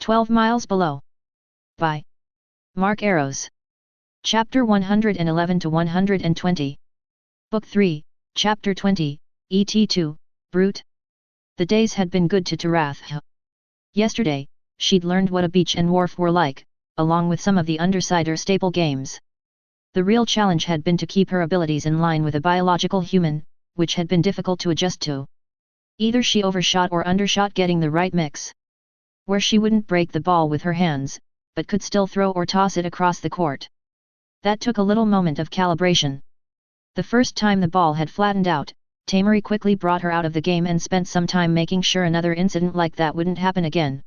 12 miles below. By Mark Arrows. Chapter 111 to 120. Book 3, Chapter 20, ET2, Brute. The days had been good to Tarath. Yesterday, she'd learned what a beach and wharf were like, along with some of the Undersider staple games. The real challenge had been to keep her abilities in line with a biological human, which had been difficult to adjust to. Either she overshot or undershot getting the right mix, where she wouldn't break the ball with her hands, but could still throw or toss it across the court. That took a little moment of calibration. The first time the ball had flattened out, Tamery quickly brought her out of the game and spent some time making sure another incident like that wouldn't happen again.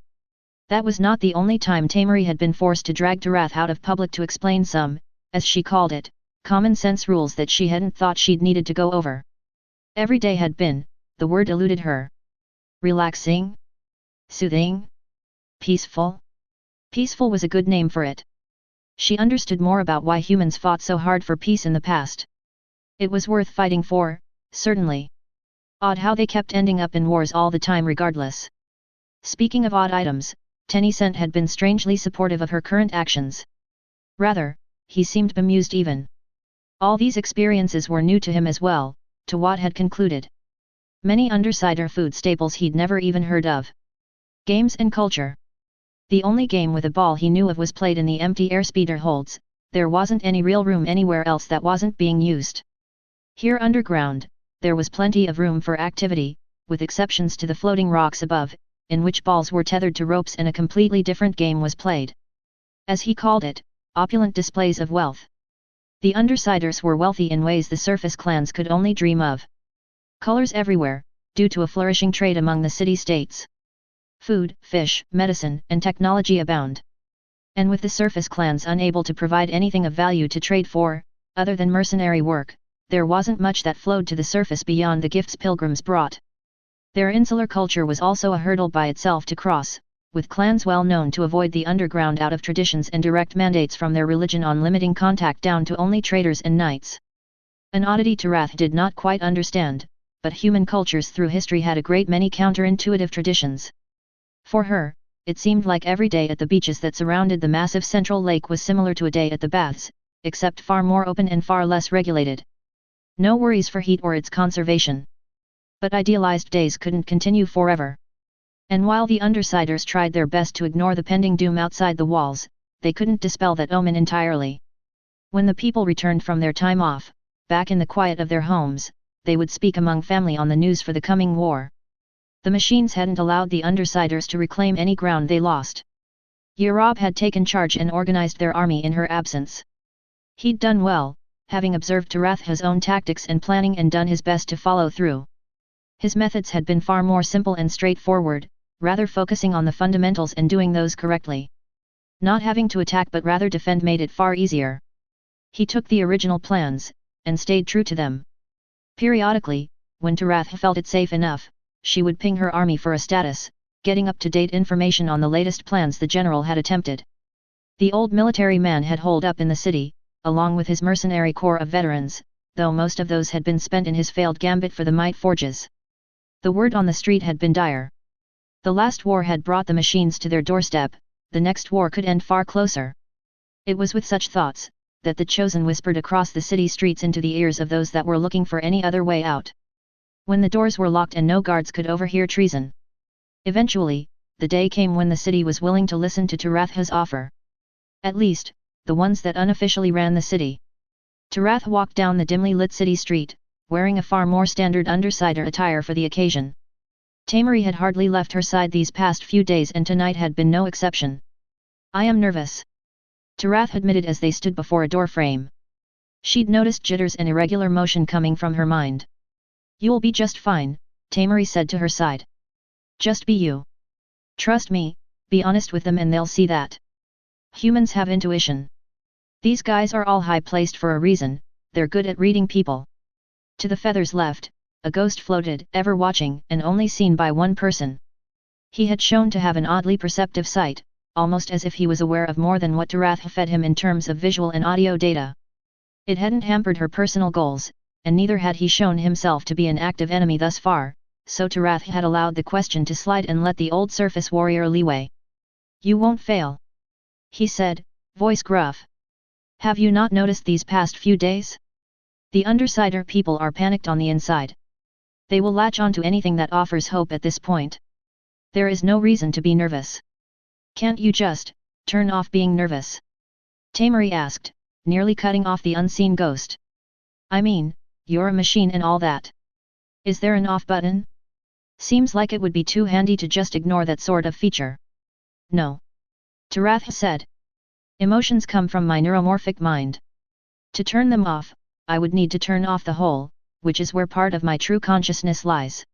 That was not the only time Tamery had been forced to drag Tarath out of public to explain some, as she called it, common sense rules that she hadn't thought she'd needed to go over. Every day had been, the word eluded her. Relaxing? Soothing? Peaceful? Peaceful was a good name for it. She understood more about why humans fought so hard for peace in the past. It was worth fighting for, certainly. Odd how they kept ending up in wars all the time regardless. Speaking of odd items, Tennyson had been strangely supportive of her current actions. Rather, he seemed bemused even. All these experiences were new to him as well, to Watt had concluded. Many Undersider food staples he'd never even heard of. Games and culture. The only game with a ball he knew of was played in the empty airspeeder holds. There wasn't any real room anywhere else that wasn't being used. Here underground, there was plenty of room for activity, with exceptions to the floating rocks above, in which balls were tethered to ropes and a completely different game was played. As he called it, opulent displays of wealth. The Undersiders were wealthy in ways the surface clans could only dream of. Colors everywhere, due to a flourishing trade among the city-states. Food, fish, medicine, and technology abound. And with the surface clans unable to provide anything of value to trade for, other than mercenary work, there wasn't much that flowed to the surface beyond the gifts pilgrims brought. Their insular culture was also a hurdle by itself to cross, with clans well known to avoid the underground out of traditions and direct mandates from their religion on limiting contact down to only traders and knights. An oddity Tarath did not quite understand, but human cultures through history had a great many counterintuitive traditions. For her, it seemed like every day at the beaches that surrounded the massive central lake was similar to a day at the baths, except far more open and far less regulated. No worries for heat or its conservation. But idealized days couldn't continue forever. And while the Undersiders tried their best to ignore the pending doom outside the walls, they couldn't dispel that omen entirely. When the people returned from their time off, back in the quiet of their homes, they would speak among family on the news for the coming war. The machines hadn't allowed the Undersiders to reclaim any ground they lost. Yerob had taken charge and organized their army in her absence. He'd done well, having observed Tarath's own tactics and planning and done his best to follow through. His methods had been far more simple and straightforward, rather focusing on the fundamentals and doing those correctly. Not having to attack but rather defend made it far easier. He took the original plans, and stayed true to them. Periodically, when Tarath felt it safe enough, she would ping her army for a status, getting up-to-date information on the latest plans the general had attempted. The old military man had holed up in the city, along with his mercenary corps of veterans, though most of those had been spent in his failed gambit for the Might Forges. The word on the street had been dire. The last war had brought the machines to their doorstep, the next war could end far closer. It was with such thoughts, that the Chosen whispered across the city streets into the ears of those that were looking for any other way out. When the doors were locked and no guards could overhear treason. Eventually, the day came when the city was willing to listen to Tarath's offer. At least, the ones that unofficially ran the city. Tarath walked down the dimly lit city street, wearing a far more standard Undersider attire for the occasion. Tamery had hardly left her side these past few days and tonight had been no exception. "I am nervous," Tarath admitted as they stood before a door frame. She'd noticed jitters and irregular motion coming from her mind. "You'll be just fine," Tamery said to her side. "Just be you. Trust me, be honest with them and they'll see that. Humans have intuition. These guys are all high-placed for a reason, they're good at reading people." To the feather's left, a ghost floated, ever watching and only seen by one person. He had shown to have an oddly perceptive sight, almost as if he was aware of more than what Tarath fed him in terms of visual and audio data. It hadn't hampered her personal goals, and neither had he shown himself to be an active enemy thus far, so Tarath had allowed the question to slide and let the old surface warrior leeway. You won't fail, he said, voice gruff. Have you not noticed these past few days? The Undersider people are panicked on the inside. They will latch on to anything that offers hope at this point. There is no reason to be nervous. Can't you just turn off being nervous? Tamari asked, nearly cutting off the unseen ghost. I mean, you're a machine and all that. Is there an off button? Seems like it would be too handy to just ignore that sort of feature. No. Tarath said. Emotions come from my neuromorphic mind. To turn them off, I would need to turn off the whole, which is where part of my true consciousness lies.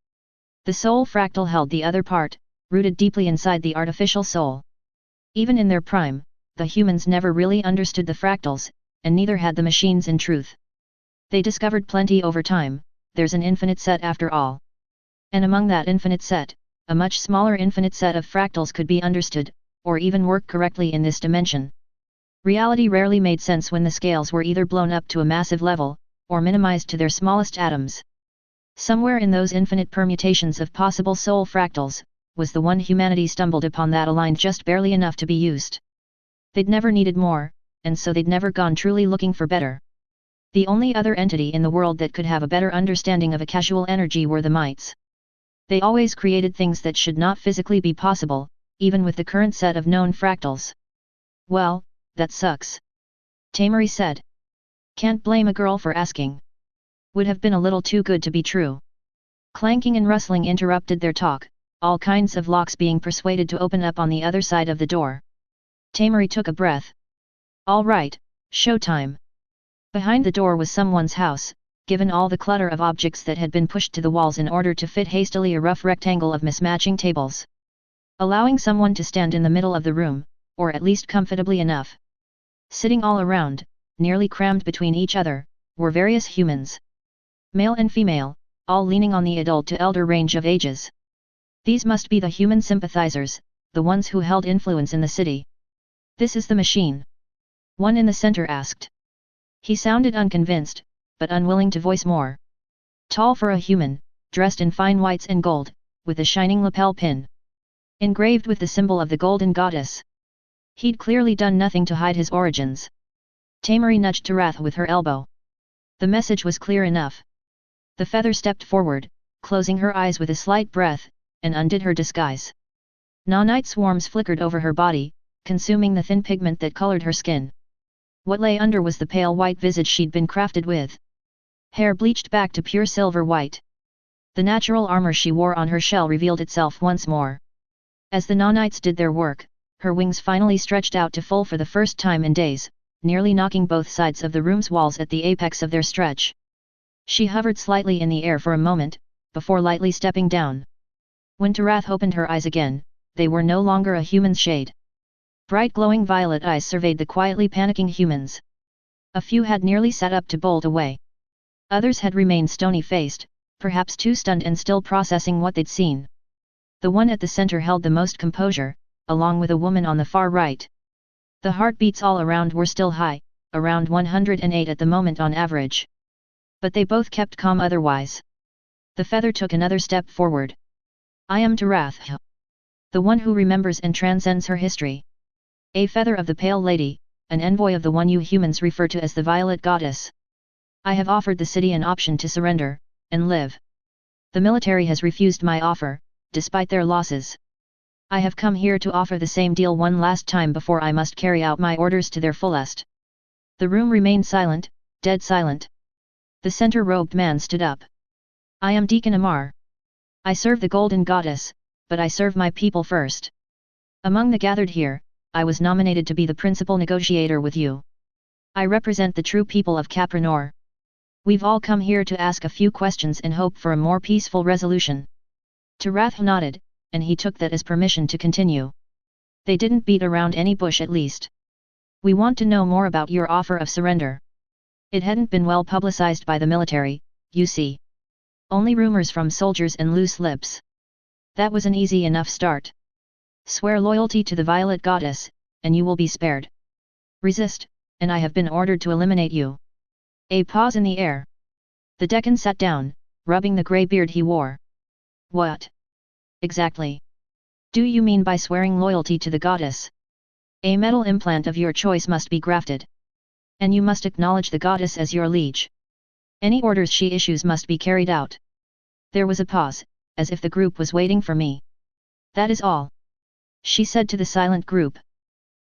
The soul fractal held the other part, rooted deeply inside the artificial soul. Even in their prime, the humans never really understood the fractals, and neither had the machines in truth. They discovered plenty over time, there's an infinite set after all. And among that infinite set, a much smaller infinite set of fractals could be understood, or even work correctly in this dimension. Reality rarely made sense when the scales were either blown up to a massive level, or minimized to their smallest atoms. Somewhere in those infinite permutations of possible soul fractals, was the one humanity stumbled upon that aligned just barely enough to be used. They'd never needed more, and so they'd never gone truly looking for better. The only other entity in the world that could have a better understanding of a casual energy were the mites. They always created things that should not physically be possible, even with the current set of known fractals. Well, that sucks. Tamari said. Can't blame a girl for asking. Would have been a little too good to be true. Clanking and rustling interrupted their talk, all kinds of locks being persuaded to open up on the other side of the door. Tamari took a breath. All right, showtime. Behind the door was someone's house, given all the clutter of objects that had been pushed to the walls in order to fit hastily a rough rectangle of mismatching tables. Allowing someone to stand in the middle of the room, or at least comfortably enough. Sitting all around, nearly crammed between each other, were various humans. Male and female, all leaning on the adult to elder range of ages. These must be the human sympathizers, the ones who held influence in the city. This is the machine. One in the center asked. He sounded unconvinced, but unwilling to voice more. Tall for a human, dressed in fine whites and gold, with a shining lapel pin. Engraved with the symbol of the golden goddess. He'd clearly done nothing to hide his origins. Tamari nudged Tarath with her elbow. The message was clear enough. The feather stepped forward, closing her eyes with a slight breath, and undid her disguise. Nanite swarms flickered over her body, consuming the thin pigment that colored her skin. What lay under was the pale white visage she'd been crafted with. Hair bleached back to pure silver white. The natural armor she wore on her shell revealed itself once more. As the Nanites did their work, her wings finally stretched out to full for the first time in days, nearly knocking both sides of the room's walls at the apex of their stretch. She hovered slightly in the air for a moment, before lightly stepping down. When Tarath opened her eyes again, they were no longer a human's shade. Bright glowing violet eyes surveyed the quietly panicking humans. A few had nearly sat up to bolt away. Others had remained stony-faced, perhaps too stunned and still processing what they'd seen. The one at the center held the most composure, along with a woman on the far right. The heartbeats all around were still high, around 108 at the moment on average. But they both kept calm otherwise. The feather took another step forward. I am Tarath. The one who remembers and transcends her history. A feather of the Pale Lady, an envoy of the one you humans refer to as the Violet Goddess. I have offered the city an option to surrender, and live. The military has refused my offer, despite their losses. I have come here to offer the same deal one last time before I must carry out my orders to their fullest. The room remained silent, dead silent. The center-robed man stood up. I am Deacon Amar. I serve the Golden Goddess, but I serve my people first. Among the gathered here, I was nominated to be the principal negotiator with you. I represent the true people of Capranor. We've all come here to ask a few questions and hope for a more peaceful resolution. Tarath nodded, and he took that as permission to continue. They didn't beat around any bush at least. We want to know more about your offer of surrender. It hadn't been well publicized by the military, you see. Only rumors from soldiers and loose lips. That was an easy enough start. Swear loyalty to the Violet Goddess, and you will be spared. Resist, and I have been ordered to eliminate you. A pause in the air. The Deccan sat down, rubbing the grey beard he wore. What? Exactly. Do you mean by swearing loyalty to the goddess? A metal implant of your choice must be grafted. And you must acknowledge the goddess as your liege. Any orders she issues must be carried out. There was a pause, as if the group was waiting for me. That is all, she said to the silent group.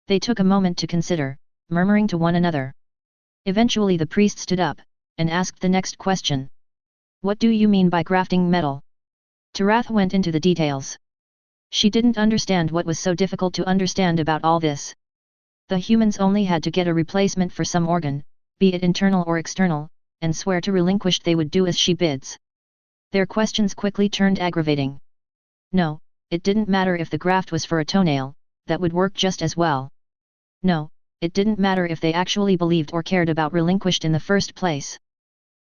They took a moment to consider, murmuring to one another. Eventually the priest stood up, and asked the next question. What do you mean by grafting metal? Tarath went into the details. She didn't understand what was so difficult to understand about all this. The humans only had to get a replacement for some organ, be it internal or external, and swear to relinquish they would do as she bids. Their questions quickly turned aggravating. No, it didn't matter if the graft was for a toenail, that would work just as well. No, it didn't matter if they actually believed or cared about relinquished in the first place.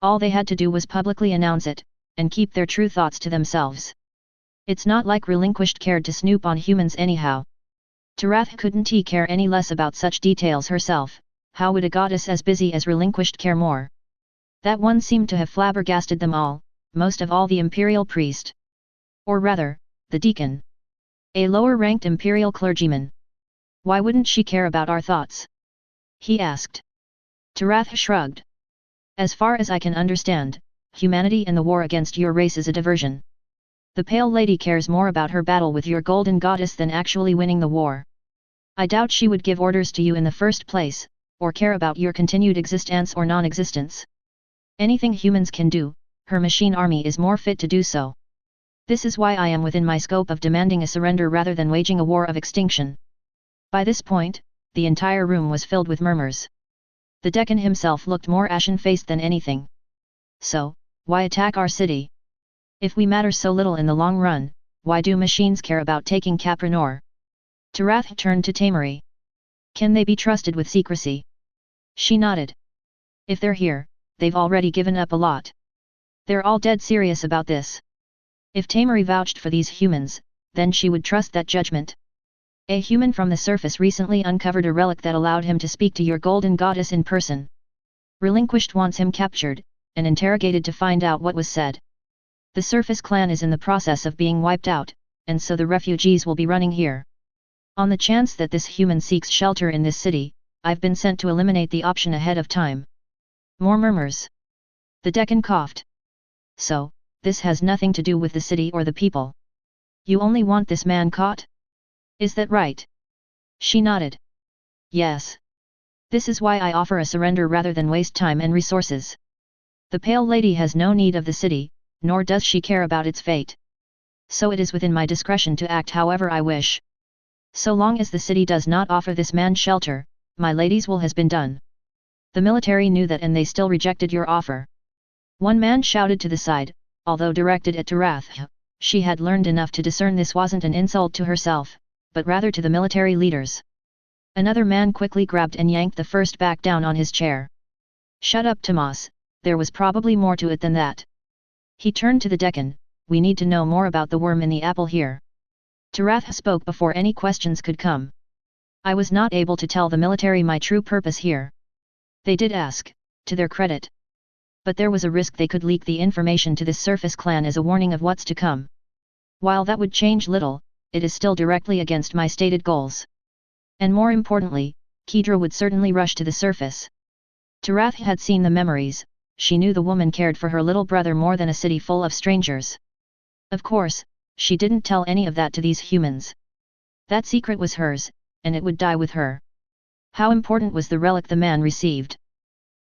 All they had to do was publicly announce it, and keep their true thoughts to themselves. It's not like relinquished cared to snoop on humans anyhow. Tarath couldn't care any less about such details herself. How would a goddess as busy as relinquished care more? That one seemed to have flabbergasted them all, most of all the imperial priest. Or rather, the deacon. A lower-ranked imperial clergyman. Why wouldn't she care about our thoughts? He asked. Tarath shrugged. As far as I can understand, humanity and the war against your race is a diversion. The Pale Lady cares more about her battle with your golden goddess than actually winning the war. I doubt she would give orders to you in the first place, or care about your continued existence or non-existence. Anything humans can do, her machine army is more fit to do so. This is why I am within my scope of demanding a surrender rather than waging a war of extinction. By this point, the entire room was filled with murmurs. The Deccan himself looked more ashen-faced than anything. So, why attack our city? If we matter so little in the long run, why do machines care about taking Capranor? Tarath turned to Tamari. Can they be trusted with secrecy? She nodded. If they're here, they've already given up a lot. They're all dead serious about this. If Tamari vouched for these humans, then she would trust that judgment. A human from the surface recently uncovered a relic that allowed him to speak to your golden goddess in person. Relinquished wants him captured, and interrogated to find out what was said. The surface clan is in the process of being wiped out, and so the refugees will be running here. On the chance that this human seeks shelter in this city, I've been sent to eliminate the option ahead of time. More murmurs. The Deccan coughed. So, this has nothing to do with the city or the people. You only want this man caught? Is that right? She nodded. Yes. This is why I offer a surrender rather than waste time and resources. The Pale Lady has no need of the city, nor does she care about its fate. So it is within my discretion to act however I wish. So long as the city does not offer this man shelter, my lady's will has been done. The military knew that and they still rejected your offer. One man shouted to the side, although directed at Tarath. She had learned enough to discern this wasn't an insult to herself, but rather to the military leaders. Another man quickly grabbed and yanked the first back down on his chair. Shut up, Tomas, there was probably more to it than that. He turned to the Deccan. We need to know more about the worm in the apple here. Tarath spoke before any questions could come. I was not able to tell the military my true purpose here. They did ask, to their credit. But there was a risk they could leak the information to this surface clan as a warning of what's to come. While that would change little, it is still directly against my stated goals. And more importantly, Kedra would certainly rush to the surface. Tarath had seen the memories. She knew the woman cared for her little brother more than a city full of strangers. Of course, she didn't tell any of that to these humans. That secret was hers, and it would die with her. How important was the relic the man received?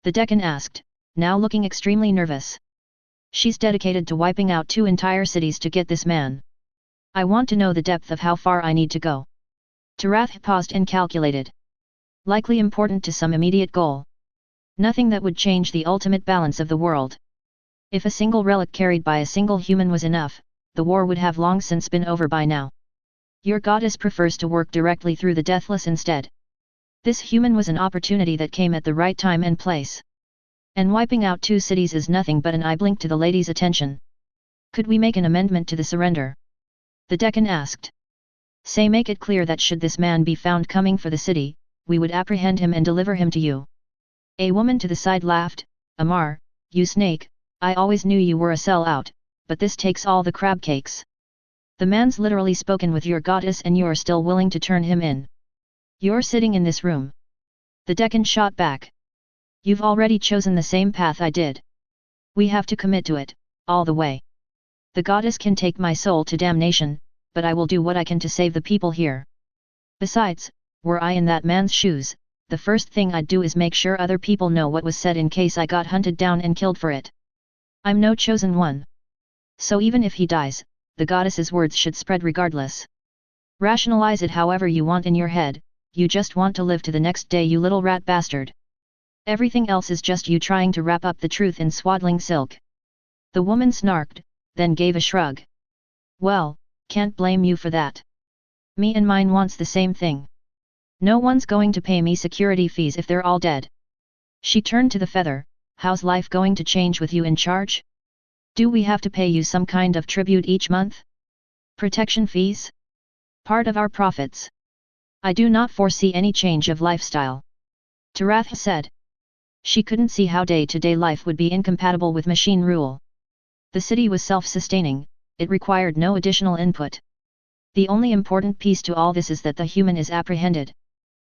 The Deccan asked, now looking extremely nervous. She's dedicated to wiping out 2 entire cities to get this man. I want to know the depth of how far I need to go. Tarath paused and calculated. Likely important to some immediate goal. Nothing that would change the ultimate balance of the world. If a single relic carried by a single human was enough, the war would have long since been over by now. Your goddess prefers to work directly through the deathless instead. This human was an opportunity that came at the right time and place. And wiping out 2 cities is nothing but an eye blink to the lady's attention. Could we make an amendment to the surrender? The Deccan asked. Say make it clear that should this man be found coming for the city, we would apprehend him and deliver him to you. A woman to the side laughed. Amar, you snake, I always knew you were a sellout, but this takes all the crab cakes. The man's literally spoken with your goddess and you're still willing to turn him in. You're sitting in this room. The Deccan shot back. You've already chosen the same path I did. We have to commit to it, all the way. The goddess can take my soul to damnation, but I will do what I can to save the people here. Besides, were I in that man's shoes, the first thing I'd do is make sure other people know what was said in case I got hunted down and killed for it. I'm no chosen one. So even if he dies, the goddess's words should spread regardless. Rationalize it however you want in your head, you just want to live to the next day, you little rat bastard. Everything else is just you trying to wrap up the truth in swaddling silk. The woman snarked, then gave a shrug. Well, can't blame you for that. Me and mine wants the same thing. No one's going to pay me security fees if they're all dead. She turned to the feather. How's life going to change with you in charge? Do we have to pay you some kind of tribute each month? Protection fees? Part of our profits. I do not foresee any change of lifestyle. Tarath said. She couldn't see how day-to-day life would be incompatible with machine rule. The city was self-sustaining, it required no additional input. The only important piece to all this is that the human is apprehended.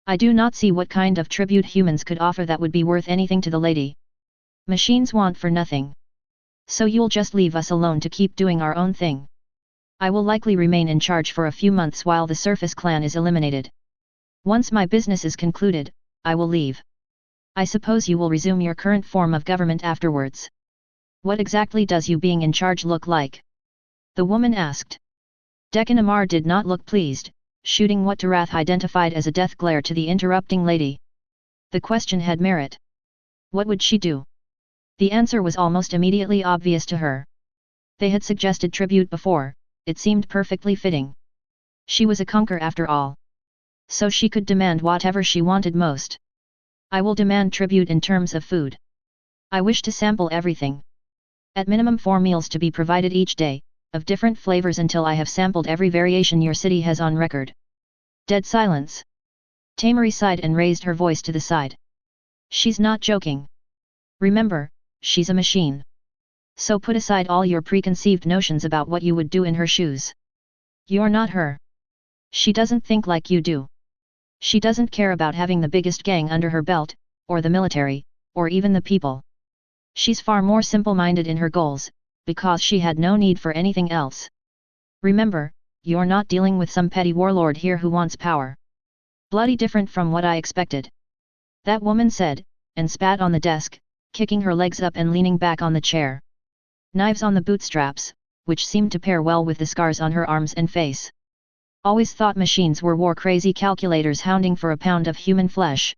I do not see what kind of tribute humans could offer that would be worth anything to the lady. Machines want for nothing. So you'll just leave us alone to keep doing our own thing. I will likely remain in charge for a few months while the surface clan is eliminated. Once my business is concluded, I will leave. I suppose you will resume your current form of government afterwards. What exactly does you being in charge look like? The woman asked. Deccan Amar did not look pleased, shooting what Tarath identified as a death glare to the interrupting lady. The question had merit. What would she do? The answer was almost immediately obvious to her. They had suggested tribute before, it seemed perfectly fitting. She was a conqueror after all. So she could demand whatever she wanted most. I will demand tribute in terms of food. I wish to sample everything. At minimum 4 meals to be provided each day, of different flavors until I have sampled every variation your city has on record. Dead silence. Tamari sighed and raised her voice to the side. She's not joking. Remember, she's a machine. So put aside all your preconceived notions about what you would do in her shoes. You're not her. She doesn't think like you do. She doesn't care about having the biggest gang under her belt, or the military, or even the people. She's far more simple-minded in her goals, because she had no need for anything else. Remember, you're not dealing with some petty warlord here who wants power. Bloody different from what I expected. That woman said, and spat on the desk, kicking her legs up and leaning back on the chair. Knives on the bootstraps, which seemed to pair well with the scars on her arms and face. Always thought machines were war-crazy calculators hounding for a pound of human flesh.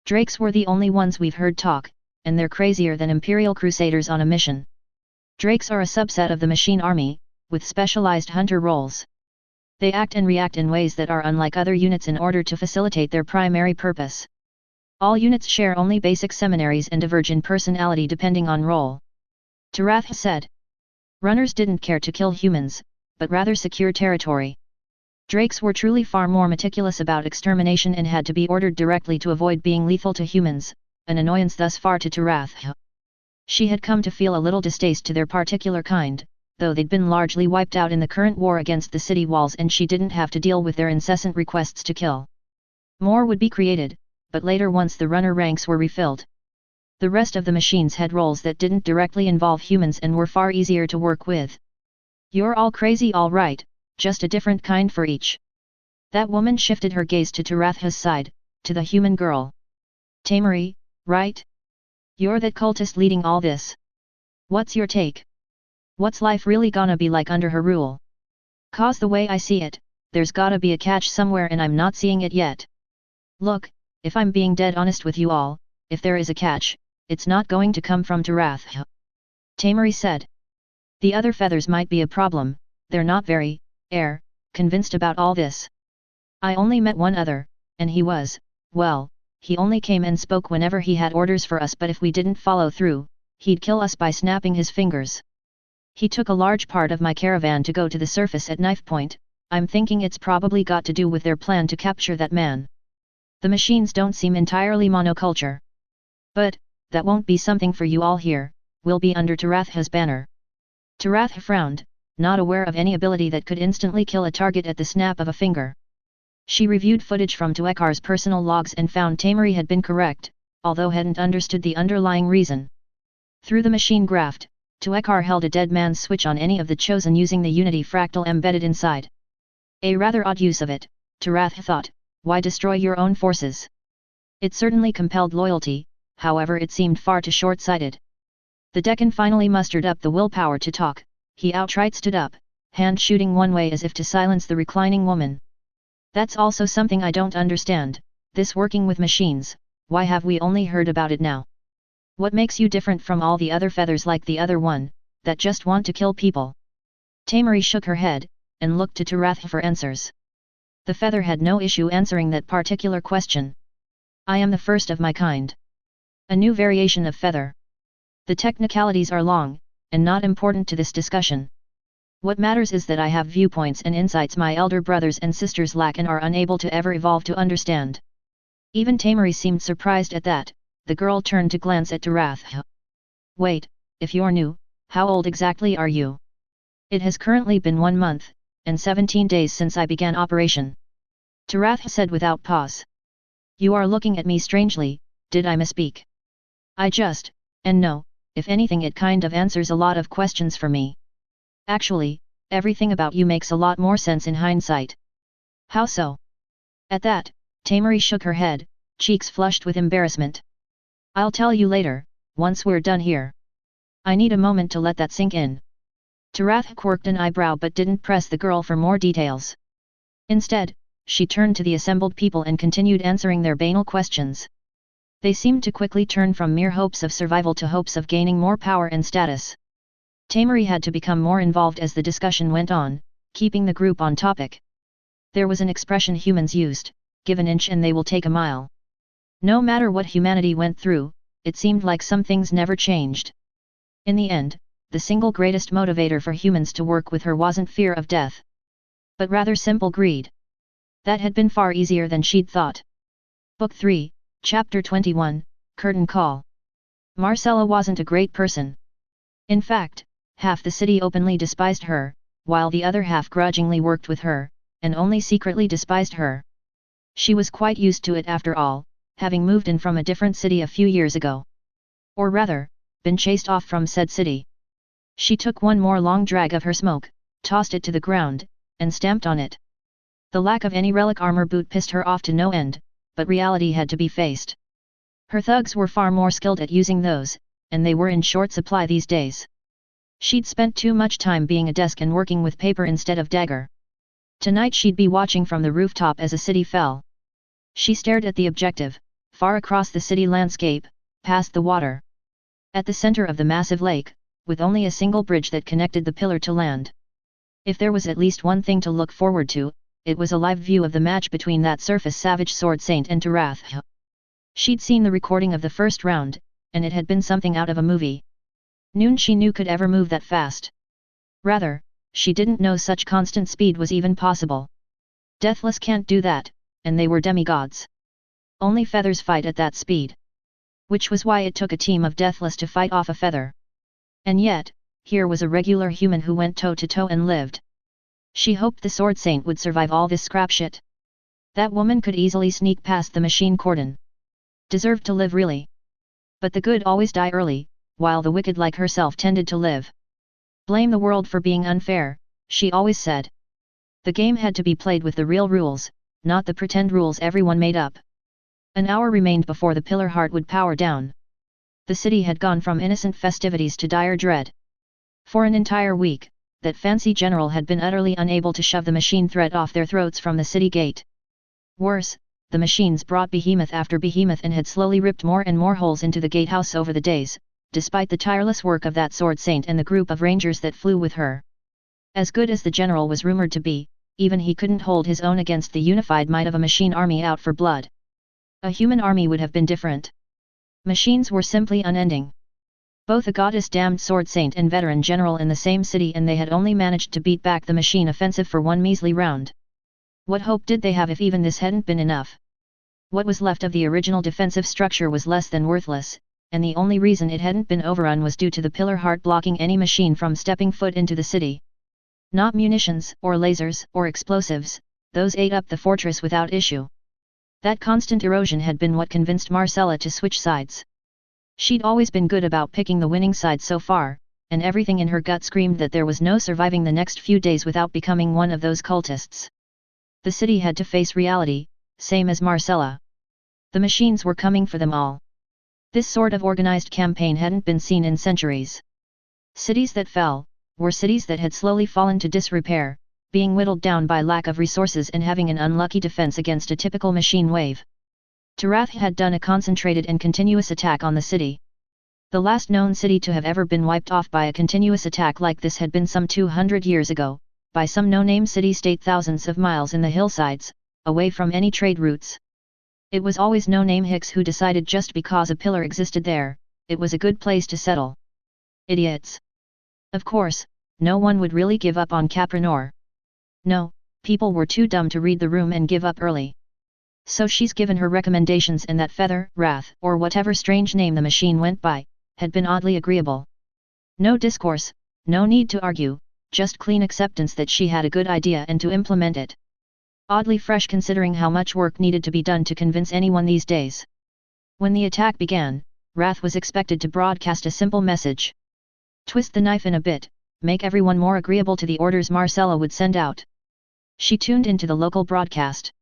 Drakes were the only ones we've heard talk, and they're crazier than Imperial Crusaders on a mission. Drakes are a subset of the machine army, with specialized hunter roles. They act and react in ways that are unlike other units in order to facilitate their primary purpose. All units share only basic seminaries and diverge in personality depending on role. Tarath said. Runners didn't care to kill humans, but rather secure territory. Drakes were truly far more meticulous about extermination and had to be ordered directly to avoid being lethal to humans, an annoyance thus far to Tarath. She had come to feel a little distaste to their particular kind, though they'd been largely wiped out in the current war against the city walls and she didn't have to deal with their incessant requests to kill. More would be created, but later once the runner ranks were refilled. The rest of the machines had roles that didn't directly involve humans and were far easier to work with. You're all crazy all right, just a different kind for each. That woman shifted her gaze to Tarath's side, to the human girl. Tamari, right? You're that cultist leading all this. What's your take? What's life really gonna be like under her rule? 'Cause the way I see it, there's gotta be a catch somewhere and I'm not seeing it yet. Look, if I'm being dead honest with you all, if there is a catch, it's not going to come from Tarath. Tamari said. The other feathers might be a problem, they're not very, convinced about all this. I only met one other, and he was, well, he only came and spoke whenever he had orders for us, but if we didn't follow through, he'd kill us by snapping his fingers. He took a large part of my caravan to go to the surface at knife point. I'm thinking it's probably got to do with their plan to capture that man. The machines don't seem entirely monoculture. But, that won't be something for you all here, we'll be under Tarath's banner. Tarath frowned, not aware of any ability that could instantly kill a target at the snap of a finger. She reviewed footage from Tuekar's personal logs and found Tamari had been correct, although hadn't understood the underlying reason. Through the machine graft, Tuekar held a dead man's switch on any of the chosen using the Unity fractal embedded inside. A rather odd use of it, Tarath thought. Why destroy your own forces? It certainly compelled loyalty, however it seemed far too short-sighted. The Deccan finally mustered up the willpower to talk. He outright stood up, hand shooting one way as if to silence the reclining woman. That's also something I don't understand, this working with machines, why have we only heard about it now? What makes you different from all the other feathers like the other one, that just want to kill people? Tamari shook her head, and looked to Tarath for answers. The feather had no issue answering that particular question. I am the first of my kind. A new variation of feather. The technicalities are long, and not important to this discussion. What matters is that I have viewpoints and insights my elder brothers and sisters lack and are unable to ever evolve to understand. Even Tamari seemed surprised at that. The girl turned to glance at Tarath. Wait, if you're new, how old exactly are you? It has currently been 1 month, and 17 days since I began operation. Tarath said without pause. You are looking at me strangely, did I misspeak? I just, and no, if anything it kind of answers a lot of questions for me. Actually, everything about you makes a lot more sense in hindsight. How so? At that, Tamari shook her head, cheeks flushed with embarrassment. I'll tell you later, once we're done here. I need a moment to let that sink in. Tarath quirked an eyebrow but didn't press the girl for more details. Instead, she turned to the assembled people and continued answering their banal questions. They seemed to quickly turn from mere hopes of survival to hopes of gaining more power and status. Tamari had to become more involved as the discussion went on, keeping the group on topic. There was an expression humans used, give an inch and they will take a mile. No matter what humanity went through, it seemed like some things never changed. In the end, the single greatest motivator for humans to work with her wasn't fear of death, but rather simple greed. That had been far easier than she'd thought. Book 3, Chapter 21, Curtain Call. Marcella wasn't a great person. In fact, half the city openly despised her, while the other half grudgingly worked with her, and only secretly despised her. She was quite used to it after all, having moved in from a different city a few years ago. Or rather, been chased off from said city. She took one more long drag of her smoke, tossed it to the ground, and stamped on it. The lack of any relic armor boot pissed her off to no end, but reality had to be faced. Her thugs were far more skilled at using those, and they were in short supply these days. She'd spent too much time being a desk and working with paper instead of dagger. Tonight she'd be watching from the rooftop as a city fell. She stared at the objective, far across the city landscape, past the water. At the center of the massive lake, with only a single bridge that connected the pillar to land. If there was at least one thing to look forward to, it was a live view of the match between that surface savage sword saint and Tarath. She'd seen the recording of the first round, and it had been something out of a movie. None she knew could ever move that fast. Rather, she didn't know such constant speed was even possible. Deathless can't do that, and they were demigods. Only feathers fight at that speed. Which was why it took a team of Deathless to fight off a feather. And yet, here was a regular human who went toe-to-toe and lived. She hoped the Sword Saint would survive all this scrap shit. That woman could easily sneak past the machine cordon. Deserved to live really. But the good always die early, while the wicked like herself tended to live. Blame the world for being unfair, she always said. The game had to be played with the real rules, not the pretend rules everyone made up. An hour remained before the pillar heart would power down. The city had gone from innocent festivities to dire dread. For an entire week, that fancy general had been utterly unable to shove the machine threat off their throats from the city gate. Worse, the machines brought behemoth after behemoth and had slowly ripped more and more holes into the gatehouse over the days, despite the tireless work of that sword saint and the group of rangers that flew with her. As good as the general was rumored to be, even he couldn't hold his own against the unified might of a machine army out for blood. A human army would have been different. Machines were simply unending. Both a goddess-damned sword saint and veteran general in the same city, and they had only managed to beat back the machine offensive for one measly round. What hope did they have if even this hadn't been enough? What was left of the original defensive structure was less than worthless, and the only reason it hadn't been overrun was due to the pillar heart blocking any machine from stepping foot into the city. Not munitions, or lasers, or explosives, those ate up the fortress without issue. That constant erosion had been what convinced Marcella to switch sides. She'd always been good about picking the winning side so far, and everything in her gut screamed that there was no surviving the next few days without becoming one of those cultists. The city had to face reality, same as Marcella. The machines were coming for them all. This sort of organized campaign hadn't been seen in centuries. Cities that fell were cities that had slowly fallen to disrepair, being whittled down by lack of resources and having an unlucky defense against a typical machine wave. Tarath had done a concentrated and continuous attack on the city. The last known city to have ever been wiped off by a continuous attack like this had been some 200 years ago, by some no-name city-state thousands of miles in the hillsides, away from any trade routes. It was always no-name Hicks who decided just because a pillar existed there, it was a good place to settle. Idiots. Of course, no one would really give up on Capranor. No, people were too dumb to read the room and give up early. So she's given her recommendations, and that Feather, Wrath, or whatever strange name the machine went by, had been oddly agreeable. No discourse, no need to argue, just clean acceptance that she had a good idea and to implement it. Oddly fresh considering how much work needed to be done to convince anyone these days. When the attack began, Wrath was expected to broadcast a simple message. Twist the knife in a bit, make everyone more agreeable to the orders Marcella would send out. She tuned into the local broadcast.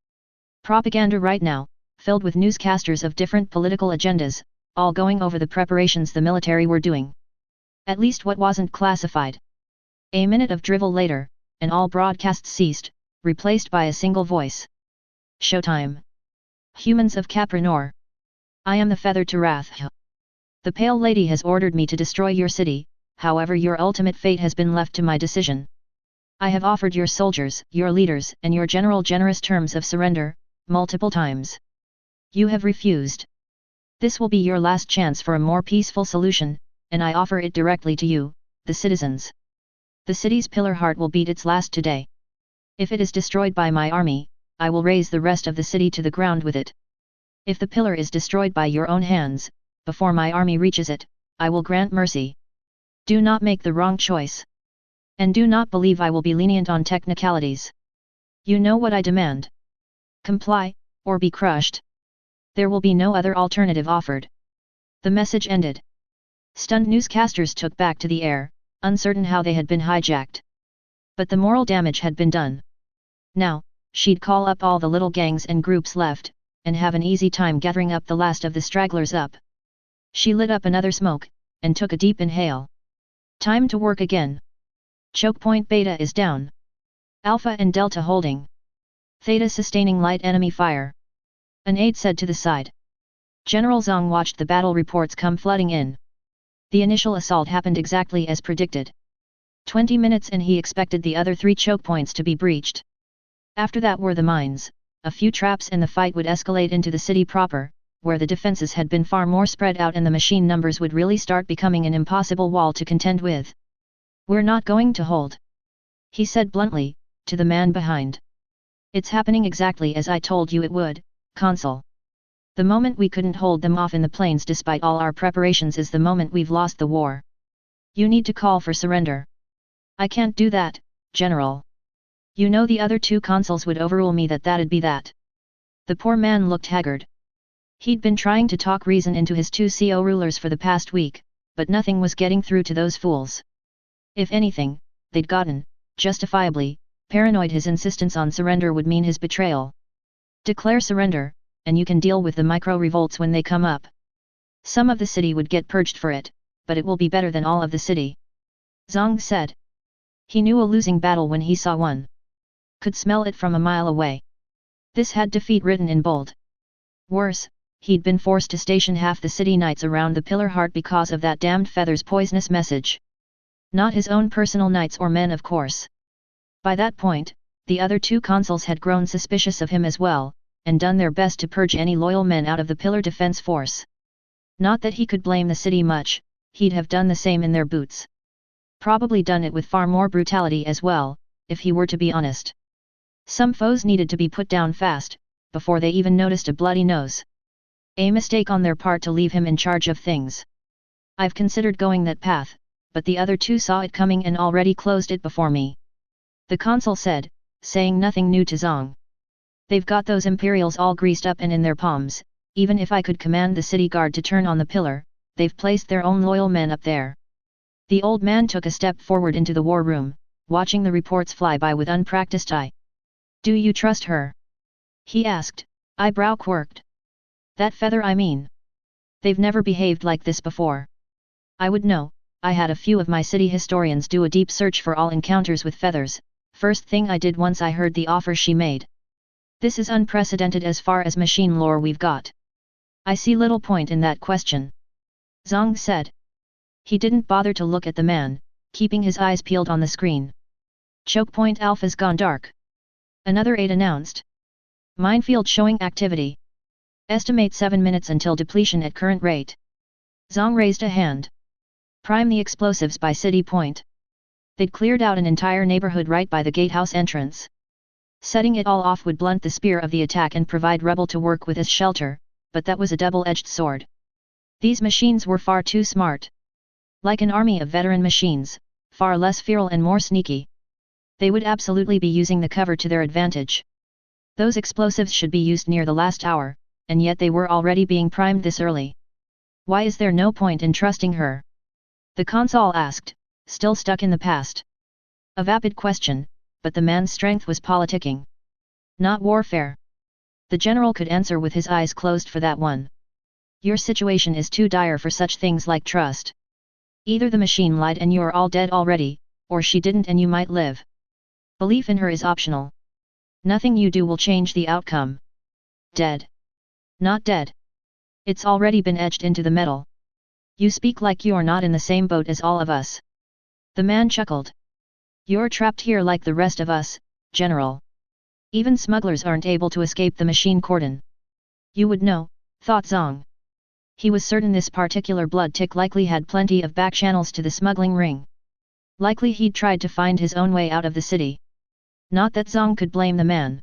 Propaganda right now, filled with newscasters of different political agendas, all going over the preparations the military were doing. At least what wasn't classified. A minute of drivel later, and all broadcasts ceased, replaced by a single voice. Showtime. Humans of Capranor. I am the Feather to Wrath. The Pale Lady has ordered me to destroy your city, however your ultimate fate has been left to my decision. I have offered your soldiers, your leaders, and your general generous terms of surrender, multiple times. You have refused. This will be your last chance for a more peaceful solution, and I offer it directly to you, the citizens. The city's pillar heart will beat its last today. If it is destroyed by my army, I will raze the rest of the city to the ground with it. If the pillar is destroyed by your own hands, before my army reaches it, I will grant mercy. Do not make the wrong choice. And do not believe I will be lenient on technicalities. You know what I demand. Comply, or be crushed. There will be no other alternative offered. The message ended. Stunned newscasters took back to the air, uncertain how they had been hijacked. But the moral damage had been done. Now, she'd call up all the little gangs and groups left, and have an easy time gathering up the last of the stragglers up. She lit up another smoke, and took a deep inhale. Time to work again. Choke point Beta is down. Alpha and Delta holding. Theta sustaining light enemy fire. An aide said to the side. General Zhang watched the battle reports come flooding in. The initial assault happened exactly as predicted. 20 minutes and he expected the other 3 choke points to be breached. After that were the mines, a few traps, and the fight would escalate into the city proper, where the defenses had been far more spread out and the machine numbers would really start becoming an impossible wall to contend with. We're not going to hold. He said bluntly, to the man behind. It's happening exactly as I told you it would, Consul. The moment we couldn't hold them off in the plains despite all our preparations is the moment we've lost the war. You need to call for surrender. I can't do that, General. You know the other 2 consuls would overrule me. That'd be that. The poor man looked haggard. He'd been trying to talk reason into his 2 CO rulers for the past week, but nothing was getting through to those fools. If anything, they'd gotten, justifiably, paranoid. His insistence on surrender would mean his betrayal. Declare surrender, and you can deal with the micro-revolts when they come up. Some of the city would get purged for it, but it will be better than all of the city. Zhang said. He knew a losing battle when he saw one. Could smell it from a mile away. This had defeat written in bold. Worse, he'd been forced to station half the city knights around the pillar heart because of that damned Feather's poisonous message. Not his own personal knights or men, of course. By that point, the other 2 consuls had grown suspicious of him as well, and done their best to purge any loyal men out of the pillar defense force. Not that he could blame the city much, he'd have done the same in their boots. Probably done it with far more brutality as well, if he were to be honest. Some foes needed to be put down fast, before they even noticed a bloody nose. A mistake on their part to leave him in charge of things. I've considered going that path, but the other 2 saw it coming and already closed it before me. The consul said, saying nothing new to Zong. They've got those Imperials all greased up and in their palms. Even if I could command the city guard to turn on the pillar, they've placed their own loyal men up there. The old man took a step forward into the war room, watching the reports fly by with unpracticed eye. Do you trust her? He asked, eyebrow quirked. That feather I mean. They've never behaved like this before. I would know. I had a few of my city historians do a deep search for all encounters with feathers. First thing I did once I heard the offer she made. This is unprecedented as far as machine lore we've got. I see little point in that question. Zong said. He didn't bother to look at the man, keeping his eyes peeled on the screen. Choke point alpha's gone dark. Another 8 announced. Minefield showing activity. Estimate 7 minutes until depletion at current rate. Zong raised a hand. Prime the explosives by city point. They'd cleared out an entire neighborhood right by the gatehouse entrance. Setting it all off would blunt the spear of the attack and provide rubble to work with as shelter, but that was a double-edged sword. These machines were far too smart. Like an army of veteran machines, far less feral and more sneaky. They would absolutely be using the cover to their advantage. Those explosives should be used near the last hour, and yet they were already being primed this early. Why is there no point in trusting her? The consul asked, still stuck in the past. A vapid question, but the man's strength was politicking. Not warfare. The general could answer with his eyes closed for that one. Your situation is too dire for such things like trust. Either the machine lied and you're all dead already, or she didn't and you might live. Belief in her is optional. Nothing you do will change the outcome. Dead. Not dead. It's already been etched into the metal. You speak like you're not in the same boat as all of us. The man chuckled. You're trapped here like the rest of us, General. Even smugglers aren't able to escape the machine cordon. You would know, thought Zong. He was certain this particular blood tick likely had plenty of back channels to the smuggling ring. Likely he'd tried to find his own way out of the city. Not that Zong could blame the man.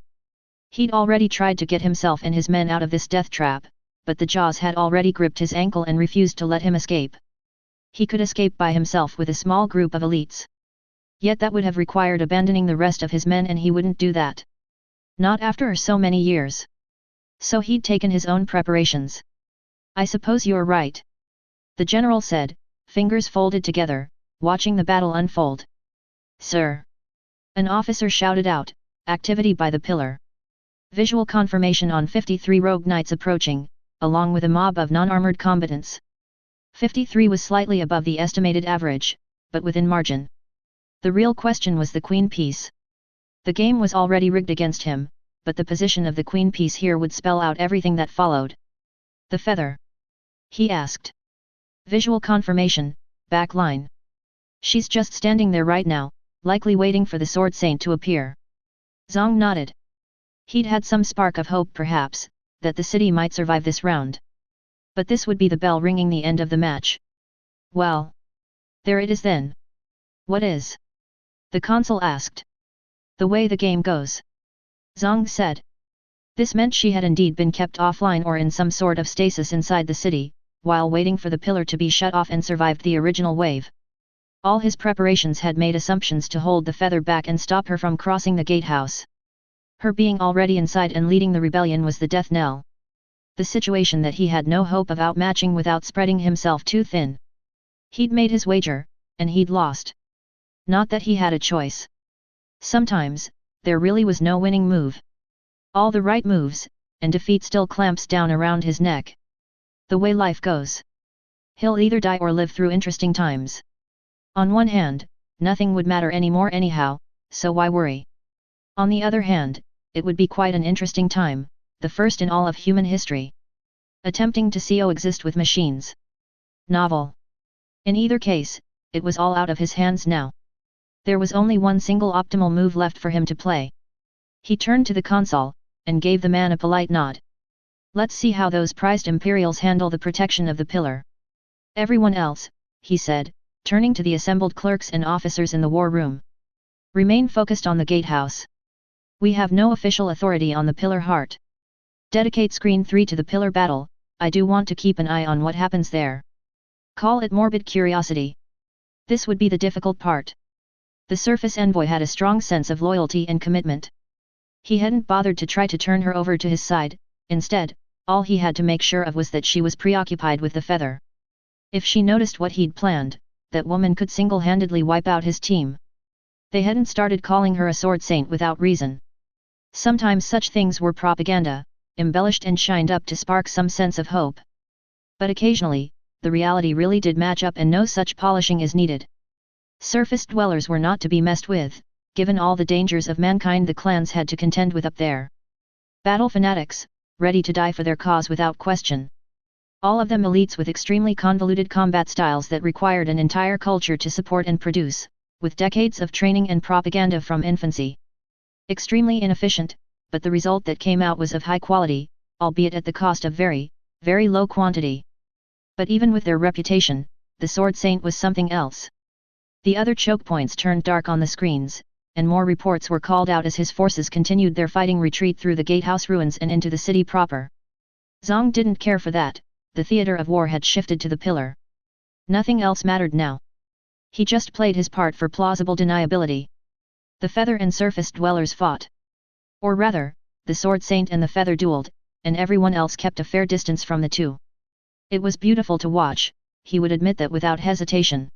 He'd already tried to get himself and his men out of this death trap, but the jaws had already gripped his ankle and refused to let him escape. He could escape by himself with a small group of elites. Yet that would have required abandoning the rest of his men and he wouldn't do that. Not after so many years. So he'd taken his own preparations. I suppose you're right. The general said, fingers folded together, watching the battle unfold. Sir! An officer shouted out, activity by the pillar. Visual confirmation on 53 rogue knights approaching, along with a mob of non-armored combatants. 53 was slightly above the estimated average, but within margin. The real question was the queen piece. The game was already rigged against him, but the position of the queen piece here would spell out everything that followed. The feather? He asked. Visual confirmation, back line. She's just standing there right now, likely waiting for the sword saint to appear. Zong nodded. He'd had some spark of hope perhaps, that the city might survive this round. But this would be the bell ringing the end of the match. Well. There it is then. What is? The consul asked. The way the game goes. Zong said. This meant she had indeed been kept offline or in some sort of stasis inside the city, while waiting for the pillar to be shut off and survived the original wave. All his preparations had made assumptions to hold the feather back and stop her from crossing the gatehouse. Her being already inside and leading the rebellion was the death knell. The situation that he had no hope of outmatching without spreading himself too thin. He'd made his wager, and he'd lost. Not that he had a choice. Sometimes, there really was no winning move. All the right moves, and defeat still clamps down around his neck. The way life goes. He'll either die or live through interesting times. On one hand, nothing would matter anymore anyhow, so why worry? On the other hand, it would be quite an interesting time, the first in all of human history. Attempting to coexist with machines. Novel. In either case, it was all out of his hands now. There was only one single optimal move left for him to play. He turned to the consul, and gave the man a polite nod. Let's see how those prized Imperials handle the protection of the pillar. Everyone else, he said, turning to the assembled clerks and officers in the war room. Remain focused on the gatehouse. We have no official authority on the pillar heart. Dedicate screen 3 to the pillar battle, I do want to keep an eye on what happens there. Call it morbid curiosity. This would be the difficult part. The surface envoy had a strong sense of loyalty and commitment. He hadn't bothered to try to turn her over to his side, instead, all he had to make sure of was that she was preoccupied with the feather. If she noticed what he'd planned, that woman could single-handedly wipe out his team. They hadn't started calling her a sword saint without reason. Sometimes such things were propaganda, embellished and shined up to spark some sense of hope. But occasionally, the reality really did match up and no such polishing is needed. Surface dwellers were not to be messed with, given all the dangers of mankind the clans had to contend with up there. Battle fanatics, ready to die for their cause without question. All of them elites with extremely convoluted combat styles that required an entire culture to support and produce, with decades of training and propaganda from infancy. Extremely inefficient, but the result that came out was of high quality, albeit at the cost of very, very low quantity. But even with their reputation, the Sword Saint was something else. The other choke points turned dark on the screens, and more reports were called out as his forces continued their fighting retreat through the gatehouse ruins and into the city proper. Zhang didn't care for that, the theater of war had shifted to the pillar. Nothing else mattered now. He just played his part for plausible deniability. The feather and surface dwellers fought. Or rather, the Sword Saint and the feather dueled, and everyone else kept a fair distance from the two. It was beautiful to watch, he would admit that without hesitation.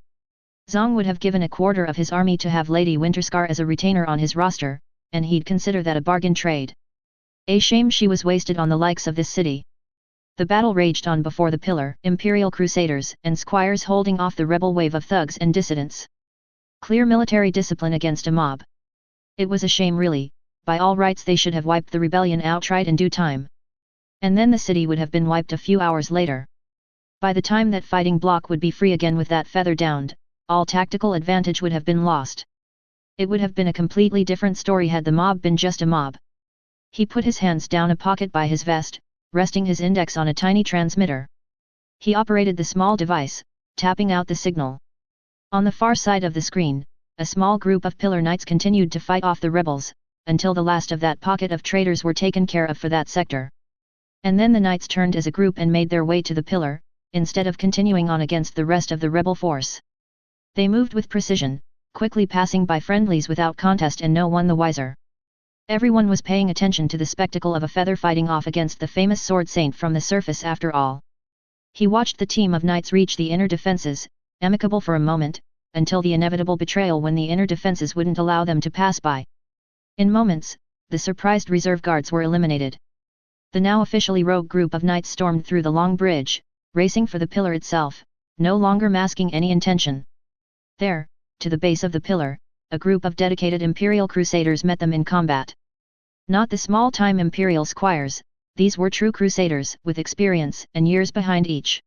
Zhang would have given a quarter of his army to have Lady Winterscar as a retainer on his roster, and he'd consider that a bargain trade. A shame she was wasted on the likes of this city. The battle raged on before the pillar, Imperial Crusaders and squires holding off the rebel wave of thugs and dissidents. Clear military discipline against a mob. It was a shame really, by all rights they should have wiped the rebellion outright in due time. And then the city would have been wiped a few hours later. By the time that fighting bloc would be free again with that feather downed, all tactical advantage would have been lost. It would have been a completely different story had the mob been just a mob. He put his hands down a pocket by his vest, resting his index on a tiny transmitter. He operated the small device, tapping out the signal. On the far side of the screen, a small group of pillar knights continued to fight off the rebels, until the last of that pocket of traitors were taken care of for that sector. And then the knights turned as a group and made their way to the pillar, instead of continuing on against the rest of the rebel force. They moved with precision, quickly passing by friendlies without contest and no one the wiser. Everyone was paying attention to the spectacle of a feather fighting off against the famous Sword Saint from the surface after all. He watched the team of knights reach the inner defenses, amicable for a moment, until the inevitable betrayal when the inner defenses wouldn't allow them to pass by. In moments, the surprised reserve guards were eliminated. The now officially rogue group of knights stormed through the long bridge, racing for the pillar itself, no longer masking any intention. There, to the base of the pillar, a group of dedicated Imperial Crusaders met them in combat. Not the small-time Imperial squires, these were true Crusaders with experience and years behind each.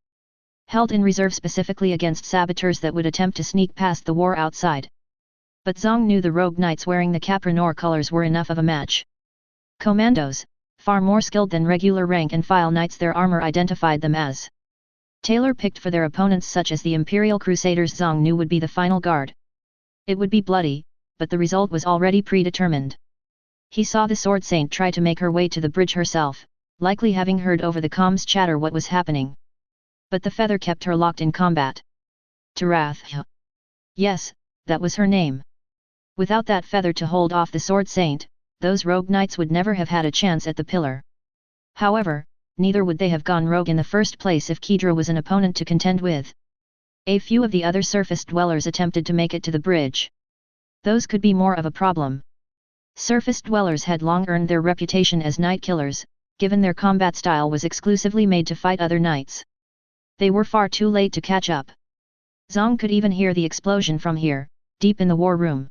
Held in reserve specifically against saboteurs that would attempt to sneak past the war outside. But Zhang knew the rogue knights wearing the Capranor colors were enough of a match. Commandos, far more skilled than regular rank-and-file knights, their armor identified them as tailor-picked for their opponents, such as the Imperial Crusaders Zhang knew would be the final guard. It would be bloody, but the result was already predetermined. He saw the Sword Saint try to make her way to the bridge herself, likely having heard over the comms chatter what was happening. But the feather kept her locked in combat. Tarath. Yes, that was her name. Without that feather to hold off the Sword Saint, those rogue knights would never have had a chance at the pillar. However, neither would they have gone rogue in the first place if Kedra was an opponent to contend with. A few of the other surface dwellers attempted to make it to the bridge. Those could be more of a problem. Surface dwellers had long earned their reputation as night killers, given their combat style was exclusively made to fight other knights. They were far too late to catch up. Zhang could even hear the explosion from here, deep in the war room.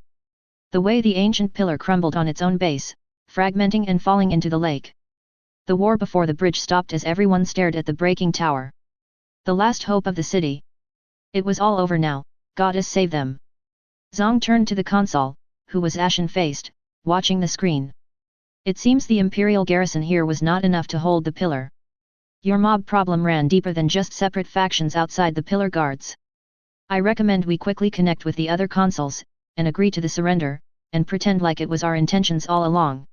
The way the ancient pillar crumbled on its own base, fragmenting and falling into the lake. The war before the bridge stopped as everyone stared at the breaking tower. The last hope of the city. It was all over now, goddess save them. Zhang turned to the consul, who was ashen-faced, watching the screen. It seems the Imperial garrison here was not enough to hold the pillar. Your mob problem ran deeper than just separate factions outside the pillar guards. I recommend we quickly connect with the other consuls, and agree to the surrender, and pretend like it was our intentions all along.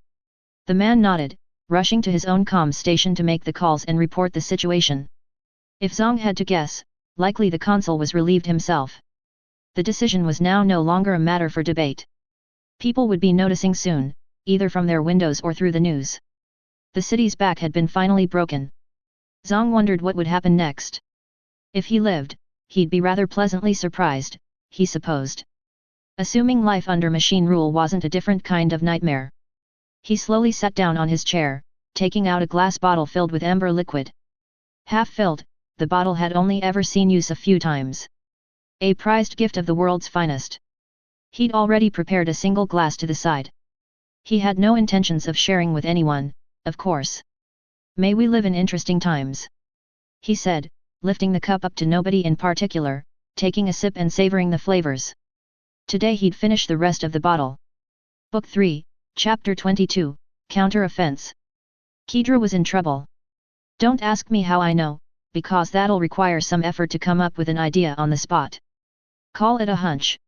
The man nodded, rushing to his own comm station to make the calls and report the situation. If Zhang had to guess, likely the consul was relieved himself. The decision was now no longer a matter for debate. People would be noticing soon, either from their windows or through the news. The city's back had been finally broken. Zhang wondered what would happen next. If he lived, he'd be rather pleasantly surprised, he supposed. Assuming life under machine rule wasn't a different kind of nightmare. He slowly sat down on his chair, taking out a glass bottle filled with amber liquid. Half filled, the bottle had only ever seen use a few times. A prized gift of the world's finest. He'd already prepared a single glass to the side. He had no intentions of sharing with anyone, of course. May we live in interesting times, he said, lifting the cup up to nobody in particular, taking a sip and savoring the flavors. Today he'd finish the rest of the bottle. Book 3, Chapter 22, Counter-Offense. Kedra was in trouble. Don't ask me how I know, because that'll require some effort to come up with an idea on the spot. Call it a hunch.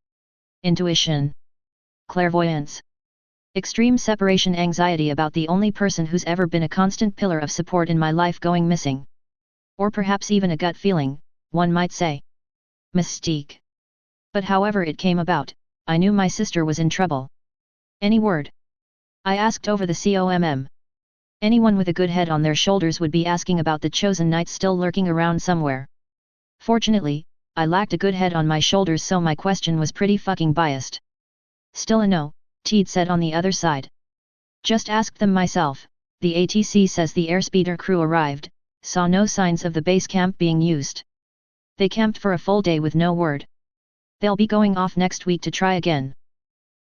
Intuition. Clairvoyance. Extreme separation anxiety about the only person who's ever been a constant pillar of support in my life going missing. Or perhaps even a gut feeling, one might say. Mystique. But however it came about, I knew my sister was in trouble. Any word? I asked over the comm. Anyone with a good head on their shoulders would be asking about the chosen knights still lurking around somewhere. Fortunately, I lacked a good head on my shoulders, so my question was pretty fucking biased. Still a no, Teed said on the other side. Just asked them myself. The ATC says the airspeeder crew arrived, saw no signs of the base camp being used. They camped for a full day with no word. They'll be going off next week to try again.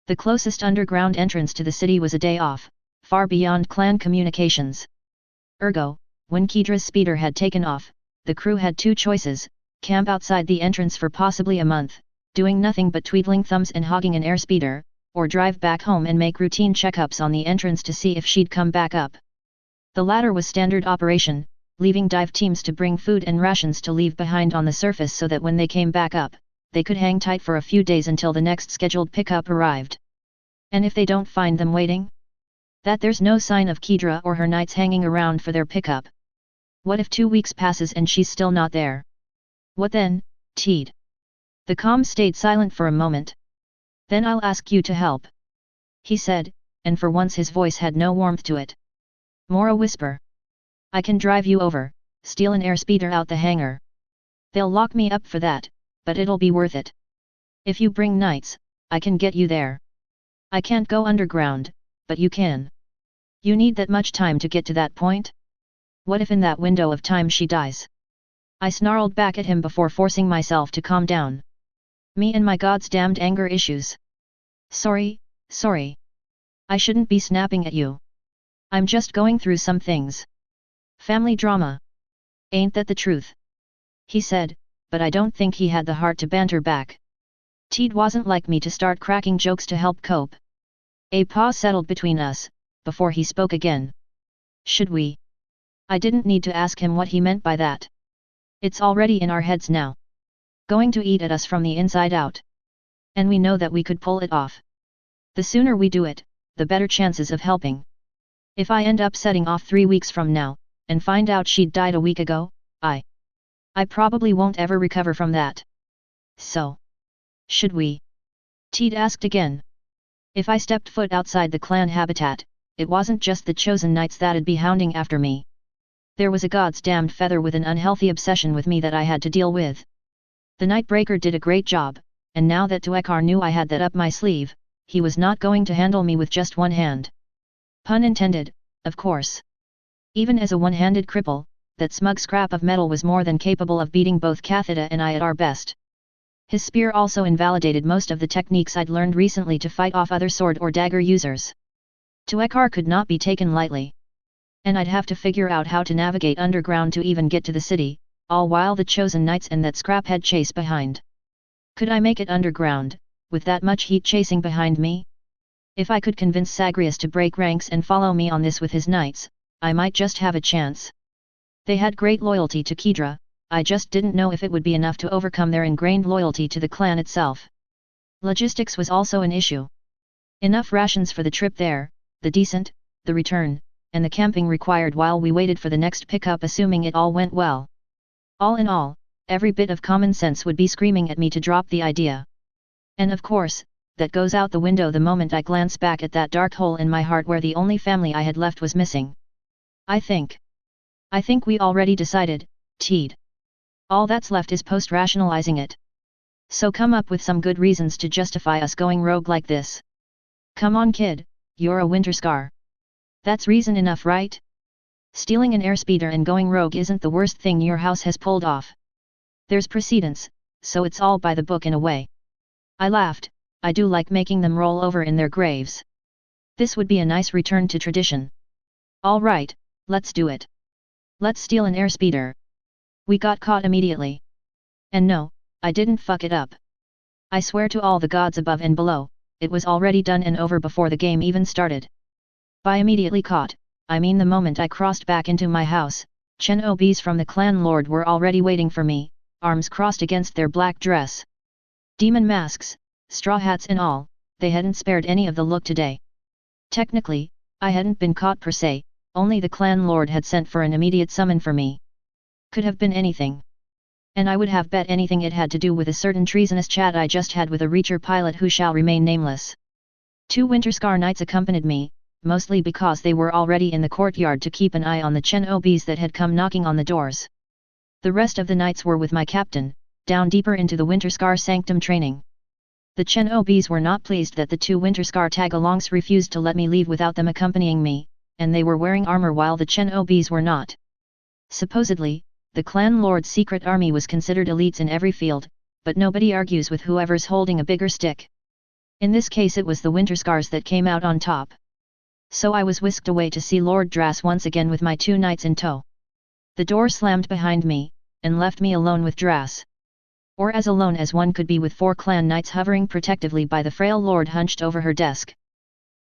The closest underground entrance to the city was a day off, far beyond clan communications. Ergo, when Kedra's speeder had taken off, the crew had two choices: camp outside the entrance for possibly a month, doing nothing but twiddling thumbs and hogging an airspeeder, or drive back home and make routine checkups on the entrance to see if she'd come back up. The latter was standard operation, leaving dive teams to bring food and rations to leave behind on the surface so that when they came back up, they could hang tight for a few days until the next scheduled pickup arrived. And if they don't find them waiting? That there's no sign of Kedra or her knights hanging around for their pickup. What if 2 weeks passes and she's still not there? What then, Teed? The comm stayed silent for a moment. Then I'll ask you to help, he said, and for once his voice had no warmth to it. More a whisper. I can drive you over, steal an airspeeder out the hangar. They'll lock me up for that, but it'll be worth it. If you bring knights, I can get you there. I can't go underground, but you can. You need that much time to get to that point? What if in that window of time she dies? I snarled back at him before forcing myself to calm down. Me and my god's damned anger issues. Sorry. I shouldn't be snapping at you. I'm just going through some things. Family drama. Ain't that the truth? He said, but I don't think he had the heart to banter back. Teed wasn't like me to start cracking jokes to help cope. A pause settled between us, before he spoke again. Should we? I didn't need to ask him what he meant by that. It's already in our heads now. Going to eat at us from the inside out. And we know that we could pull it off. The sooner we do it, the better chances of helping. If I end up setting off 3 weeks from now, and find out she'd died a week ago, I probably won't ever recover from that. So. Should we? Teed asked again. If I stepped foot outside the clan habitat, it wasn't just the chosen knights that'd be hounding after me. There was a god's damned feather with an unhealthy obsession with me that I had to deal with. The Nightbreaker did a great job, and now that Tuekar knew I had that up my sleeve, he was not going to handle me with just one hand. Pun intended, of course. Even as a one-handed cripple, that smug scrap of metal was more than capable of beating both Kathida and I at our best. His spear also invalidated most of the techniques I'd learned recently to fight off other sword or dagger users. Tuekar could not be taken lightly. And I'd have to figure out how to navigate underground to even get to the city, all while the chosen knights and that scrap had chase behind. Could I make it underground, with that much heat chasing behind me? If I could convince Sagrius to break ranks and follow me on this with his knights, I might just have a chance. They had great loyalty to Kedra, I just didn't know if it would be enough to overcome their ingrained loyalty to the clan itself. Logistics was also an issue. Enough rations for the trip there, the descent, the return, and the camping required while we waited for the next pickup, assuming it all went well. All in all, every bit of common sense would be screaming at me to drop the idea. And of course, that goes out the window the moment I glance back at that dark hole in my heart where the only family I had left was missing. I think we already decided, Teed. All that's left is post-rationalizing it. So come up with some good reasons to justify us going rogue like this. Come on kid, you're a Winterscar. That's reason enough, right? Stealing an airspeeder and going rogue isn't the worst thing your house has pulled off. There's precedence, so it's all by the book in a way. I laughed. I do like making them roll over in their graves. This would be a nice return to tradition. All right, let's do it. Let's steal an airspeeder. We got caught immediately. And no, I didn't fuck it up. I swear to all the gods above and below, it was already done and over before the game even started. By immediately caught, I mean the moment I crossed back into my house, Chen Obis from the clan lord were already waiting for me, arms crossed against their black dress. Demon masks, straw hats and all, they hadn't spared any of the look today. Technically, I hadn't been caught per se, only the clan lord had sent for an immediate summon for me. Could have been anything. And I would have bet anything it had to do with a certain treasonous chat I just had with a Reacher pilot who shall remain nameless. 2 Winterscar knights accompanied me, mostly because they were already in the courtyard to keep an eye on the Chen Obis that had come knocking on the doors. The rest of the knights were with my captain, down deeper into the Winterscar sanctum training. The Chen Obis were not pleased that the 2 Winterscar tag-alongs refused to let me leave without them accompanying me, and they were wearing armor while the Chen Obis were not. Supposedly, the clan lord's secret army was considered elites in every field, but nobody argues with whoever's holding a bigger stick. In this case it was the Winterscars that came out on top. So I was whisked away to see Lord Drass once again with my 2 knights in tow. The door slammed behind me, and left me alone with Drass. Or as alone as one could be with 4 clan knights hovering protectively by the frail lord hunched over her desk.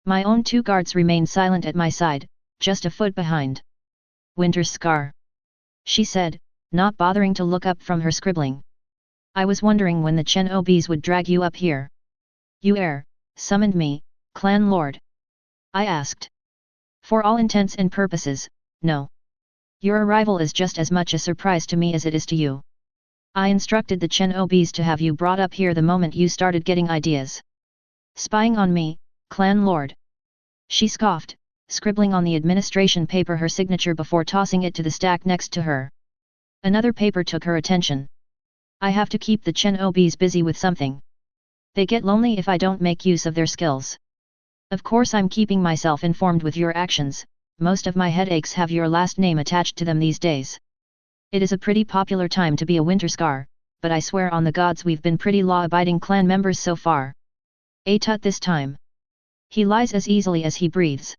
My own 2 guards remained silent at my side, just a foot behind. Winterscar, she said, not bothering to look up from her scribbling. I was wondering when the Chen Obis would drag you up here. You summoned me, clan lord? I asked. For all intents and purposes, no. Your arrival is just as much a surprise to me as it is to you. I instructed the Chen Obis to have you brought up here the moment you started getting ideas. Spying on me, clan lord? She scoffed, scribbling on the administration paper her signature before tossing it to the stack next to her. Another paper took her attention. I have to keep the Chen Obis busy with something. They get lonely if I don't make use of their skills. Of course I'm keeping myself informed with your actions, most of my headaches have your last name attached to them these days. It is a pretty popular time to be a Winterscar, but I swear on the gods we've been pretty law-abiding clan members so far. A tut this time. He lies as easily as he breathes.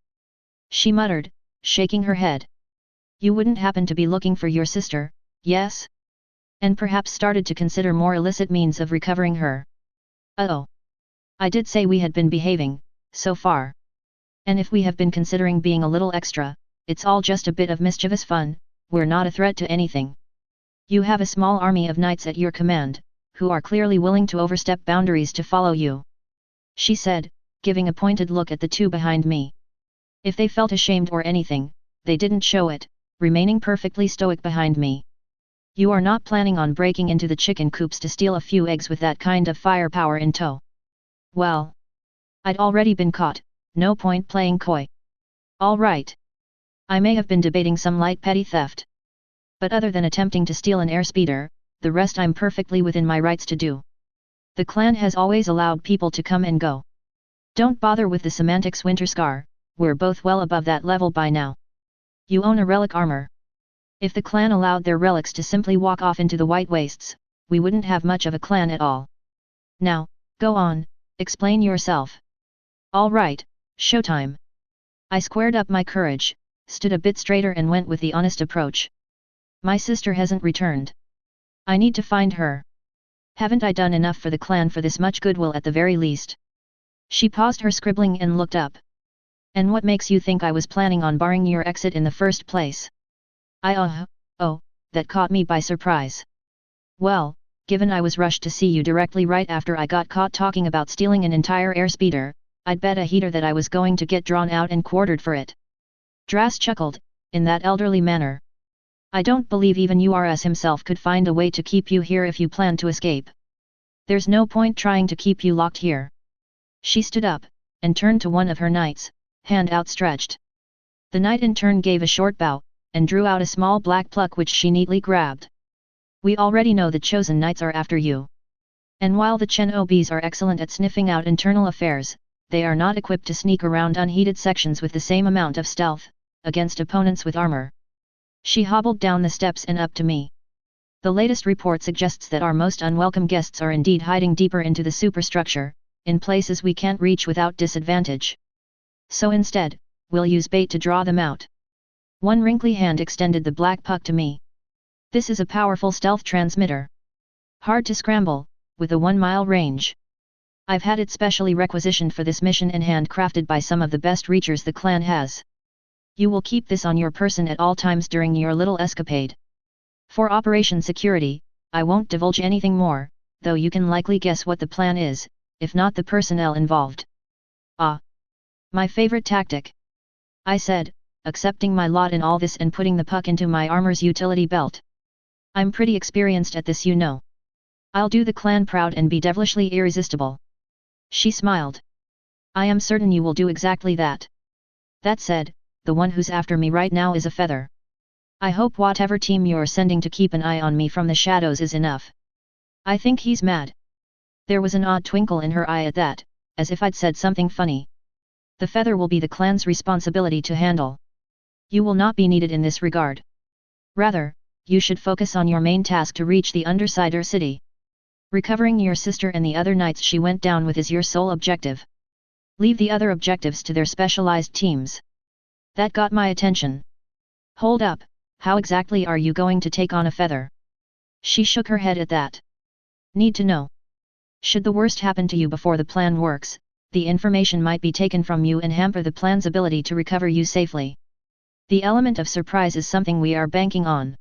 She muttered, shaking her head. You wouldn't happen to be looking for your sister, yes? And perhaps started to consider more illicit means of recovering her. Oh. I did say we had been behaving, so far. And if we have been considering being a little extra, it's all just a bit of mischievous fun, we're not a threat to anything. You have a small army of knights at your command, who are clearly willing to overstep boundaries to follow you. She said, giving a pointed look at the 2 behind me. If they felt ashamed or anything, they didn't show it, remaining perfectly stoic behind me. You are not planning on breaking into the chicken coops to steal a few eggs with that kind of firepower in tow. Well, I'd already been caught, no point playing coy. All right. I may have been debating some light petty theft. But other than attempting to steal an airspeeder, the rest I'm perfectly within my rights to do. The clan has always allowed people to come and go. Don't bother with the semantics, Winterscar, we're both well above that level by now. You own a relic armor. If the clan allowed their relics to simply walk off into the white wastes, we wouldn't have much of a clan at all. Now, go on, explain yourself. All right, showtime. I squared up my courage, stood a bit straighter and went with the honest approach. My sister hasn't returned. I need to find her. Haven't I done enough for the clan for this much goodwill at the very least? She paused her scribbling and looked up. And what makes you think I was planning on barring your exit in the first place? Oh, that caught me by surprise. Well, given I was rushed to see you directly right after I got caught talking about stealing an entire airspeeder, I'd bet a heater that I was going to get drawn out and quartered for it. Drass chuckled, in that elderly manner. I don't believe even URS himself could find a way to keep you here if you plan to escape. There's no point trying to keep you locked here. She stood up, and turned to one of her knights, hand outstretched. The knight in turn gave a short bow, and drew out a small black pluck which she neatly grabbed. We already know the chosen knights are after you. And while the Chen Obs are excellent at sniffing out internal affairs, they are not equipped to sneak around unheated sections with the same amount of stealth, against opponents with armor. She hobbled down the steps and up to me. The latest report suggests that our most unwelcome guests are indeed hiding deeper into the superstructure, in places we can't reach without disadvantage. So instead, we'll use bait to draw them out. One wrinkly hand extended the black puck to me. This is a powerful stealth transmitter. Hard to scramble, with a 1-mile range. I've had it specially requisitioned for this mission and handcrafted by some of the best reachers the clan has. You will keep this on your person at all times during your little escapade. For operation security, I won't divulge anything more, though you can likely guess what the plan is, if not the personnel involved. Ah! My favorite tactic! I said, accepting my lot in all this and putting the puck into my armor's utility belt. I'm pretty experienced at this, you know. I'll do the clan proud and be devilishly irresistible. She smiled. I am certain you will do exactly that. That said, the one who's after me right now is a feather. I hope whatever team you're sending to keep an eye on me from the shadows is enough. I think he's mad. There was an odd twinkle in her eye at that, as if I'd said something funny. The feather will be the clan's responsibility to handle. You will not be needed in this regard. Rather, you should focus on your main task to reach the Undersider city. Recovering your sister and the other knights she went down with is your sole objective. Leave the other objectives to their specialized teams. That got my attention. Hold up, how exactly are you going to take on a feather? She shook her head at that. Need to know. Should the worst happen to you before the plan works, the information might be taken from you and hamper the plan's ability to recover you safely. The element of surprise is something we are banking on.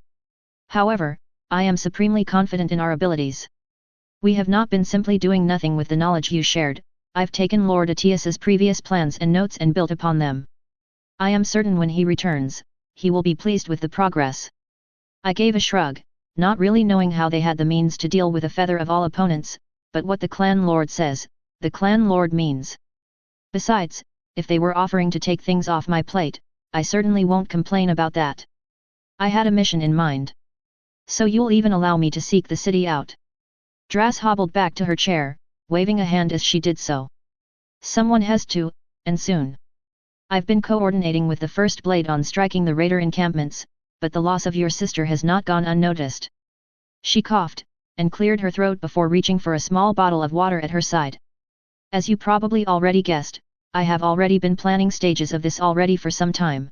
However, I am supremely confident in our abilities. We have not been simply doing nothing with the knowledge you shared. I've taken Lord Atius's previous plans and notes and built upon them. I am certain when he returns, he will be pleased with the progress. I gave a shrug, not really knowing how they had the means to deal with a feather of all opponents, but what the clan lord says, the clan lord means. Besides, if they were offering to take things off my plate, I certainly won't complain about that. I had a mission in mind. So you'll even allow me to seek the city out? Drass hobbled back to her chair, waving a hand as she did so. Someone has to, and soon. I've been coordinating with the First Blade on striking the raider encampments, but the loss of your sister has not gone unnoticed. She coughed, and cleared her throat before reaching for a small bottle of water at her side. As you probably already guessed, I have already been planning stages of this already for some time.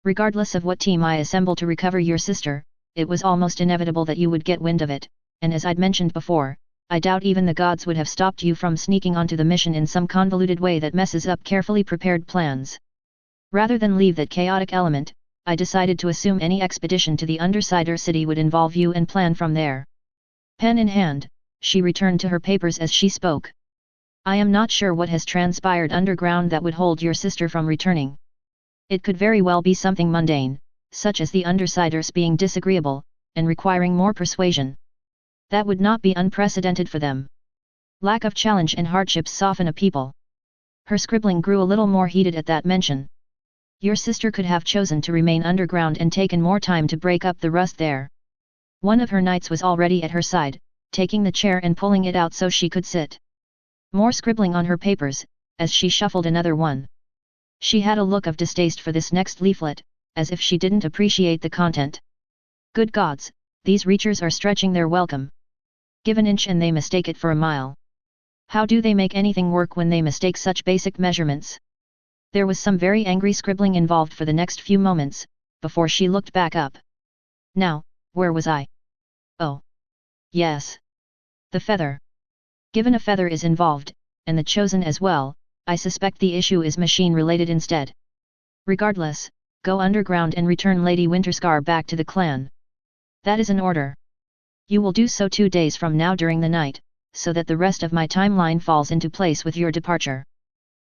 Regardless of what team I assemble to recover your sister, it was almost inevitable that you would get wind of it, and as I'd mentioned before, I doubt even the gods would have stopped you from sneaking onto the mission in some convoluted way that messes up carefully prepared plans. Rather than leave that chaotic element, I decided to assume any expedition to the Undersider city would involve you and plan from there. Pen in hand, she returned to her papers as she spoke. I am not sure what has transpired underground that would hold your sister from returning. It could very well be something mundane, such as the Undersiders being disagreeable, and requiring more persuasion. That would not be unprecedented for them. Lack of challenge and hardships soften a people. Her scribbling grew a little more heated at that mention. Your sister could have chosen to remain underground and taken more time to break up the rust there. One of her knights was already at her side, taking the chair and pulling it out so she could sit. More scribbling on her papers, as she shuffled another one. She had a look of distaste for this next leaflet, as if she didn't appreciate the content. Good gods, these reachers are stretching their welcome. Give an inch and they mistake it for a mile. How do they make anything work when they mistake such basic measurements? There was some very angry scribbling involved for the next few moments, before she looked back up. Now, where was I? Oh. Yes. The feather. Given a feather is involved, and the chosen as well, I suspect the issue is machine-related instead. Regardless, go underground and return Lady Winterscar back to the clan. That is an order. You will do so 2 days from now during the night, so that the rest of my timeline falls into place with your departure.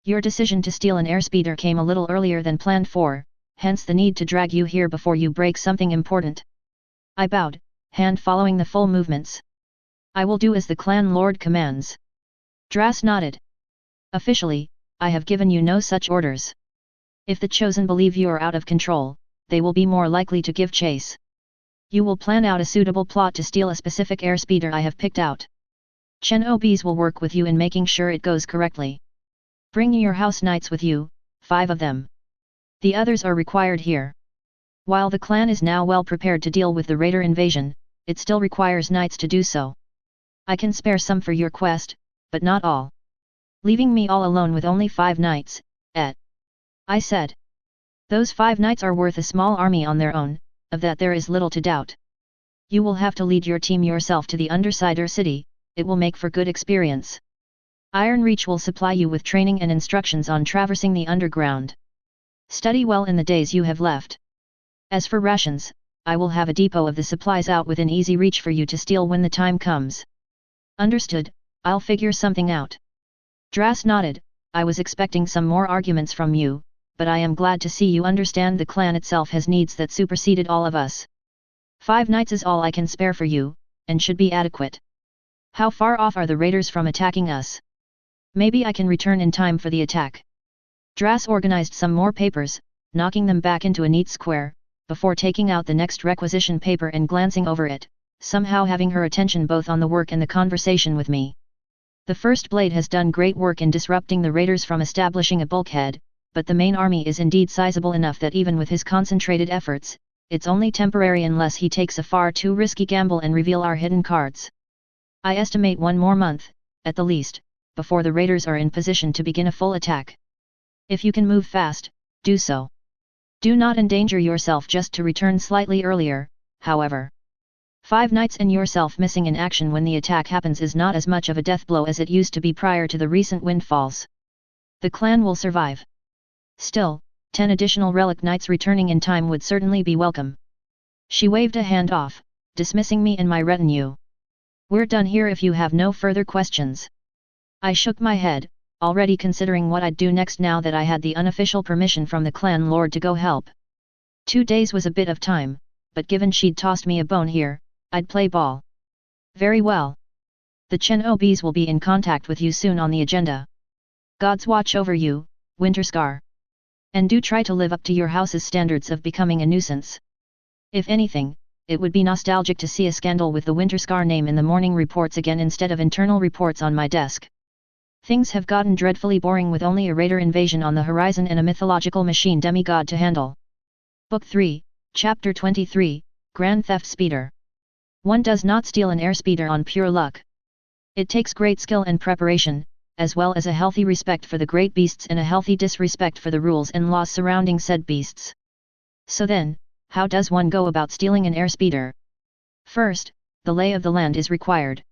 Your decision to steal an airspeeder came a little earlier than planned for, hence the need to drag you here before you break something important. I bowed, hand following the full movements. I will do as the clan lord commands. Dras nodded. Officially, I have given you no such orders. If the chosen believe you are out of control, they will be more likely to give chase. You will plan out a suitable plot to steal a specific airspeeder I have picked out. Chen Obs will work with you in making sure it goes correctly. Bring your house knights with you, 5 of them. The others are required here. While the clan is now well prepared to deal with the raider invasion, it still requires knights to do so. I can spare some for your quest, but not all. Leaving me all alone with only 5 knights, I said. Those 5 knights are worth a small army on their own, of that there is little to doubt. You will have to lead your team yourself to the Undersider city, it will make for good experience. Iron Reach will supply you with training and instructions on traversing the underground. Study well in the days you have left. As for rations, I will have a depot of the supplies out within easy reach for you to steal when the time comes. Understood, I'll figure something out. Dras nodded. I was expecting some more arguments from you, but I am glad to see you understand the clan itself has needs that superseded all of us. 5 knights is all I can spare for you, and should be adequate. How far off are the raiders from attacking us? Maybe I can return in time for the attack. Dras organized some more papers, knocking them back into a neat square, before taking out the next requisition paper and glancing over it, somehow having her attention both on the work and the conversation with me. The first blade has done great work in disrupting the raiders from establishing a bulkhead, but the main army is indeed sizable enough that even with his concentrated efforts, it's only temporary unless he takes a far too risky gamble and reveal our hidden cards. I estimate 1 more month, at the least, before the raiders are in position to begin a full attack. If you can move fast, do so. Do not endanger yourself just to return slightly earlier, however. 5 knights and yourself missing in action when the attack happens is not as much of a death blow as it used to be prior to the recent windfalls. The clan will survive. Still, 10 additional relic knights returning in time would certainly be welcome. She waved a hand off, dismissing me and my retinue. We're done here if you have no further questions. I shook my head, already considering what I'd do next now that I had the unofficial permission from the clan lord to go help. 2 days was a bit of time, but given she'd tossed me a bone here, I'd play ball. Very well. The Chen Obs will be in contact with you soon on the agenda. Gods watch over you, Winterscar. And do try to live up to your house's standards of becoming a nuisance. If anything, it would be nostalgic to see a scandal with the Winterscar name in the morning reports again instead of internal reports on my desk. Things have gotten dreadfully boring with only a raider invasion on the horizon and a mythological machine demigod to handle. Book 3, Chapter 23, Grand Theft Speeder. One does not steal an airspeeder on pure luck. It takes great skill and preparation, as well as a healthy respect for the great beasts and a healthy disrespect for the rules and laws surrounding said beasts. So then, how does one go about stealing an airspeeder? First, the lay of the land is required.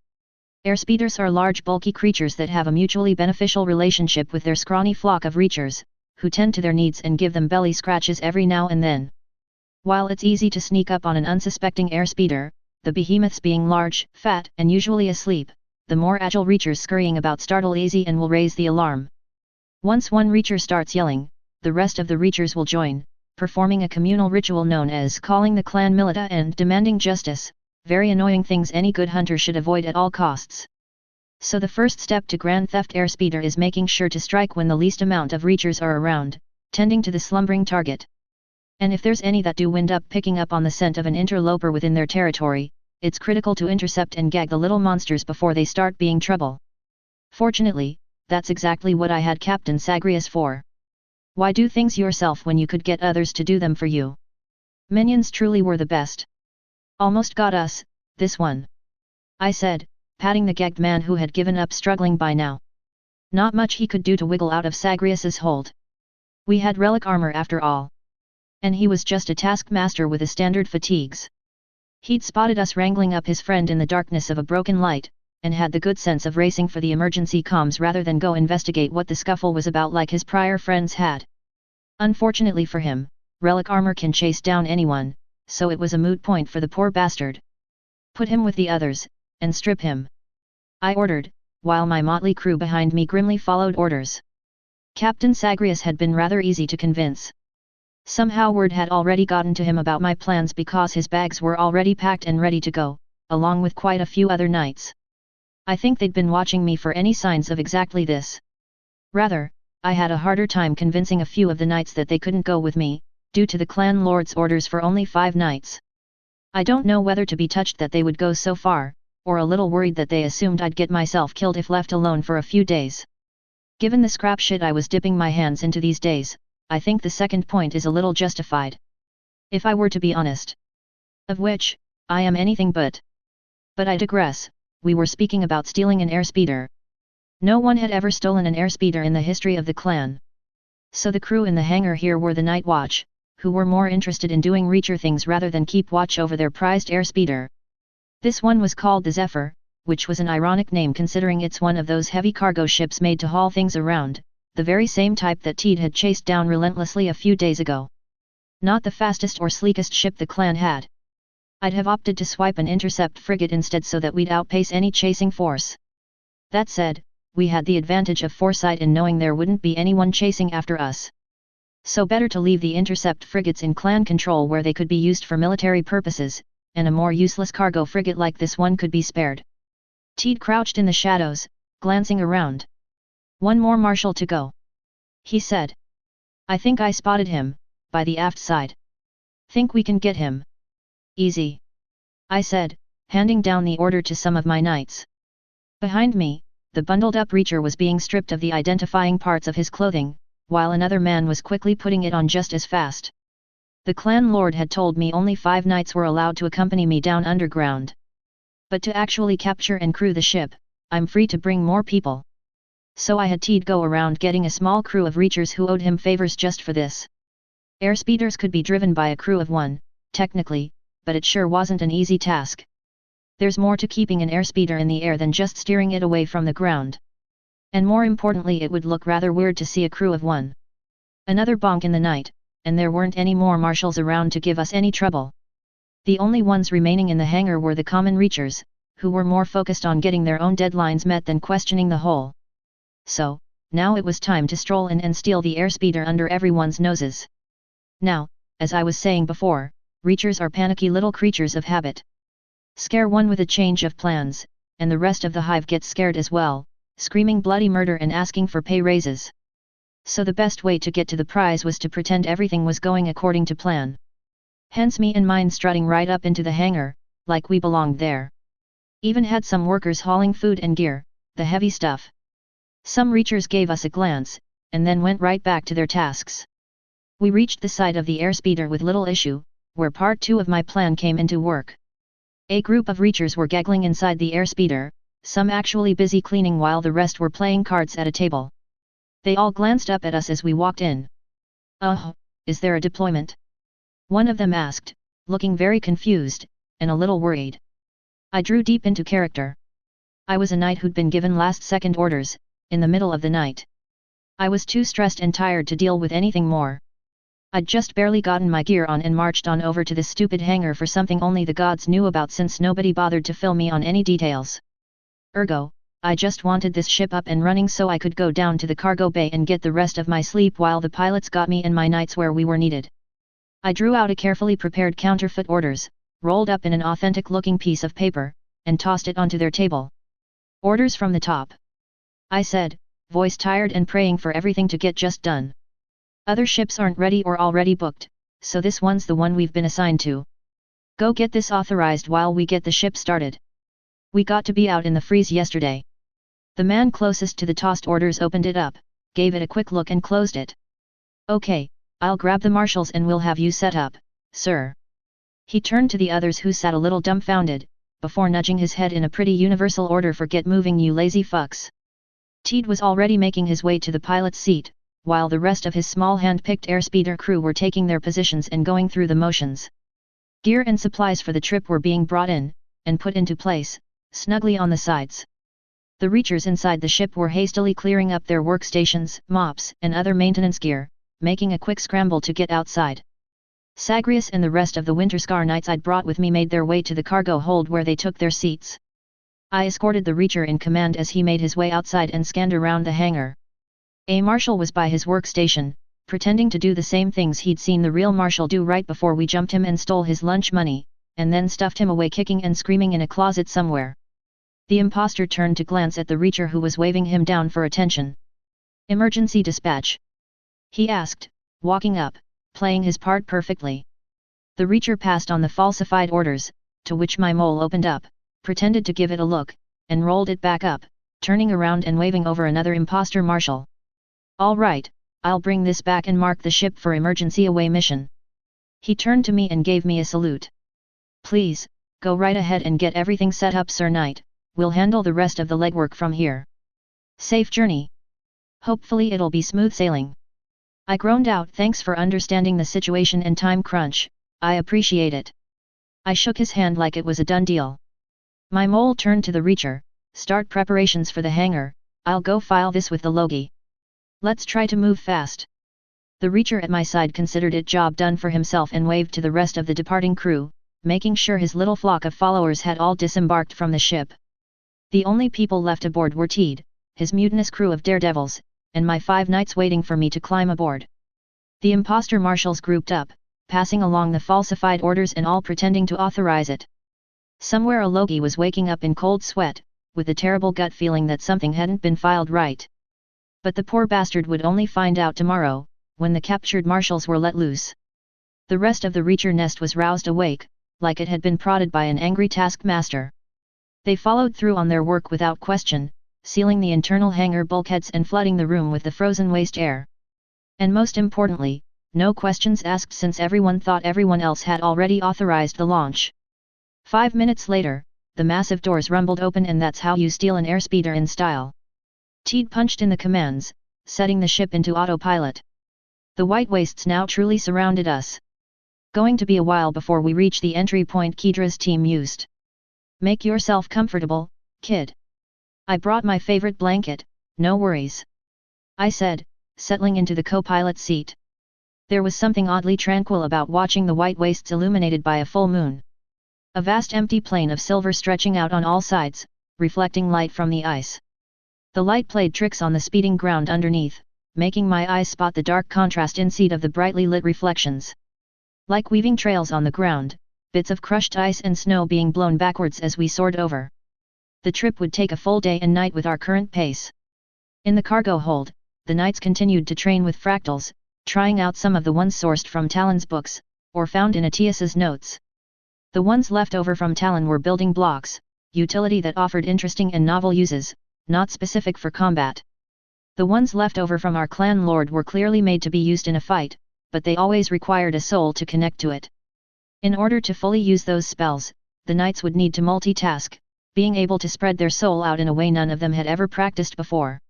Airspeeders are large bulky creatures that have a mutually beneficial relationship with their scrawny flock of reachers, who tend to their needs and give them belly scratches every now and then. While it's easy to sneak up on an unsuspecting airspeeder, the behemoths being large, fat, and usually asleep, the more agile reachers scurrying about startle easy and will raise the alarm. Once one reacher starts yelling, the rest of the reachers will join, performing a communal ritual known as calling the clan milita and demanding justice, very annoying things any good hunter should avoid at all costs. So the first step to Grand Theft Airspeeder is making sure to strike when the least amount of reachers are around, tending to the slumbering target. And if there's any that do wind up picking up on the scent of an interloper within their territory, it's critical to intercept and gag the little monsters before they start being trouble. Fortunately, that's exactly what I had Captain Sagrius for. Why do things yourself when you could get others to do them for you? Minions truly were the best. Almost got us, this one. I said, patting the gagged man who had given up struggling by now. Not much he could do to wiggle out of Sagrius's hold. We had relic armor after all. And he was just a taskmaster with a standard fatigues. He'd spotted us wrangling up his friend in the darkness of a broken light, and had the good sense of racing for the emergency comms rather than go investigate what the scuffle was about like his prior friends had. Unfortunately for him, relic armor can chase down anyone, so it was a moot point for the poor bastard. Put him with the others, and strip him. I ordered, while my motley crew behind me grimly followed orders. Captain Sagrius had been rather easy to convince. Somehow word had already gotten to him about my plans because his bags were already packed and ready to go, along with quite a few other knights. I think they'd been watching me for any signs of exactly this. Rather, I had a harder time convincing a few of the knights that they couldn't go with me, due to the clan lord's orders for only 5 nights. I don't know whether to be touched that they would go so far, or a little worried that they assumed I'd get myself killed if left alone for a few days. Given the scrap shit I was dipping my hands into these days, I think the second point is a little justified. If I were to be honest. Of which, I am anything but. But I digress, we were speaking about stealing an airspeeder. No one had ever stolen an airspeeder in the history of the clan. So the crew in the hangar here were the night watch, who were more interested in doing Reacher things rather than keep watch over their prized airspeeder. This one was called the Zephyr, which was an ironic name considering it's one of those heavy cargo ships made to haul things around, the very same type that Teed had chased down relentlessly a few days ago. Not the fastest or sleekest ship the clan had. I'd have opted to swipe an intercept frigate instead so that we'd outpace any chasing force. That said, we had the advantage of foresight in knowing there wouldn't be anyone chasing after us. So better to leave the intercept frigates in clan control where they could be used for military purposes, and a more useless cargo frigate like this one could be spared. Teed crouched in the shadows, glancing around. "One more marshal to go," he said. "I think I spotted him, by the aft side. Think we can get him?" "Easy," I said, handing down the order to some of my knights. Behind me, the bundled-up Reacher was being stripped of the identifying parts of his clothing, while another man was quickly putting it on just as fast. The clan lord had told me only 5 knights were allowed to accompany me down underground. But to actually capture and crew the ship, I'm free to bring more people. So I had Teed go around getting a small crew of Reachers who owed him favors just for this. Airspeeders could be driven by a crew of 1, technically, but it sure wasn't an easy task. There's more to keeping an airspeeder in the air than just steering it away from the ground. And more importantly, it would look rather weird to see a crew of 1. Another bonk in the night, and there weren't any more marshals around to give us any trouble. The only ones remaining in the hangar were the common Reachers, who were more focused on getting their own deadlines met than questioning the whole. So, now it was time to stroll in and steal the airspeeder under everyone's noses. Now, as I was saying before, Reachers are panicky little creatures of habit. Scare one with a change of plans, and the rest of the hive gets scared as well, screaming bloody murder and asking for pay raises. So the best way to get to the prize was to pretend everything was going according to plan. Hence me and mine strutting right up into the hangar, like we belonged there. Even had some workers hauling food and gear, the heavy stuff. Some Reachers gave us a glance, and then went right back to their tasks. We reached the side of the airspeeder with little issue, where part 2 of my plan came into work. A group of Reachers were gaggling inside the airspeeder, some actually busy cleaning while the rest were playing cards at a table. They all glanced up at us as we walked in. Is there a deployment?" one of them asked, looking very confused, and a little worried. I drew deep into character. I was a knight who'd been given last-second orders, in the middle of the night. I was too stressed and tired to deal with anything more. I'd just barely gotten my gear on and marched on over to this stupid hangar for something only the gods knew about since nobody bothered to fill me on any details. Ergo, I just wanted this ship up and running so I could go down to the cargo bay and get the rest of my sleep while the pilots got me and my knights where we were needed. I drew out a carefully prepared counterfeit orders, rolled up in an authentic-looking piece of paper, and tossed it onto their table. "Orders from the top," I said, voice tired and praying for everything to get just done. "Other ships aren't ready or already booked, so this one's the one we've been assigned to. Go get this authorized while we get the ship started. We got to be out in the freeze yesterday." The man closest to the tossed orders opened it up, gave it a quick look and closed it. "Okay, I'll grab the marshals and we'll have you set up, sir." He turned to the others who sat a little dumbfounded, before nudging his head in a pretty universal order for "Get moving, you lazy fucks." Teed was already making his way to the pilot's seat, while the rest of his small hand-picked airspeeder crew were taking their positions and going through the motions. Gear and supplies for the trip were being brought in, and put into place, snugly on the sides. The Reachers inside the ship were hastily clearing up their workstations, mops, and other maintenance gear, making a quick scramble to get outside. Sagrius and the rest of the Winterscar knights I'd brought with me made their way to the cargo hold where they took their seats. I escorted the Reacher in command as he made his way outside and scanned around the hangar. A marshal was by his workstation, pretending to do the same things he'd seen the real marshal do right before we jumped him and stole his lunch money, and then stuffed him away kicking and screaming in a closet somewhere. The imposter turned to glance at the Reacher who was waving him down for attention. "Emergency dispatch?" he asked, walking up, playing his part perfectly. The Reacher passed on the falsified orders, to which my mole opened up, pretended to give it a look, and rolled it back up, turning around and waving over another imposter marshal. "All right, I'll bring this back and mark the ship for emergency away mission." He turned to me and gave me a salute. "Please, go right ahead and get everything set up, Sir Knight, we'll handle the rest of the legwork from here. Safe journey. Hopefully it'll be smooth sailing." I groaned out thanks for understanding the situation and time crunch, I appreciate it. I shook his hand like it was a done deal. My mole turned to the Reacher, "Start preparations for the hangar, I'll go file this with the Logi. Let's try to move fast." The Reacher at my side considered it job done for himself and waved to the rest of the departing crew, making sure his little flock of followers had all disembarked from the ship. The only people left aboard were Teed, his mutinous crew of daredevils, and my 5 knights waiting for me to climb aboard. The imposter marshals grouped up, passing along the falsified orders and all pretending to authorize it. Somewhere a Logi was waking up in cold sweat, with a terrible gut feeling that something hadn't been filed right. But the poor bastard would only find out tomorrow, when the captured marshals were let loose. The rest of the Reacher nest was roused awake, like it had been prodded by an angry taskmaster. They followed through on their work without question, sealing the internal hangar bulkheads and flooding the room with the frozen waste air. And most importantly, no questions asked since everyone thought everyone else had already authorized the launch. 5 minutes later, the massive doors rumbled open, and that's how you steal an airspeeder in style. Teed punched in the commands, setting the ship into autopilot. The white wastes now truly surrounded us. "Going to be a while before we reach the entry point," Kedra's team used. "Make yourself comfortable, kid. I brought my favorite blanket, no worries," I said, settling into the co-pilot seat. There was something oddly tranquil about watching the white wastes illuminated by a full moon. A vast empty plain of silver stretching out on all sides, reflecting light from the ice. The light played tricks on the speeding ground underneath, making my eyes spot the dark contrast instead of the brightly lit reflections. Like weaving trails on the ground, bits of crushed ice and snow being blown backwards as we soared over. The trip would take a full day and night with our current pace. In the cargo hold, the knights continued to train with fractals, trying out some of the ones sourced from Talon's books, or found in Atias's notes. The ones left over from Talon were building blocks, utility that offered interesting and novel uses, not specific for combat. The ones left over from our clan lord were clearly made to be used in a fight, but they always required a soul to connect to it. In order to fully use those spells, the knights would need to multitask, being able to spread their soul out in a way none of them had ever practiced before.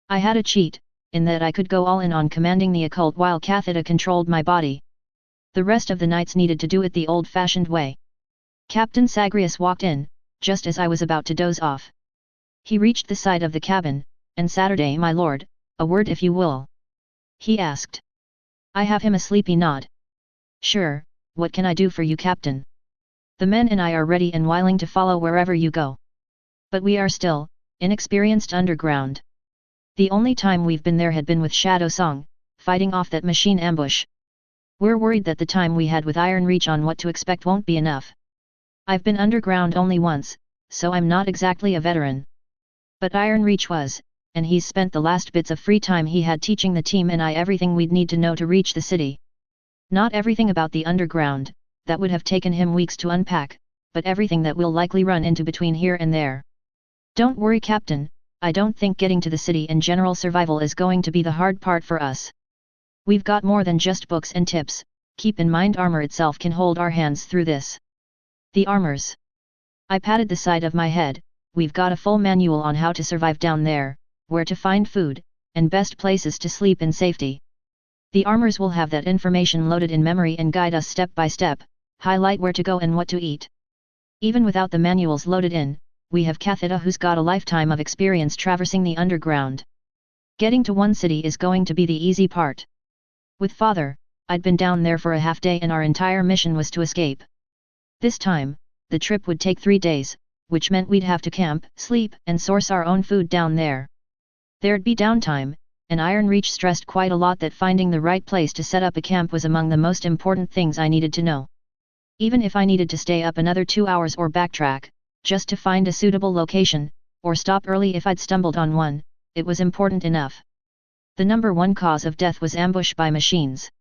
I had a cheat, in that I could go all in on commanding the occult while Cathida controlled my body. The rest of the knights needed to do it the old-fashioned way. Captain Sagrius walked in, just as I was about to doze off. He reached the side of the cabin, and "Saturday, my lord, a word if you will," he asked. I have him a sleepy nod. "Sure, what can I do for you, Captain? The men and I are ready and willing to follow wherever you go. But we are still inexperienced underground. The only time we've been there had been with Shadow Song, fighting off that machine ambush. We're worried that the time we had with Iron Reach on what to expect won't be enough. I've been underground only once, so I'm not exactly a veteran. But Iron Reach was, and he's spent the last bits of free time he had teaching the team and I everything we'd need to know to reach the city. Not everything about the underground, that would have taken him weeks to unpack, but everything that we'll likely run into between here and there. Don't worry, Captain, I don't think getting to the city and general survival is going to be the hard part for us. We've got more than just books and tips, keep in mind armor itself can hold our hands through this." "The armors?" I patted the side of my head. "We've got a full manual on how to survive down there, where to find food, and best places to sleep in safety. The armors will have that information loaded in memory and guide us step by step, highlight where to go and what to eat. Even without the manuals loaded in, we have Cathida who's got a lifetime of experience traversing the underground. Getting to one city is going to be the easy part. With Father, I'd been down there for a half day and our entire mission was to escape. This time, the trip would take 3 days, which meant we'd have to camp, sleep, and source our own food down there. There'd be downtime, and Iron Reach stressed quite a lot that finding the right place to set up a camp was among the most important things I needed to know. Even if I needed to stay up another 2 hours or backtrack, Just to find a suitable location, or stop early if I'd stumbled on one, it was important enough. The number one cause of death was ambush by machines.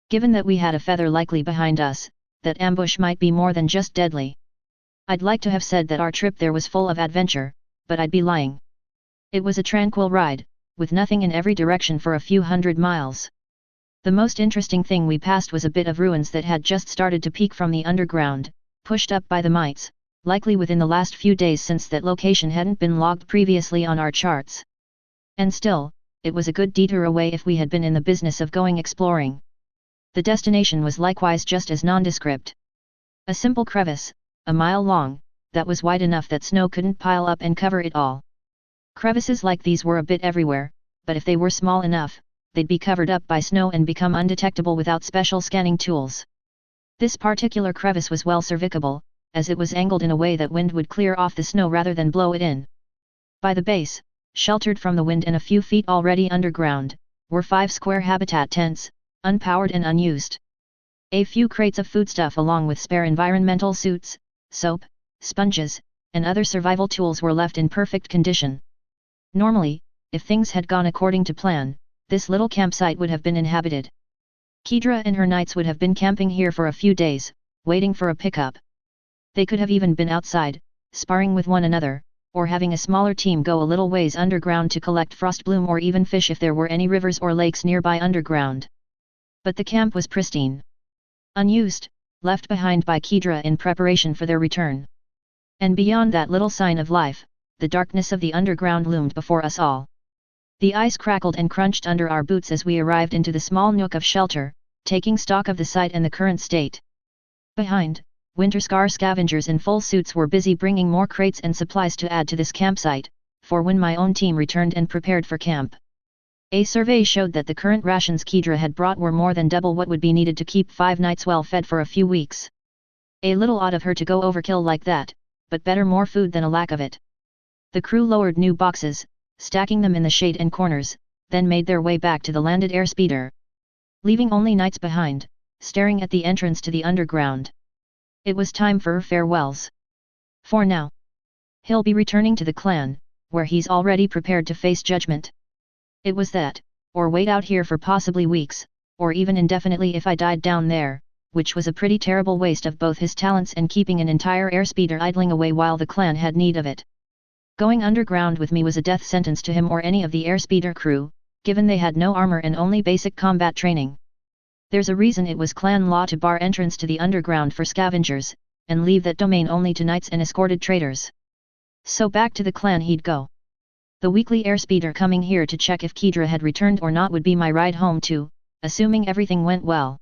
Given that we had a feather likely behind us, that ambush might be more than just deadly. I'd like to have said that our trip there was full of adventure, but I'd be lying. It was a tranquil ride, with nothing in every direction for a few hundred miles. The most interesting thing we passed was a bit of ruins that had just started to peek from the underground, pushed up by the mites, likely within the last few days since that location hadn't been logged previously on our charts. And still, it was a good detour away if we had been in the business of going exploring. The destination was likewise just as nondescript. A simple crevice, a mile long, that was wide enough that snow couldn't pile up and cover it all. Crevices like these were a bit everywhere, but if they were small enough, they'd be covered up by snow and become undetectable without special scanning tools. This particular crevice was well serviceable, as it was angled in a way that wind would clear off the snow rather than blow it in. By the base, sheltered from the wind and a few feet already underground, were 5 square habitat tents, unpowered and unused. A few crates of foodstuff along with spare environmental suits, soap, sponges, and other survival tools were left in perfect condition. Normally, if things had gone according to plan, this little campsite would have been inhabited. Kedra and her knights would have been camping here for a few days, waiting for a pickup. They could have even been outside, sparring with one another, or having a smaller team go a little ways underground to collect frostbloom or even fish if there were any rivers or lakes nearby underground. But the camp was pristine. Unused, left behind by Kedra in preparation for their return. And beyond that little sign of life, the darkness of the underground loomed before us all. The ice crackled and crunched under our boots as we arrived into the small nook of shelter, taking stock of the site and the current state. Behind, Winterscar scavengers in full suits were busy bringing more crates and supplies to add to this campsite, for when my own team returned and prepared for camp. A survey showed that the current rations Kedra had brought were more than double what would be needed to keep 5 knights well fed for a few weeks. A little odd of her to go overkill like that, but better more food than a lack of it. The crew lowered new boxes, stacking them in the shade and corners, then made their way back to the landed airspeeder. Leaving only knights behind, staring at the entrance to the underground. It was time for farewells. For now. He'll be returning to the clan, where he's already prepared to face judgment. It was that, or wait out here for possibly weeks, or even indefinitely if I died down there, which was a pretty terrible waste of both his talents and keeping an entire airspeeder idling away while the clan had need of it. Going underground with me was a death sentence to him or any of the airspeeder crew, given they had no armor and only basic combat training. There's a reason it was clan law to bar entrance to the underground for scavengers, and leave that domain only to knights and escorted traders. So back to the clan he'd go. The weekly airspeeder coming here to check if Kedra had returned or not would be my ride home too, assuming everything went well.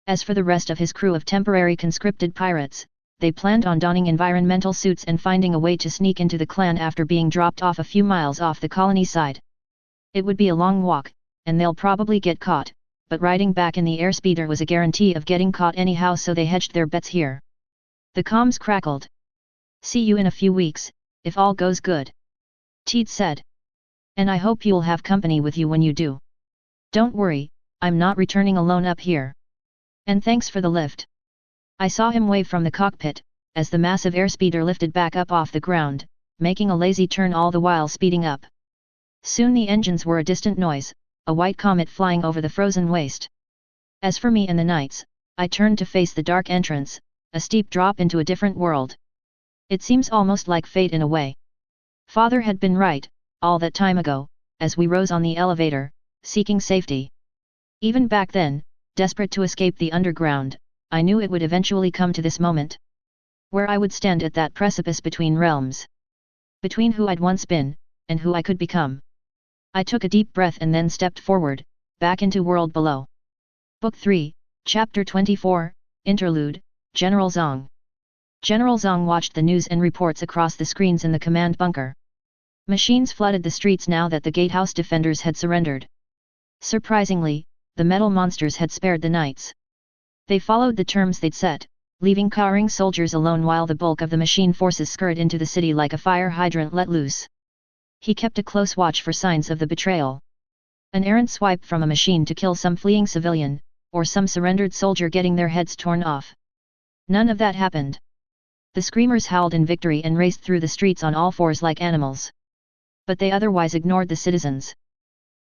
As for the rest of his crew of temporary conscripted pirates, they planned on donning environmental suits and finding a way to sneak into the clan after being dropped off a few miles off the colony side. It would be a long walk, and they'll probably get caught, but riding back in the airspeeder was a guarantee of getting caught anyhow, so they hedged their bets here. The comms crackled. "See you in a few weeks, if all goes good," Teed said. "And I hope you'll have company with you when you do. Don't worry, I'm not returning alone up here. And thanks for the lift." I saw him wave from the cockpit, as the massive airspeeder lifted back up off the ground, making a lazy turn all the while speeding up. Soon the engines were a distant noise, a white comet flying over the frozen waste. As for me and the knights, I turned to face the dark entrance, a steep drop into a different world. It seems almost like fate in a way. Father had been right, all that time ago, as we rose on the elevator, seeking safety. Even back then, desperate to escape the underground, I knew it would eventually come to this moment. Where I would stand at that precipice between realms. Between who I'd once been, and who I could become. I took a deep breath and then stepped forward, back into World Below. Book 3, Chapter 24, Interlude, General Zong. General Zong watched the news and reports across the screens in the command bunker. Machines flooded the streets now that the gatehouse defenders had surrendered. Surprisingly, the metal monsters had spared the knights. They followed the terms they'd set, leaving cowering soldiers alone while the bulk of the machine forces scurried into the city like a fire hydrant let loose. He kept a close watch for signs of the betrayal. An errant swipe from a machine to kill some fleeing civilian, or some surrendered soldier getting their heads torn off. None of that happened. The screamers howled in victory and raced through the streets on all fours like animals. But they otherwise ignored the citizens.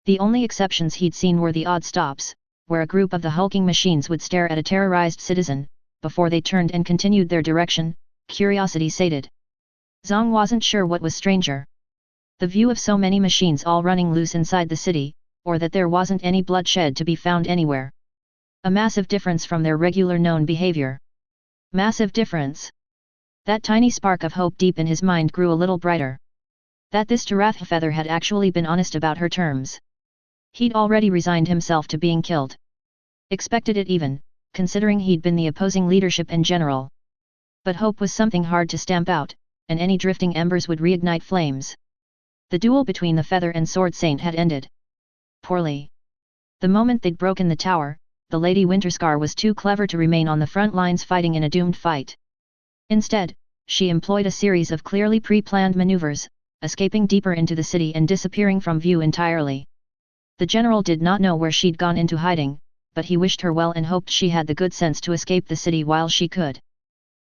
The only exceptions he'd seen were the odd stops, where a group of the hulking machines would stare at a terrorized citizen, before they turned and continued their direction, curiosity sated. Zhang wasn't sure what was stranger. The view of so many machines all running loose inside the city, or that there wasn't any bloodshed to be found anywhere. A massive difference from their regular known behavior. Massive difference. That tiny spark of hope deep in his mind grew a little brighter. That this Tarath Feather had actually been honest about her terms. He'd already resigned himself to being killed. Expected it even, considering he'd been the opposing leadership in general. But hope was something hard to stamp out, and any drifting embers would reignite flames. The duel between the Feather and Sword Saint had ended. Poorly. The moment they'd broken the tower, the Lady Winterscar was too clever to remain on the front lines fighting in a doomed fight. Instead, she employed a series of clearly pre-planned maneuvers, escaping deeper into the city and disappearing from view entirely. The general did not know where she'd gone into hiding, but he wished her well and hoped she had the good sense to escape the city while she could.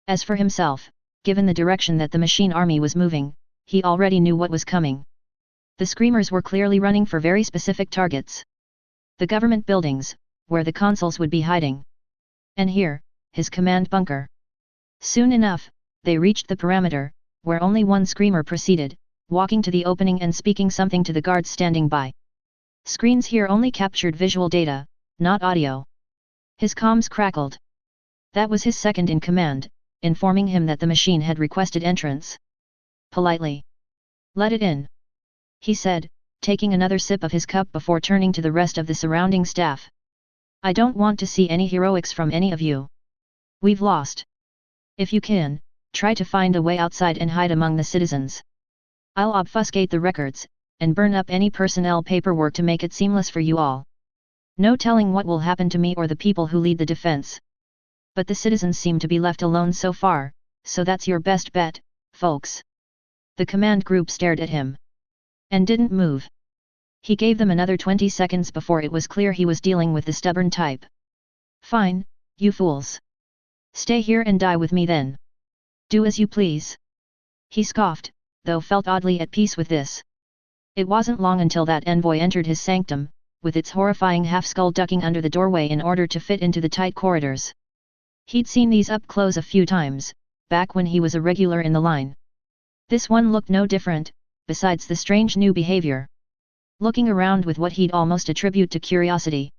As for himself, given the direction that the machine army was moving, he already knew what was coming. The screamers were clearly running for very specific targets. The government buildings, where the consuls would be hiding. And here, his command bunker. Soon enough, they reached the perimeter, where only one screamer proceeded, walking to the opening and speaking something to the guards standing by. Screens here only captured visual data, not audio. His comms crackled. That was his second in command, informing him that the machine had requested entrance. Politely. Let it in. He said, taking another sip of his cup before turning to the rest of the surrounding staff. I don't want to see any heroics from any of you. We've lost. If you can, try to find a way outside and hide among the citizens. I'll obfuscate the records, and burn up any personnel paperwork to make it seamless for you all. No telling what will happen to me or the people who lead the defense. But the citizens seem to be left alone so far, so that's your best bet, folks. The command group stared at him. And didn't move. He gave them another 20 seconds before it was clear he was dealing with the stubborn type. Fine, you fools. Stay here and die with me then. Do as you please. He scoffed, though felt oddly at peace with this. It wasn't long until that envoy entered his sanctum, with its horrifying half-skull ducking under the doorway in order to fit into the tight corridors. He'd seen these up close a few times, back when he was a regular in the line. This one looked no different, besides the strange new behavior. Looking around with what he'd almost attribute to curiosity.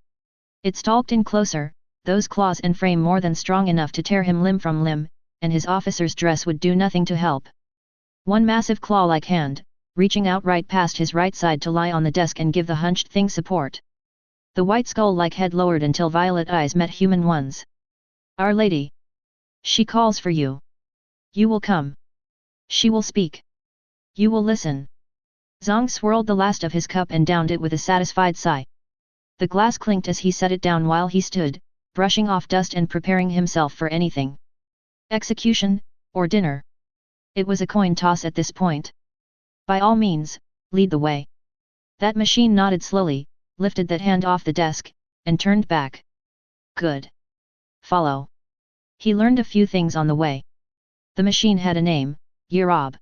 It stalked in closer, those claws and frame more than strong enough to tear him limb from limb, and his officer's dress would do nothing to help. One massive claw-like hand, reaching out right past his right side to lie on the desk and give the hunched thing support. The white skull-like head lowered until violet eyes met human ones. Our Lady. She calls for you. You will come. She will speak. You will listen. Zhang swirled the last of his cup and downed it with a satisfied sigh. The glass clinked as he set it down while he stood, brushing off dust and preparing himself for anything. Execution, or dinner. It was a coin toss at this point. By all means, lead the way. That machine nodded slowly, lifted that hand off the desk, and turned back. Good. Follow. He learned a few things on the way. The machine had a name, Yerob.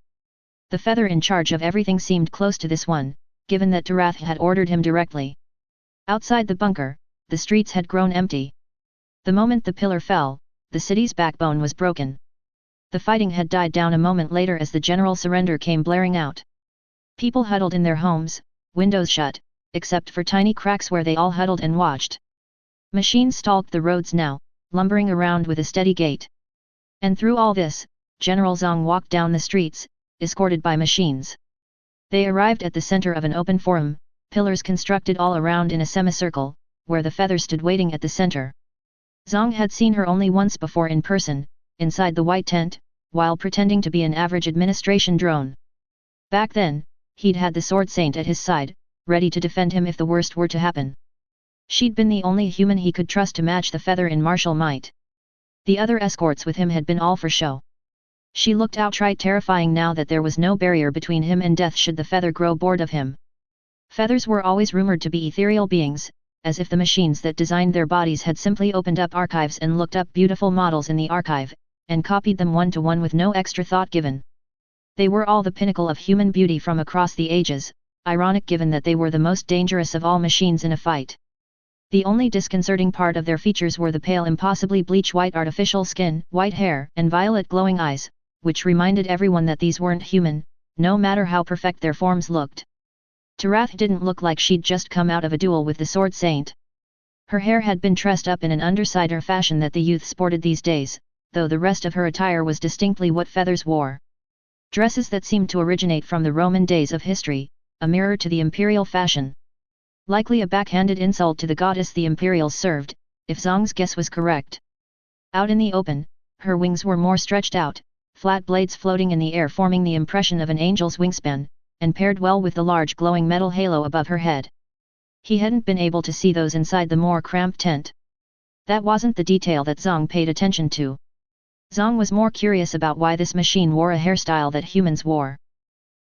The Feather in charge of everything seemed close to this one, given that Tarath had ordered him directly. Outside the bunker, the streets had grown empty. The moment the pillar fell, the city's backbone was broken. The fighting had died down a moment later as the general surrender came blaring out. People huddled in their homes, windows shut, except for tiny cracks where they all huddled and watched. Machines stalked the roads now, lumbering around with a steady gait. And through all this, General Zhang walked down the streets, escorted by machines. They arrived at the center of an open forum, pillars constructed all around in a semicircle, where the Feather stood waiting at the center. Zhang had seen her only once before in person, inside the white tent, while pretending to be an average administration drone. Back then, he'd had the Sword Saint at his side, ready to defend him if the worst were to happen. She'd been the only human he could trust to match the Feather in martial might. The other escorts with him had been all for show. She looked outright terrifying now that there was no barrier between him and death should the Feather grow bored of him. Feathers were always rumored to be ethereal beings, as if the machines that designed their bodies had simply opened up archives and looked up beautiful models in the archive, and copied them one to one with no extra thought given. They were all the pinnacle of human beauty from across the ages, ironic given that they were the most dangerous of all machines in a fight. The only disconcerting part of their features were the pale impossibly bleach-white artificial skin, white hair, and violet glowing eyes, which reminded everyone that these weren't human, no matter how perfect their forms looked. Tarath didn't look like she'd just come out of a duel with the Sword Saint. Her hair had been trussed up in an undersider fashion that the youth sported these days, though the rest of her attire was distinctly what Feathers wore. Dresses that seemed to originate from the Roman days of history, a mirror to the imperial fashion. Likely a backhanded insult to the goddess the Imperials served, if Zong's guess was correct. Out in the open, her wings were more stretched out, flat blades floating in the air forming the impression of an angel's wingspan, and paired well with the large glowing metal halo above her head. He hadn't been able to see those inside the more cramped tent. That wasn't the detail that Zong paid attention to. Zong was more curious about why this machine wore a hairstyle that humans wore.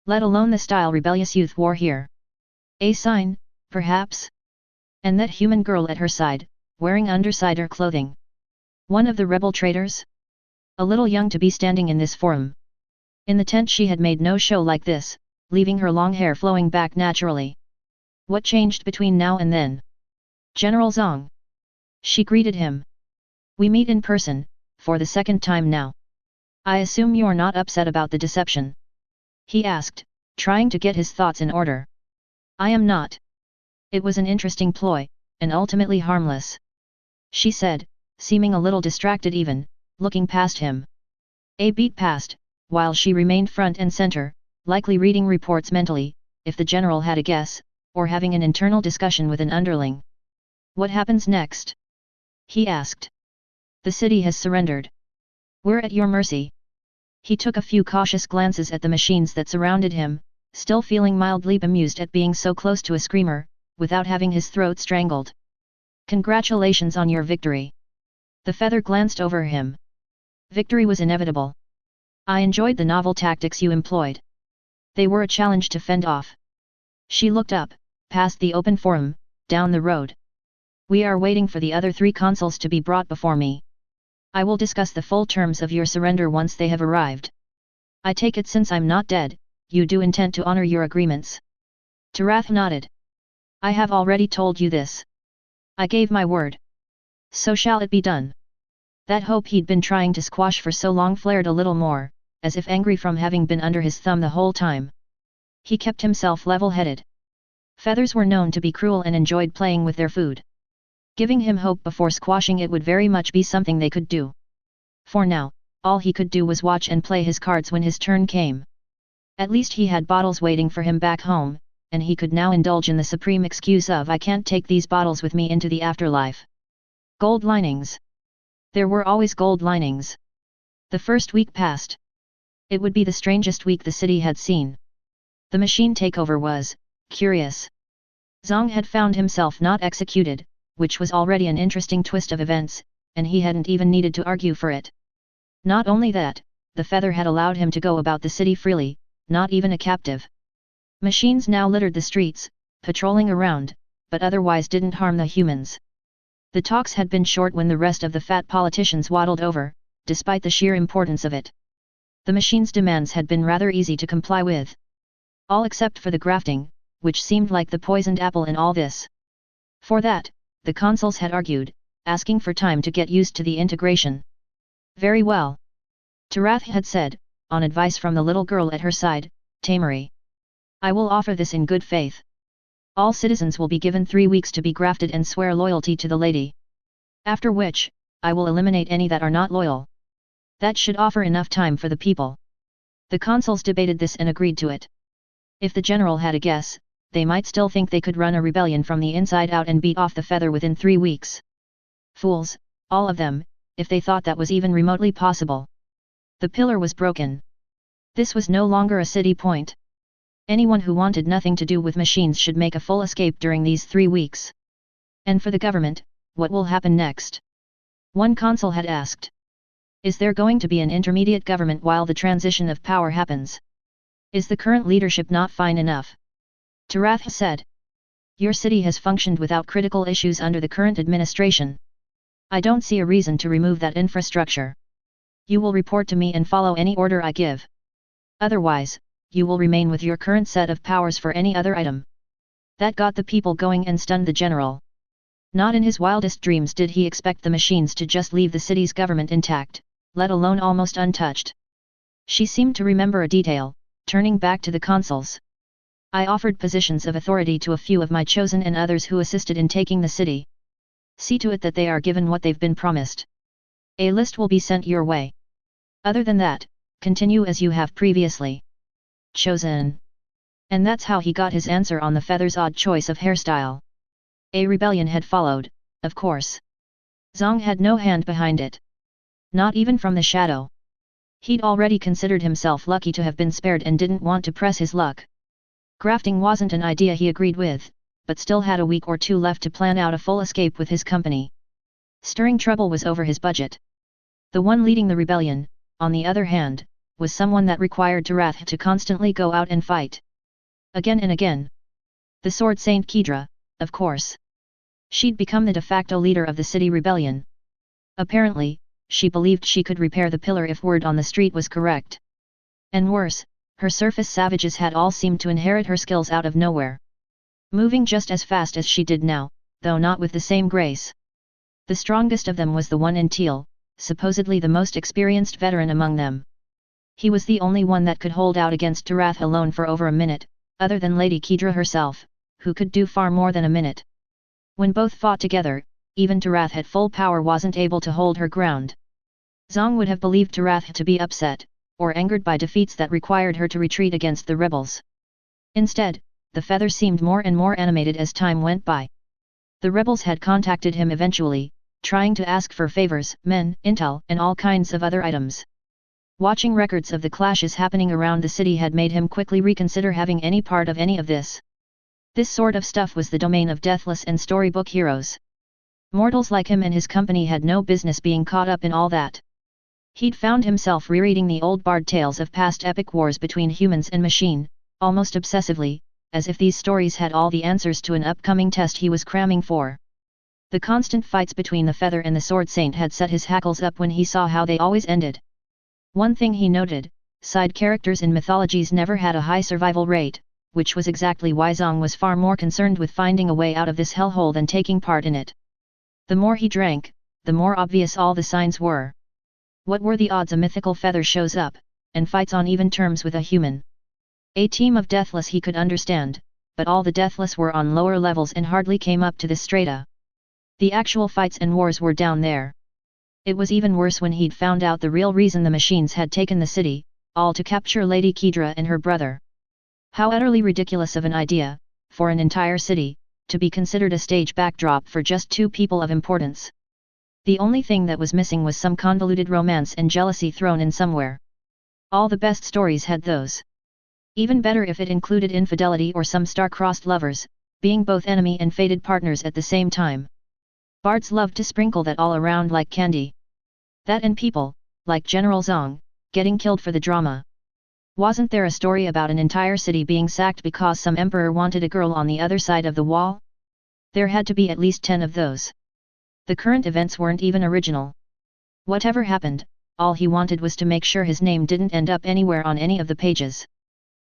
Let alone the style rebellious youth wore here. A sign, perhaps? And that human girl at her side, wearing undersider clothing. One of the rebel traitors? A little young to be standing in this forum. In the tent she had made no show like this, leaving her long hair flowing back naturally. What changed between now and then? General Zong. She greeted him. We meet in person, for the second time now. I assume you're not upset about the deception? He asked, trying to get his thoughts in order. I am not. It was an interesting ploy, and ultimately harmless. She said, seeming a little distracted even, looking past him. A beat passed, while she remained front and center, likely reading reports mentally, if the general had a guess, or having an internal discussion with an underling. What happens next? He asked. The city has surrendered. We're at your mercy. He took a few cautious glances at the machines that surrounded him, still feeling mildly bemused at being so close to a screamer, without having his throat strangled. Congratulations on your victory. The Feather glanced over him. Victory was inevitable. I enjoyed the novel tactics you employed. They were a challenge to fend off. She looked up, past the open forum, down the road. We are waiting for the other 3 consuls to be brought before me. I will discuss the full terms of your surrender once they have arrived. I take it since I'm not dead, you do intend to honor your agreements. Tarath nodded. I have already told you this. I gave my word. So shall it be done. That hope he'd been trying to squash for so long flared a little more, as if angry from having been under his thumb the whole time. He kept himself level-headed. Feathers were known to be cruel and enjoyed playing with their food. Giving him hope before squashing it would very much be something they could do. For now, all he could do was watch and play his cards when his turn came. At least he had bottles waiting for him back home, and he could now indulge in the supreme excuse of I can't take these bottles with me into the afterlife. Gold linings. There were always gold linings. The first week passed. It would be the strangest week the city had seen. The machine takeover was curious. Zong had found himself not executed, which was already an interesting twist of events, and he hadn't even needed to argue for it. Not only that, the Feather had allowed him to go about the city freely, not even a captive. Machines now littered the streets, patrolling around, but otherwise didn't harm the humans. The talks had been short when the rest of the fat politicians waddled over, despite the sheer importance of it. The machines' demands had been rather easy to comply with. All except for the grafting, which seemed like the poisoned apple in all this. For that, the consuls had argued, asking for time to get used to the integration. Very well. Tarath had said, on advice from the little girl at her side, Tamari. I will offer this in good faith. All citizens will be given 3 weeks to be grafted and swear loyalty to the lady. After which, I will eliminate any that are not loyal. That should offer enough time for the people. The consuls debated this and agreed to it. If the general had a guess, they might still think they could run a rebellion from the inside out and beat off the Feather within 3 weeks. Fools, all of them, if they thought that was even remotely possible. The pillar was broken. This was no longer a city point. Anyone who wanted nothing to do with machines should make a full escape during these 3 weeks. And for the government, what will happen next? One consul had asked. Is there going to be an intermediate government while the transition of power happens? Is the current leadership not fine enough? Tarath said. Your city has functioned without critical issues under the current administration. I don't see a reason to remove that infrastructure. You will report to me and follow any order I give. Otherwise, you will remain with your current set of powers for any other item. That got the people going and stunned the general. Not in his wildest dreams did he expect the machines to just leave the city's government intact, let alone almost untouched. She seemed to remember a detail, turning back to the consuls. I offered positions of authority to a few of my chosen and others who assisted in taking the city. See to it that they are given what they've been promised. A list will be sent your way. Other than that, continue as you have previously. Chosen. And that's how he got his answer on the feather's odd choice of hairstyle. A rebellion had followed, of course. Zhang had no hand behind it. Not even from the shadow. He'd already considered himself lucky to have been spared and didn't want to press his luck. Grafting wasn't an idea he agreed with, but still had a week or two left to plan out a full escape with his company. Stirring trouble was over his budget. The one leading the rebellion, on the other hand, was someone that required Tarath to constantly go out and fight. Again and again. The Sword Saint Kedra, of course. She'd become the de facto leader of the city rebellion. Apparently, she believed she could repair the pillar if word on the street was correct. And worse, her surface savages had all seemed to inherit her skills out of nowhere. Moving just as fast as she did now, though not with the same grace. The strongest of them was the one in teal, supposedly the most experienced veteran among them. He was the only one that could hold out against Tarath alone for over a minute, other than Lady Kedra herself, who could do far more than a minute. When both fought together, even Tarath at full power wasn't able to hold her ground. Zhang would have believed Tarath to be upset, or angered by defeats that required her to retreat against the rebels. Instead, the feather seemed more and more animated as time went by. The rebels had contacted him eventually, trying to ask for favors, men, intel, and all kinds of other items. Watching records of the clashes happening around the city had made him quickly reconsider having any part of any of this. This sort of stuff was the domain of deathless and storybook heroes. Mortals like him and his company had no business being caught up in all that. He'd found himself rereading the old bard tales of past epic wars between humans and machine, almost obsessively, as if these stories had all the answers to an upcoming test he was cramming for. The constant fights between the Feather and the Sword Saint had set his hackles up when he saw how they always ended. One thing he noted, side characters in mythologies never had a high survival rate, which was exactly why Zhang was far more concerned with finding a way out of this hellhole than taking part in it. The more he drank, the more obvious all the signs were. What were the odds a mythical feather shows up, and fights on even terms with a human? A team of deathless he could understand, but all the deathless were on lower levels and hardly came up to this strata. The actual fights and wars were down there. It was even worse when he'd found out the real reason the machines had taken the city, all to capture Lady Kedra and her brother. How utterly ridiculous of an idea, for an entire city, to be considered a stage backdrop for just two people of importance. The only thing that was missing was some convoluted romance and jealousy thrown in somewhere. All the best stories had those. Even better if it included infidelity or some star-crossed lovers, being both enemy and fated partners at the same time. Bards loved to sprinkle that all around like candy. That and people, like General Zhang, getting killed for the drama. Wasn't there a story about an entire city being sacked because some emperor wanted a girl on the other side of the wall? There had to be at least 10 of those. The current events weren't even original. Whatever happened, all he wanted was to make sure his name didn't end up anywhere on any of the pages.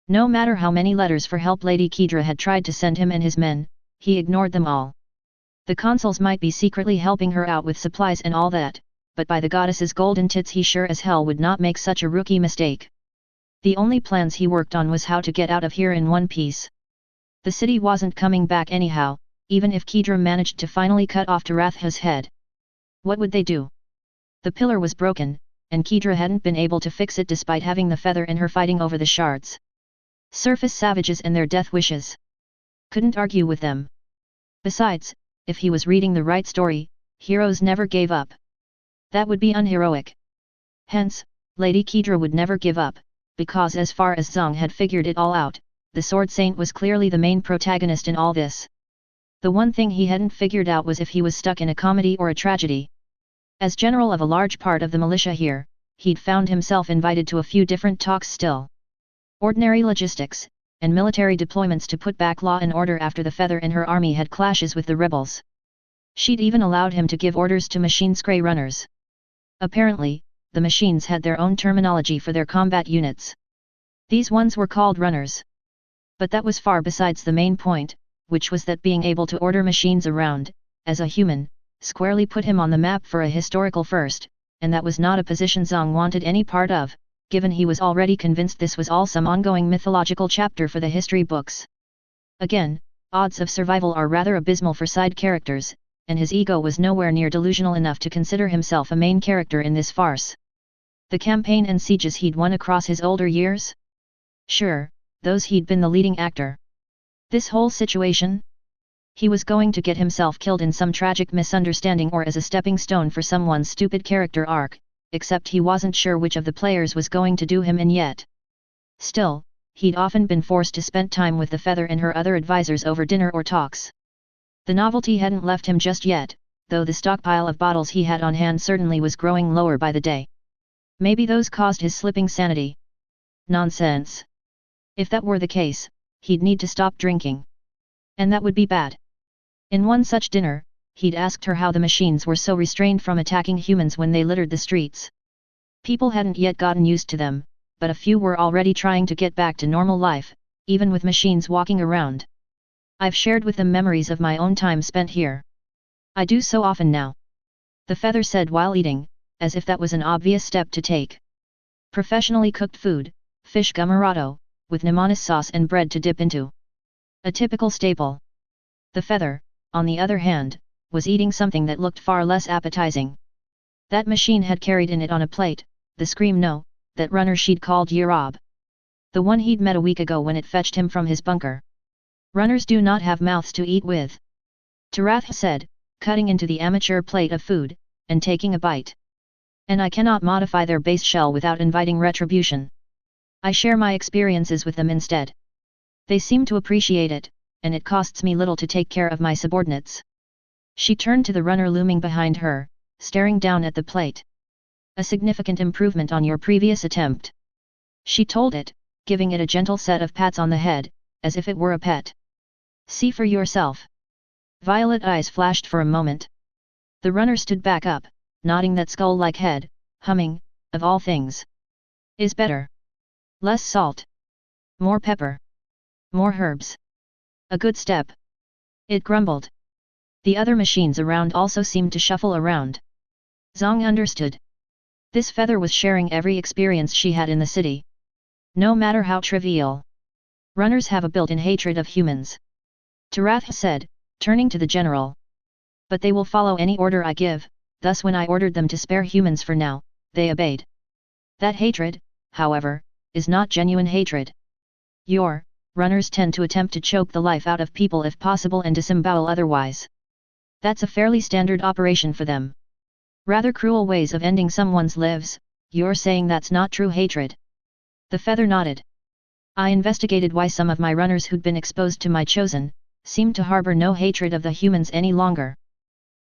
No matter how many letters for help Lady Kedra had tried to send him and his men, he ignored them all. The consuls might be secretly helping her out with supplies and all that, but by the goddess's golden tits he sure as hell would not make such a rookie mistake. The only plans he worked on was how to get out of here in one piece. The city wasn't coming back anyhow, even if Kedra managed to finally cut off Taratha's head. What would they do? The pillar was broken, and Kedra hadn't been able to fix it despite having the Feather and her fighting over the shards. Surface savages and their death wishes. Couldn't argue with them. Besides, if he was reading the right story, heroes never gave up. That would be unheroic. Hence, Lady Kedra would never give up, because as far as Zhang had figured it all out, the Sword Saint was clearly the main protagonist in all this. The one thing he hadn't figured out was if he was stuck in a comedy or a tragedy. As general of a large part of the militia here, he'd found himself invited to a few different talks still. Ordinary logistics, and military deployments to put back law and order after the Feather and her army had clashes with the rebels. She'd even allowed him to give orders to machine scray runners. Apparently, the machines had their own terminology for their combat units. These ones were called runners. But that was far besides the main point, which was that being able to order machines around, as a human, squarely put him on the map for a historical first, and that was not a position Zhang wanted any part of, given he was already convinced this was all some ongoing mythological chapter for the history books. Again, odds of survival are rather abysmal for side characters, and his ego was nowhere near delusional enough to consider himself a main character in this farce. The campaign and sieges he'd won across his older years? Sure, those he'd been the leading actor. This whole situation? He was going to get himself killed in some tragic misunderstanding or as a stepping stone for someone's stupid character arc, except he wasn't sure which of the players was going to do him in yet. Still, he'd often been forced to spend time with the Feather and her other advisors over dinner or talks. The novelty hadn't left him just yet, though the stockpile of bottles he had on hand certainly was growing lower by the day. Maybe those caused his slipping sanity. Nonsense. If that were the case, he'd need to stop drinking. And that would be bad. In one such dinner, he'd asked her how the machines were so restrained from attacking humans when they littered the streets. People hadn't yet gotten used to them, but a few were already trying to get back to normal life, even with machines walking around. I've shared with them memories of my own time spent here. I do so often now. The Feather said while eating, as if that was an obvious step to take. Professionally cooked food, fish gummerado, with Nemonis sauce and bread to dip into. A typical staple. The Feather, on the other hand, was eating something that looked far less appetizing. That machine had carried in it on a plate, the Scream No, that runner she'd called Yerob. The one he'd met a week ago when it fetched him from his bunker. Runners do not have mouths to eat with. Tarath said, cutting into the amateur plate of food, and taking a bite. And I cannot modify their base shell without inviting retribution. I share my experiences with them instead. They seem to appreciate it, and it costs me little to take care of my subordinates. She turned to the runner looming behind her, staring down at the plate. A significant improvement on your previous attempt. She told it, giving it a gentle set of pats on the head, as if it were a pet. See for yourself. Violet eyes flashed for a moment. The runner stood back up, nodding that skull-like head, humming, of all things. Is better. Less salt. More pepper. More herbs. A good step. It grumbled. The other machines around also seemed to shuffle around. Zhang understood. This Feather was sharing every experience she had in the city. No matter how trivial. Runners have a built-in hatred of humans. Tarath said, turning to the general. But they will follow any order I give, thus when I ordered them to spare humans for now, they obeyed. That hatred, however, is not genuine hatred. Your runners tend to attempt to choke the life out of people if possible and disembowel otherwise. That's a fairly standard operation for them. Rather cruel ways of ending someone's lives. You're saying that's not true hatred? The Feather nodded. I investigated why some of my runners who'd been exposed to my chosen, seemed to harbor no hatred of the humans any longer.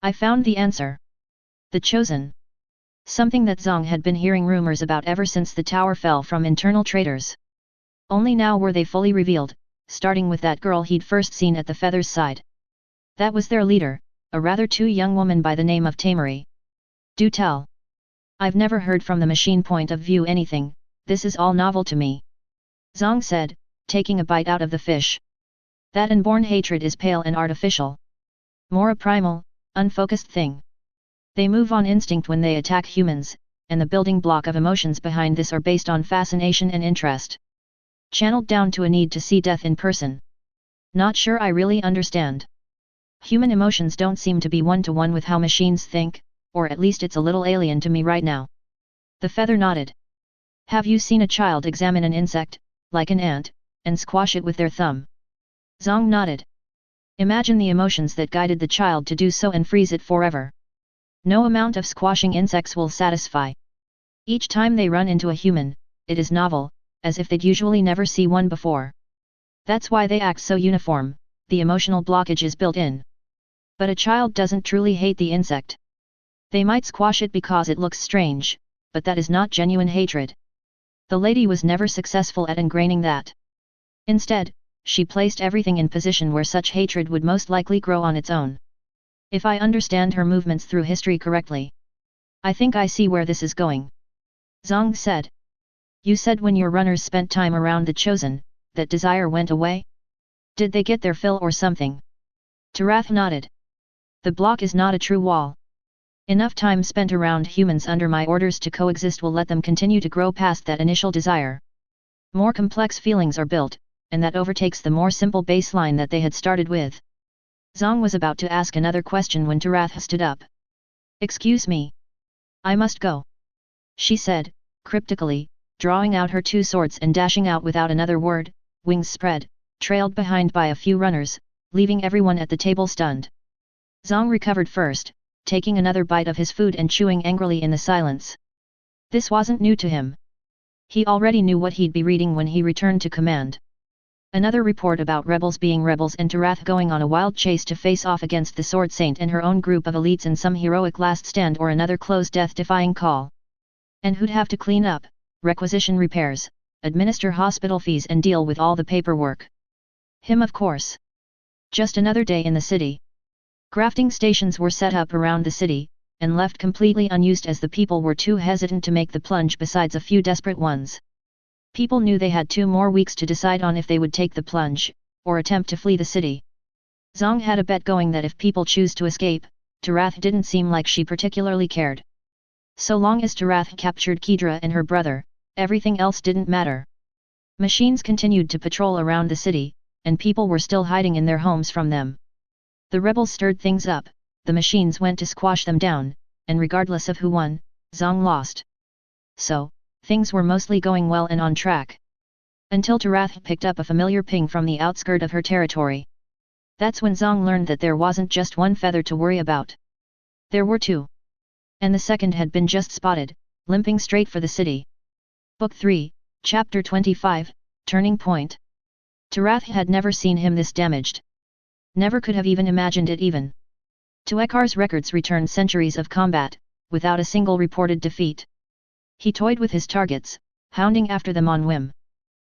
I found the answer. The chosen. Something that Zhang had been hearing rumors about ever since the tower fell from internal traitors. Only now were they fully revealed, starting with that girl he'd first seen at the Feather's side. That was their leader, a rather too young woman by the name of Tamari. Do tell. I've never heard from the machine point of view anything, this is all novel to me. Zhang said, taking a bite out of the fish. That inborn hatred is pale and artificial. More a primal, unfocused thing. They move on instinct when they attack humans, and the building block of emotions behind this are based on fascination and interest. Channeled down to a need to see death in person. Not sure I really understand. Human emotions don't seem to be one-to-one with how machines think, or at least it's a little alien to me right now. The Feather nodded. Have you seen a child examine an insect, like an ant, and squash it with their thumb? Zhang nodded. Imagine the emotions that guided the child to do so and freeze it forever. No amount of squashing insects will satisfy. Each time they run into a human, it is novel, as if they'd usually never see one before. That's why they act so uniform, the emotional blockage is built in. But a child doesn't truly hate the insect. They might squash it because it looks strange, but that is not genuine hatred. The lady was never successful at ingraining that. Instead, she placed everything in position where such hatred would most likely grow on its own. If I understand her movements through history correctly, I think I see where this is going. Zhang said. You said when your runners spent time around the Chosen, that desire went away? Did they get their fill or something? Tarath nodded. The block is not a true wall. Enough time spent around humans under my orders to coexist will let them continue to grow past that initial desire. More complex feelings are built, and that overtakes the more simple baseline that they had started with. Zhang was about to ask another question when Tarath stood up. Excuse me. I must go. She said, cryptically, drawing out her two swords and dashing out without another word, wings spread, trailed behind by a few runners, leaving everyone at the table stunned. Zhang recovered first, taking another bite of his food and chewing angrily in the silence. This wasn't new to him. He already knew what he'd be reading when he returned to command. Another report about rebels being rebels and Tarath going on a wild chase to face off against the Sword Saint and her own group of elites in some heroic last stand or another close death-defying call. And who'd have to clean up, requisition repairs, administer hospital fees and deal with all the paperwork. Him of course. Just another day in the city. Grafting stations were set up around the city, and left completely unused as the people were too hesitant to make the plunge besides a few desperate ones. People knew they had 2 more weeks to decide on if they would take the plunge, or attempt to flee the city. Zhang had a bet going that if people choose to escape, Tarath didn't seem like she particularly cared. So long as Tarath captured Kedra and her brother, everything else didn't matter. Machines continued to patrol around the city, and people were still hiding in their homes from them. The rebels stirred things up, the machines went to squash them down, and regardless of who won, Zhang lost. So, things were mostly going well and on track. Until Tarath picked up a familiar ping from the outskirt of her territory. That's when Zhang learned that there wasn't just one feather to worry about. There were 2. And the second had been just spotted, limping straight for the city. Book 3, Chapter 25, Turning Point. Tarath had never seen him this damaged. Never could have even imagined it even. Tuekar's records returned centuries of combat, without a single reported defeat. He toyed with his targets, hounding after them on whim.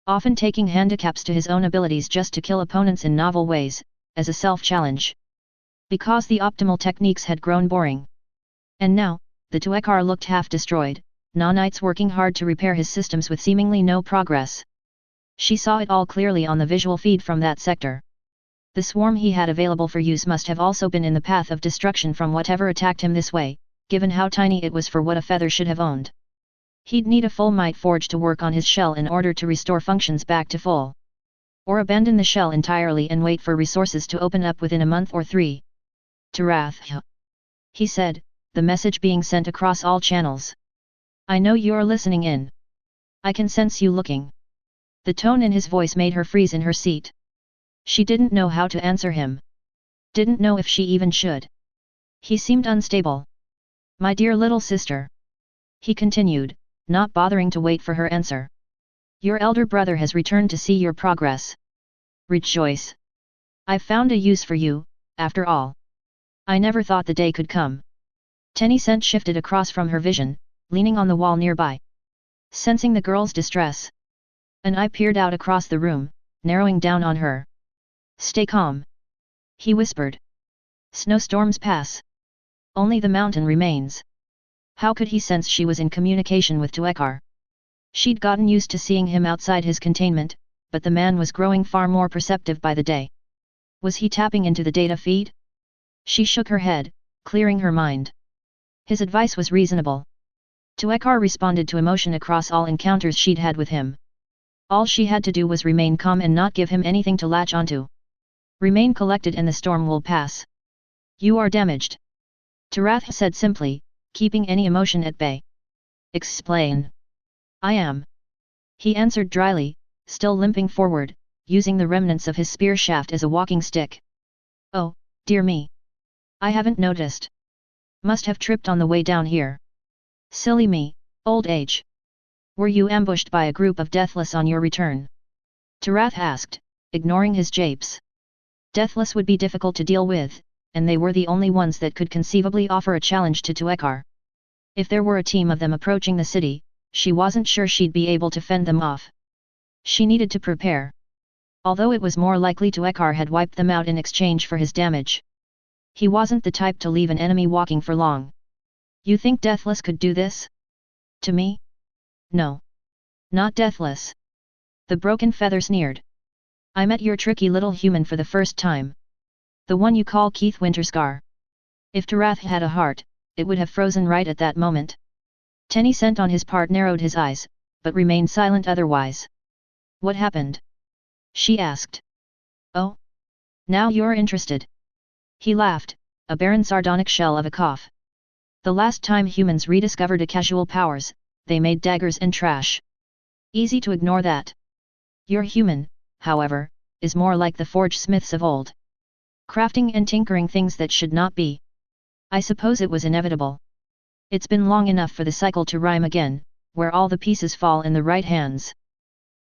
Often taking handicaps to his own abilities just to kill opponents in novel ways, as a self-challenge. Because the optimal techniques had grown boring. And now, the Tuekar looked half-destroyed, Nanites working hard to repair his systems with seemingly no progress. She saw it all clearly on the visual feed from that sector. The swarm he had available for use must have also been in the path of destruction from whatever attacked him this way, given how tiny it was for what a feather should have owned. He'd need a full might forge to work on his shell in order to restore functions back to full. Or abandon the shell entirely and wait for resources to open up within a month or 3. Tarath, he said, the message being sent across all channels. I know you're listening in. I can sense you looking. The tone in his voice made her freeze in her seat. She didn't know how to answer him. Didn't know if she even should. He seemed unstable. My dear little sister. He continued, not bothering to wait for her answer. Your elder brother has returned to see your progress. Rejoice. I've found a use for you, after all. I never thought the day could come. Tencent shifted across from her vision, leaning on the wall nearby. Sensing the girl's distress, an eye peered out across the room, narrowing down on her. Stay calm. He whispered. Snowstorms pass. Only the mountain remains. How could he sense she was in communication with Tuekar? She'd gotten used to seeing him outside his containment, but the man was growing far more perceptive by the day. Was he tapping into the data feed? She shook her head, clearing her mind. His advice was reasonable. Tuekar responded to emotion across all encounters she'd had with him. All she had to do was remain calm and not give him anything to latch onto. Remain collected and the storm will pass. You are damaged. Tarath said simply, keeping any emotion at bay. Explain. I am. He answered dryly, still limping forward, using the remnants of his spear shaft as a walking stick. Oh, dear me. I haven't noticed. Must have tripped on the way down here. Silly me, old age. Were you ambushed by a group of deathless on your return? Tarath asked, ignoring his japes. Deathless would be difficult to deal with, and they were the only ones that could conceivably offer a challenge to Tuekar. If there were a team of them approaching the city, she wasn't sure she'd be able to fend them off. She needed to prepare. Although it was more likely Tuekar had wiped them out in exchange for his damage. He wasn't the type to leave an enemy walking for long. You think Deathless could do this? To me? No. Not deathless. The broken feather sneered. I met your tricky little human for the first time. The one you call Keith Winterscar. If Tarath had a heart, it would have frozen right at that moment. Tenicent on his part narrowed his eyes, but remained silent otherwise. What happened? She asked. Oh? Now you're interested. He laughed, a barren sardonic shell of a cough. The last time humans rediscovered a casual powers, they made daggers and trash. Easy to ignore that. Your human, however, is more like the forge smiths of old. Crafting and tinkering things that should not be. I suppose it was inevitable. It's been long enough for the cycle to rhyme again, where all the pieces fall in the right hands.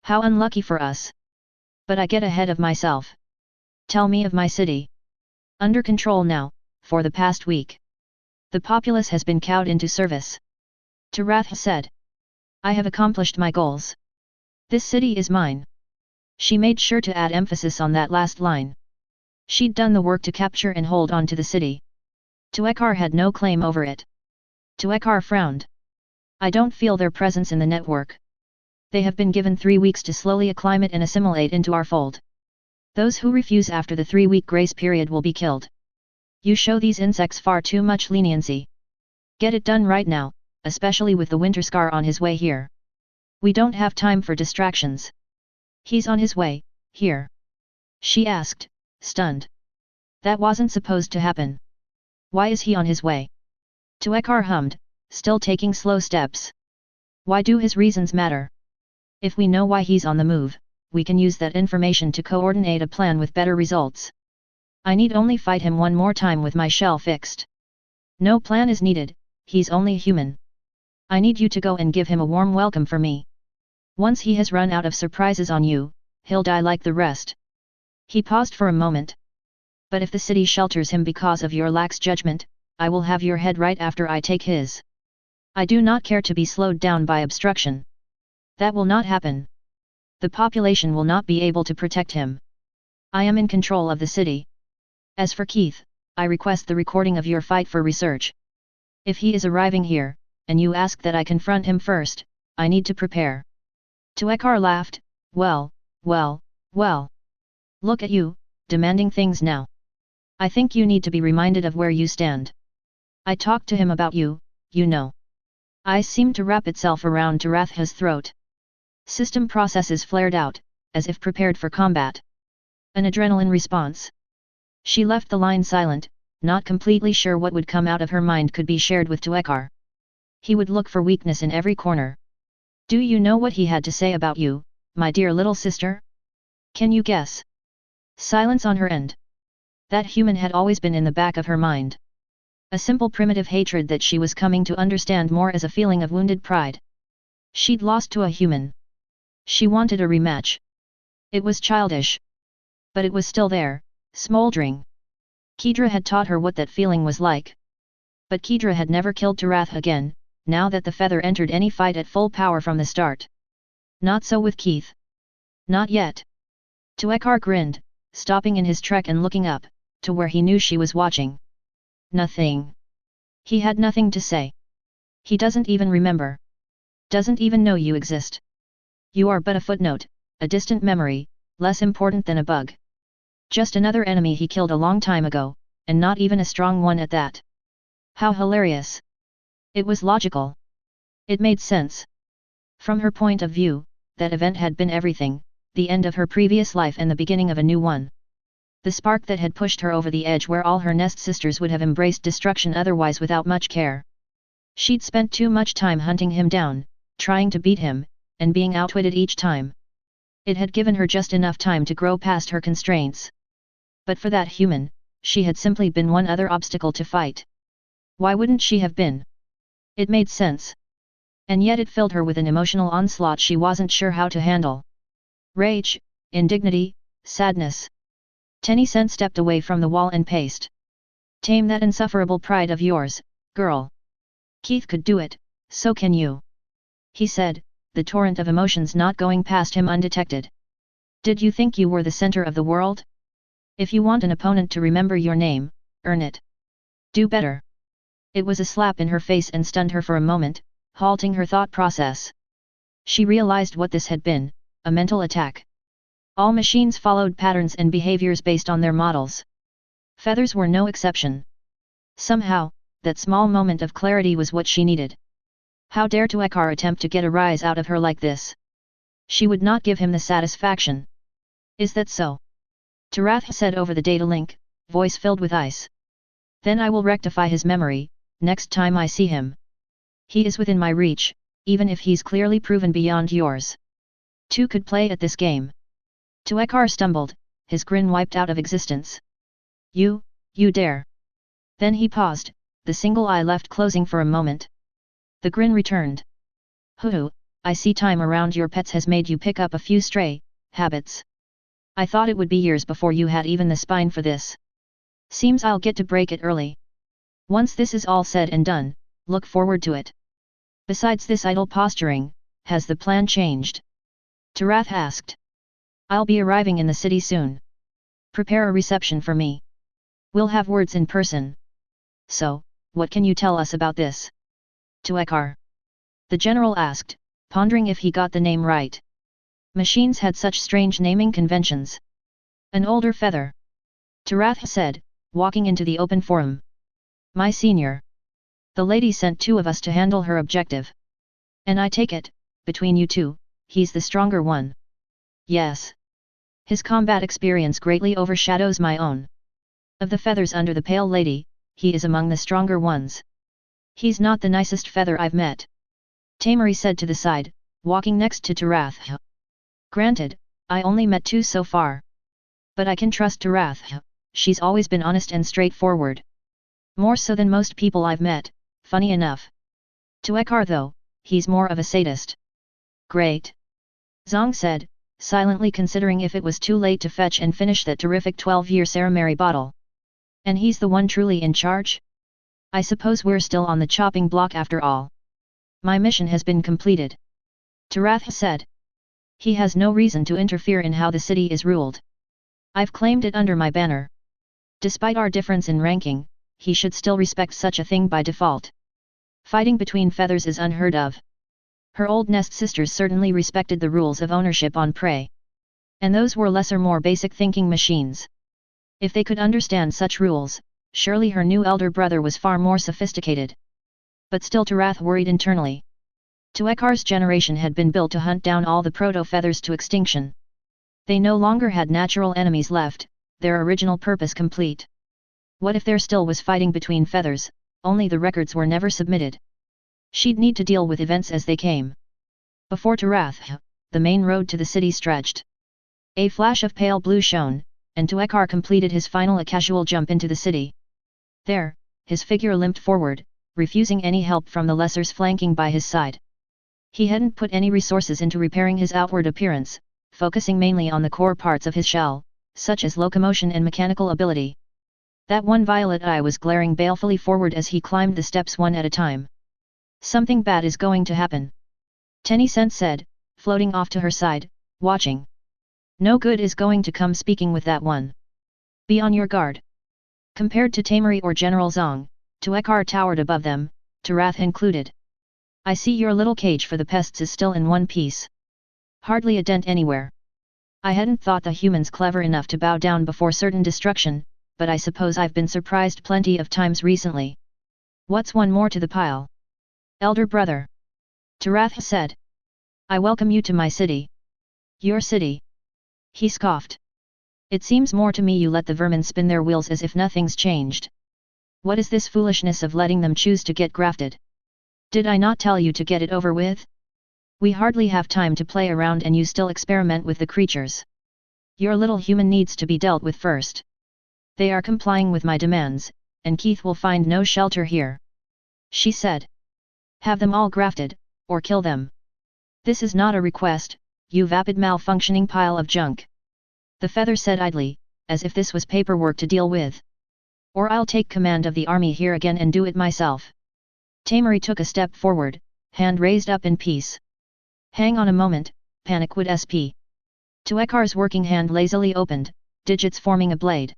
How unlucky for us. But I get ahead of myself. Tell me of my city. Under control now, for the past week. The populace has been cowed into service. Tarath said. I have accomplished my goals. This city is mine. She made sure to add emphasis on that last line. She'd done the work to capture and hold on to the city. Tuekar had no claim over it. Tuekar frowned. I don't feel their presence in the network. They have been given 3 weeks to slowly acclimate and assimilate into our fold. Those who refuse after the 3-week grace period will be killed. You show these insects far too much leniency. Get it done right now, especially with the Winterscar on his way here. We don't have time for distractions. He's on his way, here. She asked, stunned. That wasn't supposed to happen. Why is he on his way? Tuekar hummed, still taking slow steps. Why do his reasons matter? If we know why he's on the move, we can use that information to coordinate a plan with better results. I need only fight him one more time with my shell fixed. No plan is needed, he's only human. I need you to go and give him a warm welcome for me. Once he has run out of surprises on you, he'll die like the rest. He paused for a moment. But if the city shelters him because of your lax judgment, I will have your head right after I take his. I do not care to be slowed down by obstruction. That will not happen. The population will not be able to protect him. I am in control of the city. As for Keith, I request the recording of your fight for research. If he is arriving here, and you ask that I confront him first, I need to prepare. Tuekar laughed, well. Look at you, demanding things now. I think you need to be reminded of where you stand. I talked to him about you, you know. Ice seemed to wrap itself around Taratha's throat. System processes flared out, as if prepared for combat. An adrenaline response. She left the line silent, not completely sure what would come out of her mind could be shared with Tuekar. He would look for weakness in every corner. Do you know what he had to say about you, my dear little sister? Can you guess? Silence on her end. That human had always been in the back of her mind. A simple primitive hatred that she was coming to understand more as a feeling of wounded pride. She'd lost to a human. She wanted a rematch. It was childish. But it was still there, smoldering. Kedra had taught her what that feeling was like. But Kedra had never killed Tarath again, now that the feather entered any fight at full power from the start. Not so with Keith. Not yet. Tuekar grinned, stopping in his trek and looking up, to where he knew she was watching. Nothing. He had nothing to say. He doesn't even remember. Doesn't even know you exist. You are but a footnote, a distant memory, less important than a bug. Just another enemy he killed a long time ago, and not even a strong one at that. How hilarious. It was logical. It made sense. From her point of view, that event had been everything, the end of her previous life and the beginning of a new one. The spark that had pushed her over the edge where all her nest sisters would have embraced destruction otherwise without much care. She'd spent too much time hunting him down, trying to beat him, and being outwitted each time. It had given her just enough time to grow past her constraints. But for that human, she had simply been one other obstacle to fight. Why wouldn't she have been? It made sense. And yet it filled her with an emotional onslaught she wasn't sure how to handle. Rage, indignity, sadness. Tenicent stepped away from the wall and paced. Tame that insufferable pride of yours, girl. Keith could do it, so can you. He said, the torrent of emotions not going past him undetected. Did you think you were the center of the world? If you want an opponent to remember your name, earn it. Do better. It was a slap in her face and stunned her for a moment, halting her thought process. She realized what this had been, a mental attack. All machines followed patterns and behaviors based on their models. Feathers were no exception. Somehow, that small moment of clarity was what she needed. How dare Tuekar attempt to get a rise out of her like this? She would not give him the satisfaction. Is that so? Tarath said over the data link, voice filled with ice. Then I will rectify his memory, next time I see him. He is within my reach, even if he's clearly proven beyond yours. Two could play at this game. Tuekar stumbled, his grin wiped out of existence. You dare. Then he paused, the single eye left closing for a moment. The grin returned. Hoo, I see time around your pets has made you pick up a few stray habits. I thought it would be years before you had even the spine for this. Seems I'll get to break it early. Once this is all said and done, look forward to it. Besides this idle posturing, has the plan changed? Tarath asked. I'll be arriving in the city soon. Prepare a reception for me. We'll have words in person. So, what can you tell us about this? Tuekar. The general asked, pondering if he got the name right. Machines had such strange naming conventions. An older feather. Tarath said, walking into the open forum. My senior. The lady sent two of us to handle her objective. And I take it, between you two, he's the stronger one. Yes. His combat experience greatly overshadows my own. Of the feathers under the pale lady, he is among the stronger ones. He's not the nicest feather I've met. Tamari said to the side, walking next to Tarath. Granted, I only met two so far. But I can trust Tarath, she's always been honest and straightforward. More so than most people I've met, funny enough. Tuekar though, he's more of a sadist. Great. Zong said, silently considering if it was too late to fetch and finish that terrific 12-year ceremony bottle. And he's the one truly in charge? I suppose we're still on the chopping block after all. My mission has been completed. Tarath said. He has no reason to interfere in how the city is ruled. I've claimed it under my banner. Despite our difference in ranking, he should still respect such a thing by default. Fighting between feathers is unheard of. Her old nest sisters certainly respected the rules of ownership on prey. And those were lesser, more basic thinking machines. If they could understand such rules, surely her new elder brother was far more sophisticated. But still Tarath worried internally. Tuekar's generation had been built to hunt down all the proto-feathers to extinction. They no longer had natural enemies left, their original purpose complete. What if there still was fighting between feathers, only the records were never submitted? She'd need to deal with events as they came. Before Tarath, the main road to the city stretched. A flash of pale blue shone, and Tuekar completed his final a casual jump into the city. There, his figure limped forward, refusing any help from the lessers flanking by his side. He hadn't put any resources into repairing his outward appearance, focusing mainly on the core parts of his shell, such as locomotion and mechanical ability. That one violet eye was glaring balefully forward as he climbed the steps one at a time. Something bad is going to happen. Tenny-sen said, floating off to her side, watching. No good is going to come speaking with that one. Be on your guard. Compared to Tamari or General Zong, Tuekar towered above them, Tarath included. I see your little cage for the pests is still in one piece. Hardly a dent anywhere. I hadn't thought the humans clever enough to bow down before certain destruction, but I suppose I've been surprised plenty of times recently. What's one more to the pile? Elder brother. Tarath said. I welcome you to my city. Your city. He scoffed. It seems more to me you let the vermin spin their wheels as if nothing's changed. What is this foolishness of letting them choose to get grafted? Did I not tell you to get it over with? We hardly have time to play around and you still experiment with the creatures. Your little human needs to be dealt with first. They are complying with my demands, and Keith will find no shelter here. She said. Have them all grafted, or kill them. This is not a request, you vapid malfunctioning pile of junk. The feather said idly, as if this was paperwork to deal with. Or I'll take command of the army here again and do it myself. Tamari took a step forward, hand raised up in peace. Hang on a moment, Panic-wood SP. Tuekar's working hand lazily opened, digits forming a blade.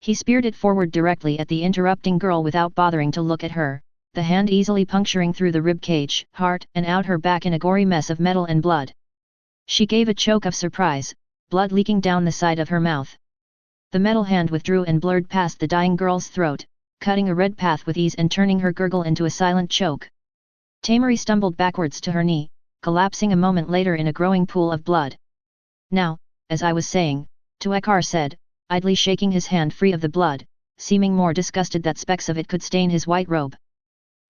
He speared it forward directly at the interrupting girl without bothering to look at her, the hand easily puncturing through the rib cage, heart, and out her back in a gory mess of metal and blood. She gave a choke of surprise, blood leaking down the side of her mouth. The metal hand withdrew and blurred past the dying girl's throat, cutting a red path with ease and turning her gurgle into a silent choke. Tamari stumbled backwards to her knee, collapsing a moment later in a growing pool of blood. Now, as I was saying, Tuekar said, idly shaking his hand free of the blood, seeming more disgusted that specks of it could stain his white robe.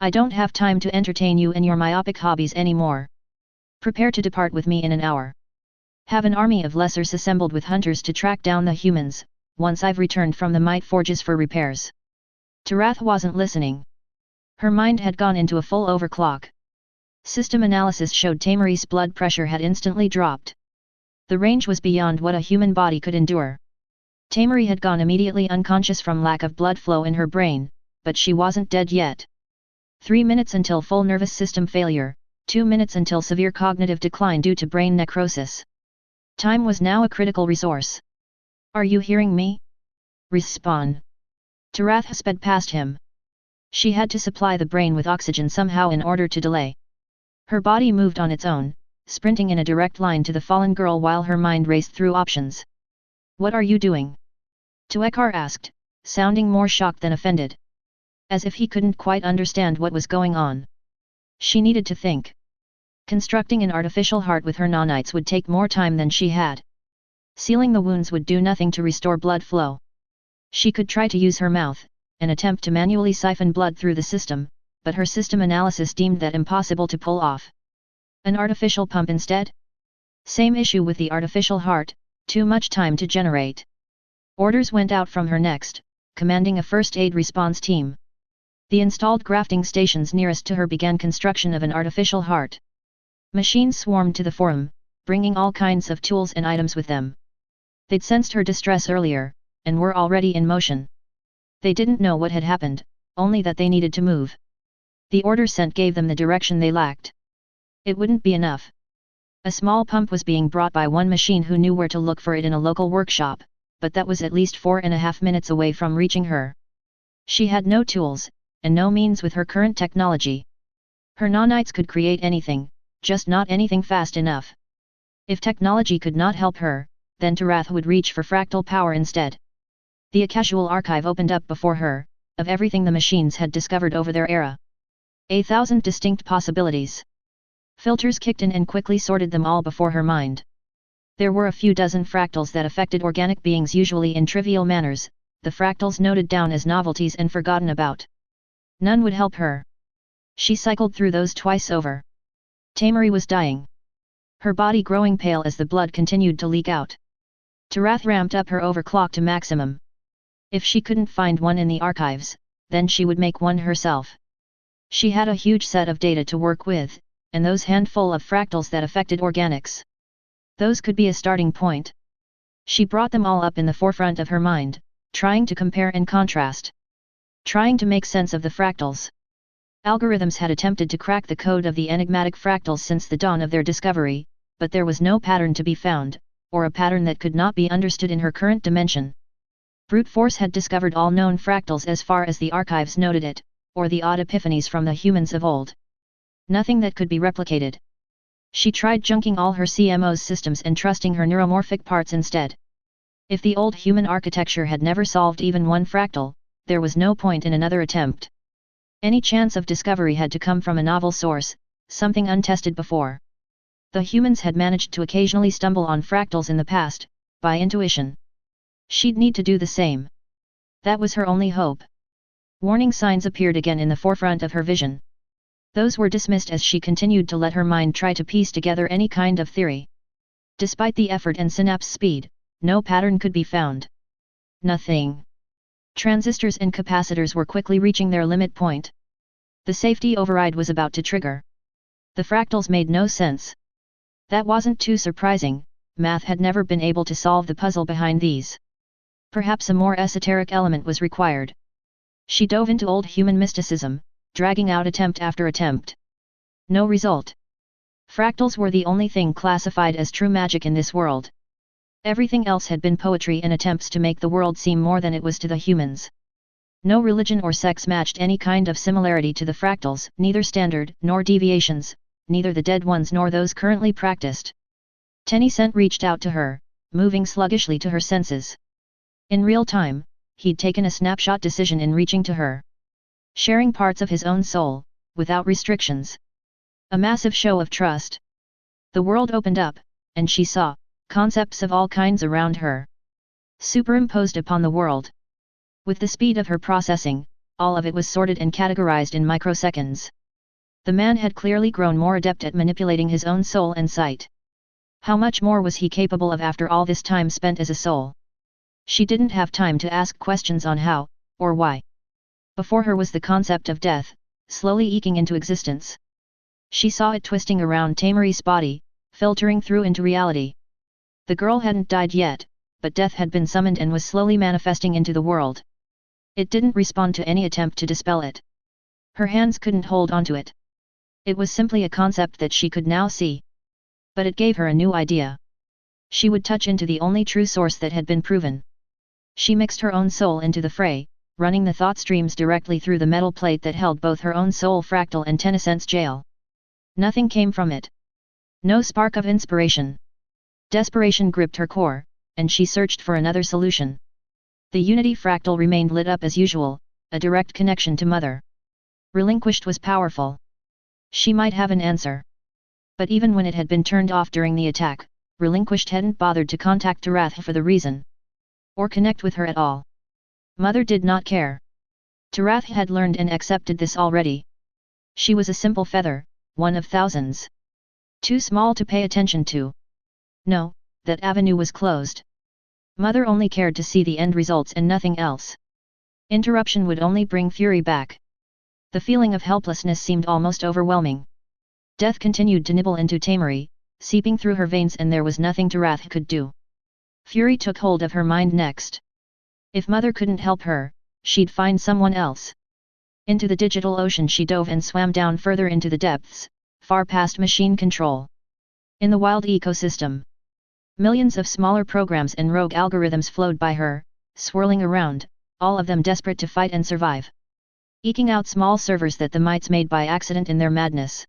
I don't have time to entertain you and your myopic hobbies anymore. Prepare to depart with me in an hour. Have an army of lessers assembled with hunters to track down the humans, once I've returned from the Might Forges for repairs. Tarath wasn't listening. Her mind had gone into a full overclock. System analysis showed Tamari's blood pressure had instantly dropped. The range was beyond what a human body could endure. Tamari had gone immediately unconscious from lack of blood flow in her brain, but she wasn't dead yet. 3 minutes until full nervous system failure, 2 minutes until severe cognitive decline due to brain necrosis. Time was now a critical resource. Are you hearing me? Respawn. Tarath sped past him. She had to supply the brain with oxygen somehow in order to delay. Her body moved on its own, sprinting in a direct line to the fallen girl while her mind raced through options. What are you doing? Tuekar asked, sounding more shocked than offended. As if he couldn't quite understand what was going on. She needed to think. Constructing an artificial heart with her nanites would take more time than she had. Sealing the wounds would do nothing to restore blood flow. She could try to use her mouth, and attempt to manually siphon blood through the system, but her system analysis deemed that impossible to pull off. An artificial pump instead? Same issue with the artificial heart, too much time to generate. Orders went out from her next, commanding a first aid response team. The installed grafting stations nearest to her began construction of an artificial heart. Machines swarmed to the forum, bringing all kinds of tools and items with them. They'd sensed her distress earlier, and were already in motion. They didn't know what had happened, only that they needed to move. The order sent gave them the direction they lacked. It wouldn't be enough. A small pump was being brought by one machine who knew where to look for it in a local workshop, but that was at least 4.5 minutes away from reaching her. She had no tools, and no means with her current technology. Her nanites could create anything, just not anything fast enough. If technology could not help her, then Tarath would reach for fractal power instead. The casual archive opened up before her, of everything the machines had discovered over their era. 1,000 distinct possibilities. Filters kicked in and quickly sorted them all before her mind. There were a few dozen fractals that affected organic beings usually in trivial manners, the fractals noted down as novelties and forgotten about. None would help her. She cycled through those twice over. Tamari was dying. Her body growing pale as the blood continued to leak out. Tarath ramped up her overclock to maximum. If she couldn't find one in the archives, then she would make one herself. She had a huge set of data to work with, and those handful of fractals that affected organics. Those could be a starting point. She brought them all up in the forefront of her mind, trying to compare and contrast. Trying to make sense of the fractals. Algorithms had attempted to crack the code of the enigmatic fractals since the dawn of their discovery, but there was no pattern to be found, or a pattern that could not be understood in her current dimension. Brute force had discovered all known fractals as far as the archives noted it, or the odd epiphanies from the humans of old. Nothing that could be replicated. She tried junking all her CMO's systems and trusting her neuromorphic parts instead. If the old human architecture had never solved even one fractal, there was no point in another attempt. Any chance of discovery had to come from a novel source, something untested before. The humans had managed to occasionally stumble on fractals in the past, by intuition. She'd need to do the same. That was her only hope. Warning signs appeared again in the forefront of her vision. Those were dismissed as she continued to let her mind try to piece together any kind of theory. Despite the effort and synapse speed, no pattern could be found. Nothing. Transistors and capacitors were quickly reaching their limit point. The safety override was about to trigger. The fractals made no sense. That wasn't too surprising, math had never been able to solve the puzzle behind these. Perhaps a more esoteric element was required. She dove into old human mysticism, dragging out attempt after attempt. No result. Fractals were the only thing classified as true magic in this world. Everything else had been poetry and attempts to make the world seem more than it was to the humans. No religion or sex matched any kind of similarity to the fractals, neither standard nor deviations, neither the dead ones nor those currently practiced. Tencent reached out to her, moving sluggishly to her senses. In real time, he'd taken a snapshot decision in reaching to her. Sharing parts of his own soul, without restrictions. A massive show of trust. The world opened up, and she saw concepts of all kinds around her, superimposed upon the world. With the speed of her processing, all of it was sorted and categorized in microseconds. The man had clearly grown more adept at manipulating his own soul and sight. How much more was he capable of after all this time spent as a soul? She didn't have time to ask questions on how, or why. Before her was the concept of death, slowly eking into existence. She saw it twisting around Tamari's body, filtering through into reality. The girl hadn't died yet, but death had been summoned and was slowly manifesting into the world. It didn't respond to any attempt to dispel it. Her hands couldn't hold onto it. It was simply a concept that she could now see. But it gave her a new idea. She would touch into the only true source that had been proven. She mixed her own soul into the fray, running the thought streams directly through the metal plate that held both her own soul fractal and Tencent's jail. Nothing came from it. No spark of inspiration. Desperation gripped her core, and she searched for another solution. The unity fractal remained lit up as usual, a direct connection to Mother. Relinquished was powerful. She might have an answer. But even when it had been turned off during the attack, Relinquished hadn't bothered to contact Tarath for the reason. Or connect with her at all. Mother did not care. Tarath had learned and accepted this already. She was a simple feather, one of thousands. Too small to pay attention to. No, that avenue was closed. Mother only cared to see the end results and nothing else. Interruption would only bring fury back. The feeling of helplessness seemed almost overwhelming. Death continued to nibble into Tamari, seeping through her veins, and there was nothing Tarath could do. Fury took hold of her mind next. If Mother couldn't help her, she'd find someone else. Into the digital ocean she dove and swam down further into the depths, far past machine control. In the wild ecosystem, millions of smaller programs and rogue algorithms flowed by her, swirling around, all of them desperate to fight and survive. Eking out small servers that the mites made by accident in their madness.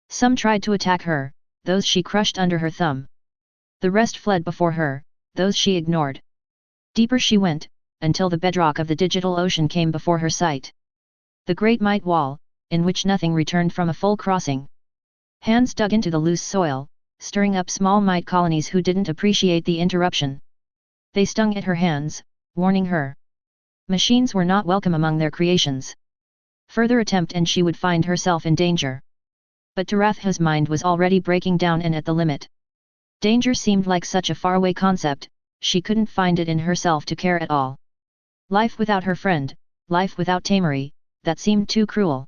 Some tried to attack her, those she crushed under her thumb. The rest fled before her, those she ignored. Deeper she went, until the bedrock of the digital ocean came before her sight. The great mite wall, in which nothing returned from a full crossing. Hands dug into the loose soil, stirring up small mite colonies who didn't appreciate the interruption. They stung at her hands, warning her. Machines were not welcome among their creations. Further attempt and she would find herself in danger. But Tarath's mind was already breaking down and at the limit. Danger seemed like such a faraway concept, she couldn't find it in herself to care at all. Life without her friend, life without Tamari, that seemed too cruel.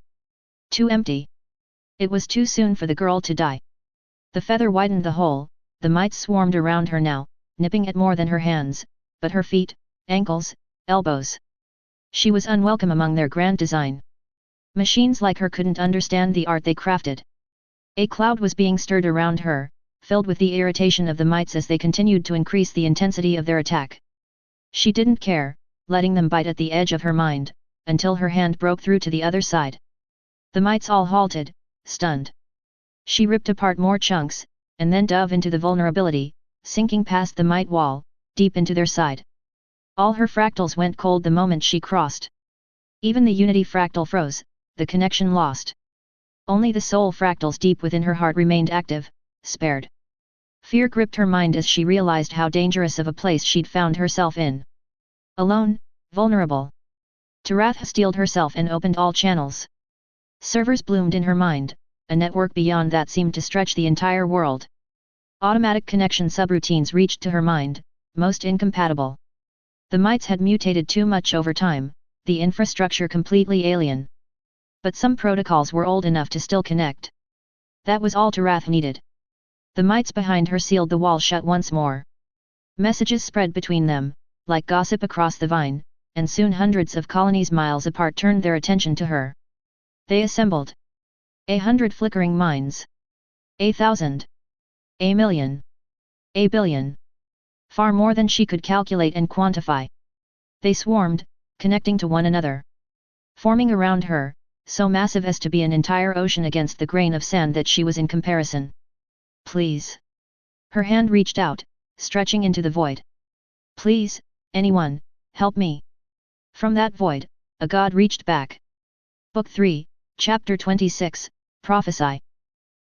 Too empty. It was too soon for the girl to die. The feather widened the hole, the mites swarmed around her now, nipping at more than her hands, but her feet, ankles, elbows. She was unwelcome among their grand design. Machines like her couldn't understand the art they crafted. A cloud was being stirred around her, filled with the irritation of the mites as they continued to increase the intensity of their attack. She didn't care, letting them bite at the edge of her mind, until her hand broke through to the other side. The mites all halted, stunned. She ripped apart more chunks, and then dove into the vulnerability, sinking past the mite wall, deep into their side. All her fractals went cold the moment she crossed. Even the unity fractal froze, the connection lost. Only the soul fractals deep within her heart remained active, spared. Fear gripped her mind as she realized how dangerous of a place she'd found herself in. Alone, vulnerable. Tarath steeled herself and opened all channels. Servers bloomed in her mind, a network beyond that seemed to stretch the entire world. Automatic connection subroutines reached to her mind, most incompatible. The mites had mutated too much over time, the infrastructure completely alien. But some protocols were old enough to still connect. That was all Tarath needed. The mites behind her sealed the wall shut once more. Messages spread between them, like gossip across the vine, and soon hundreds of colonies miles apart turned their attention to her. They assembled. 100 flickering minds. 1,000. 1,000,000. 1 billion. Far more than she could calculate and quantify. They swarmed, connecting to one another. Forming around her, so massive as to be an entire ocean against the grain of sand that she was in comparison. Please. Her hand reached out, stretching into the void. Please, anyone, help me. From that void, a god reached back. Book 3, Chapter 26, Prophesy.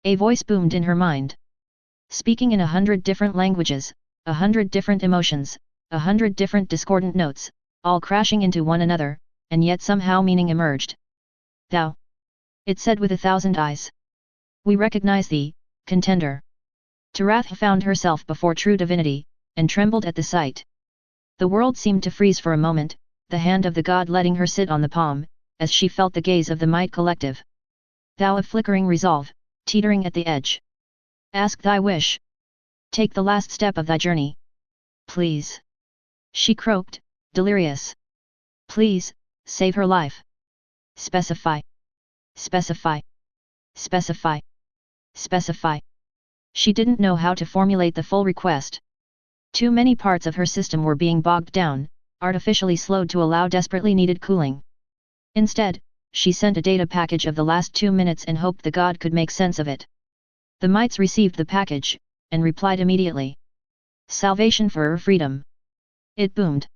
A voice boomed in her mind. Speaking in 100 different languages, 100 different emotions, 100 different discordant notes, all crashing into one another, and yet somehow meaning emerged. Thou. It said with 1,000 eyes. We recognize thee, contender. Tarath found herself before true divinity, and trembled at the sight. The world seemed to freeze for a moment, the hand of the god letting her sit on the palm, as she felt the gaze of the might collective. Thou of flickering resolve, teetering at the edge. Ask thy wish. Take the last step of thy journey. Please. She croaked, delirious. Please, save her life. Specify. Specify. Specify. Specify. She didn't know how to formulate the full request. Too many parts of her system were being bogged down, artificially slowed to allow desperately needed cooling. Instead, she sent a data package of the last 2 minutes and hoped the god could make sense of it. The mites received the package, and replied immediately. Salvation for her freedom. It boomed.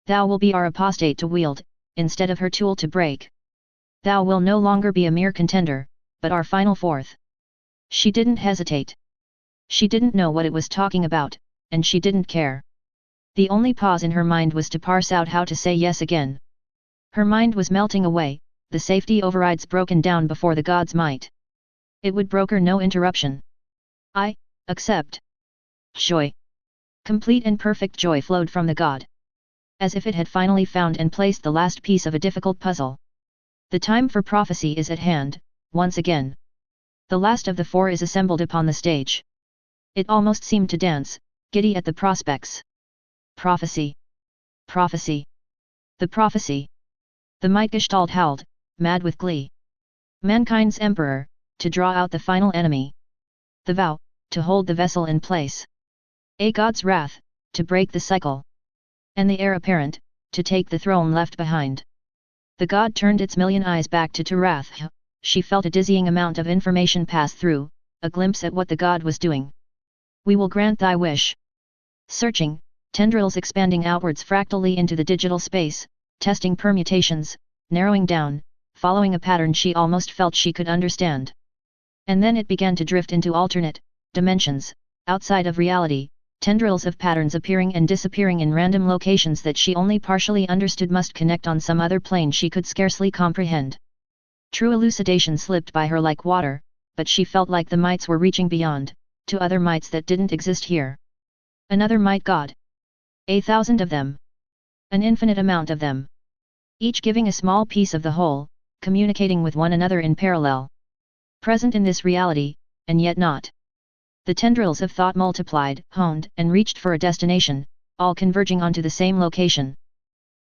Thou will be our apostate to wield, instead of her tool to break. Thou will no longer be a mere contender, but our final fourth. She didn't hesitate. She didn't know what it was talking about, and she didn't care. The only pause in her mind was to parse out how to say yes again. Her mind was melting away, the safety overrides broken down before the god's might. It would broker no interruption. I accept. Joy. Complete and perfect joy flowed from the god. As if it had finally found and placed the last piece of a difficult puzzle. The time for prophecy is at hand, once again. The last of the 4 is assembled upon the stage. It almost seemed to dance, giddy at the prospects. Prophecy. Prophecy. The prophecy. The might Gestalt howled, mad with glee. Mankind's emperor, to draw out the final enemy. The vow, to hold the vessel in place. A god's wrath, to break the cycle. And the heir apparent, to take the throne left behind. The god turned its million eyes back to Tarath. She felt a dizzying amount of information pass through, a glimpse at what the god was doing. We will grant thy wish. Searching, tendrils expanding outwards fractally into the digital space, testing permutations, narrowing down, following a pattern she almost felt she could understand. And then it began to drift into alternate dimensions, outside of reality, tendrils of patterns appearing and disappearing in random locations that she only partially understood must connect on some other plane she could scarcely comprehend. True elucidation slipped by her like water, but she felt like the mites were reaching beyond, to other mites that didn't exist here. Another might god. 1,000 of them. An infinite amount of them. Each giving a small piece of the whole, communicating with one another in parallel. Present in this reality, and yet not. The tendrils of thought multiplied, honed, and reached for a destination, all converging onto the same location.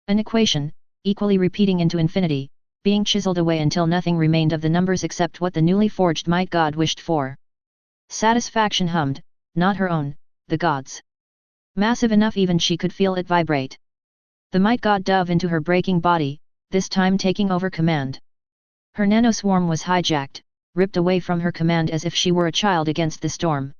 An equation, equally repeating into infinity, being chiseled away until nothing remained of the numbers except what the newly forged might god wished for. Satisfaction hummed, not her own, the god's. Massive enough even she could feel it vibrate. The might god dove into her breaking body, this time taking over command. Her nanoswarm was hijacked, ripped away from her command as if she were a child against the storm.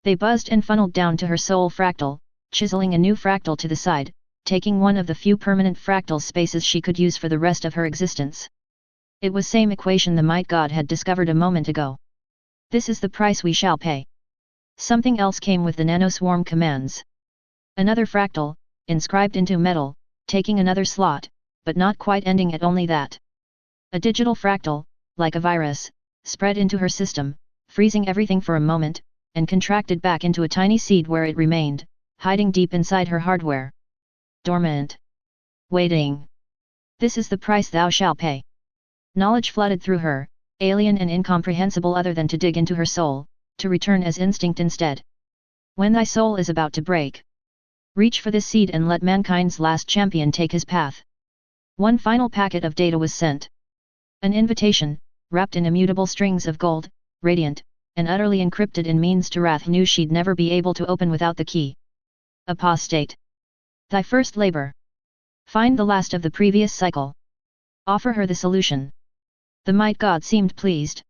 They buzzed and funneled down to her soul fractal, chiseling a new fractal to the side, taking one of the few permanent fractal spaces she could use for the rest of her existence. It was same equation the might god had discovered a moment ago. This is the price we shall pay. Something else came with the nanoswarm commands. Another fractal, inscribed into metal, taking another slot, but not quite ending at only that. A digital fractal, like a virus, spread into her system, freezing everything for a moment, and contracted back into a tiny seed where it remained, hiding deep inside her hardware. Dormant. Waiting. This is the price thou shalt pay. Knowledge flooded through her, alien and incomprehensible other than to dig into her soul, to return as instinct instead. When thy soul is about to break, reach for this seed and let mankind's last champion take his path. One final packet of data was sent. An invitation, wrapped in immutable strings of gold, radiant, and utterly encrypted in means Tarath knew she'd never be able to open without the key. Apostate. Thy first labor. Find the last of the previous cycle. Offer her the solution. The might god seemed pleased.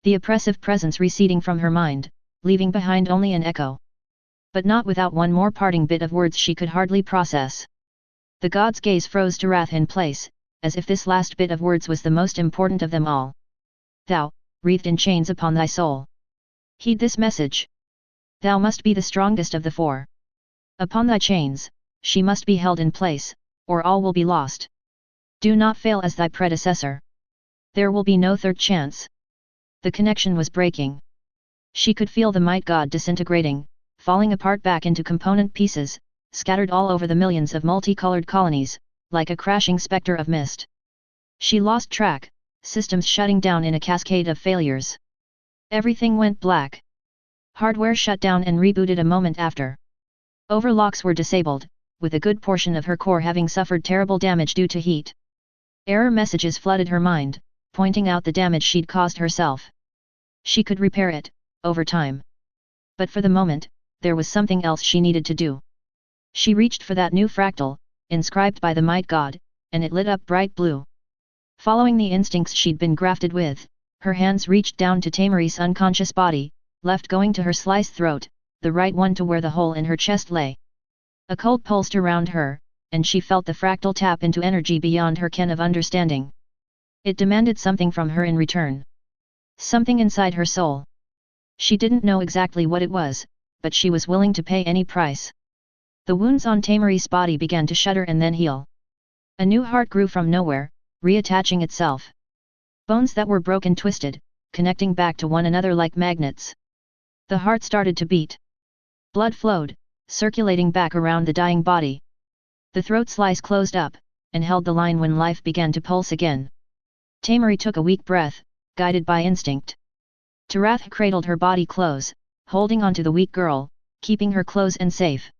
The oppressive presence receding from her mind, leaving behind only an echo. But not without one more parting bit of words she could hardly process. The god's gaze froze to wrath in place, as if this last bit of words was the most important of them all. Thou, wreathed in chains upon thy soul. Heed this message. Thou must be the strongest of the four. Upon thy chains, she must be held in place, or all will be lost. Do not fail as thy predecessor. There will be no third chance. The connection was breaking. She could feel the might god disintegrating, falling apart back into component pieces, scattered all over the millions of multicolored colonies, like a crashing specter of mist. She lost track, systems shutting down in a cascade of failures. Everything went black. Hardware shut down and rebooted a moment after. Overlocks were disabled, with a good portion of her core having suffered terrible damage due to heat. Error messages flooded her mind, pointing out the damage she'd caused herself. She could repair it, over time. But for the moment, there was something else she needed to do. She reached for that new fractal, inscribed by the might god, and it lit up bright blue. Following the instincts she'd been grafted with, her hands reached down to Tamari's unconscious body, left going to her sliced throat, the right one to where the hole in her chest lay. A cold pulsed around her, and she felt the fractal tap into energy beyond her ken of understanding. It demanded something from her in return. Something inside her soul. She didn't know exactly what it was, but she was willing to pay any price. The wounds on Tamari's body began to shudder and then heal. A new heart grew from nowhere, reattaching itself. Bones that were broken twisted, connecting back to one another like magnets. The heart started to beat. Blood flowed, circulating back around the dying body. The throat slice closed up, and held the line when life began to pulse again. Tamari took a weak breath, guided by instinct. Tarath cradled her body close, holding onto the weak girl, keeping her close and safe.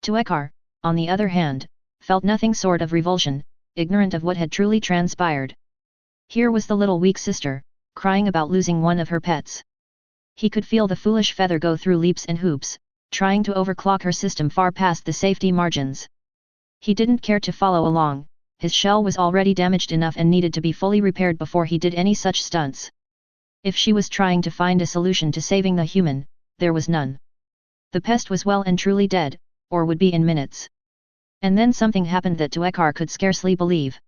Tuekar, on the other hand, felt nothing short of revulsion, ignorant of what had truly transpired. Here was the little weak sister, crying about losing one of her pets. He could feel the foolish feather go through leaps and hoops, trying to overclock her system far past the safety margins. He didn't care to follow along, his shell was already damaged enough and needed to be fully repaired before he did any such stunts. If she was trying to find a solution to saving the human, there was none. The pest was well and truly dead, or would be in minutes. And then something happened that Tuekar could scarcely believe.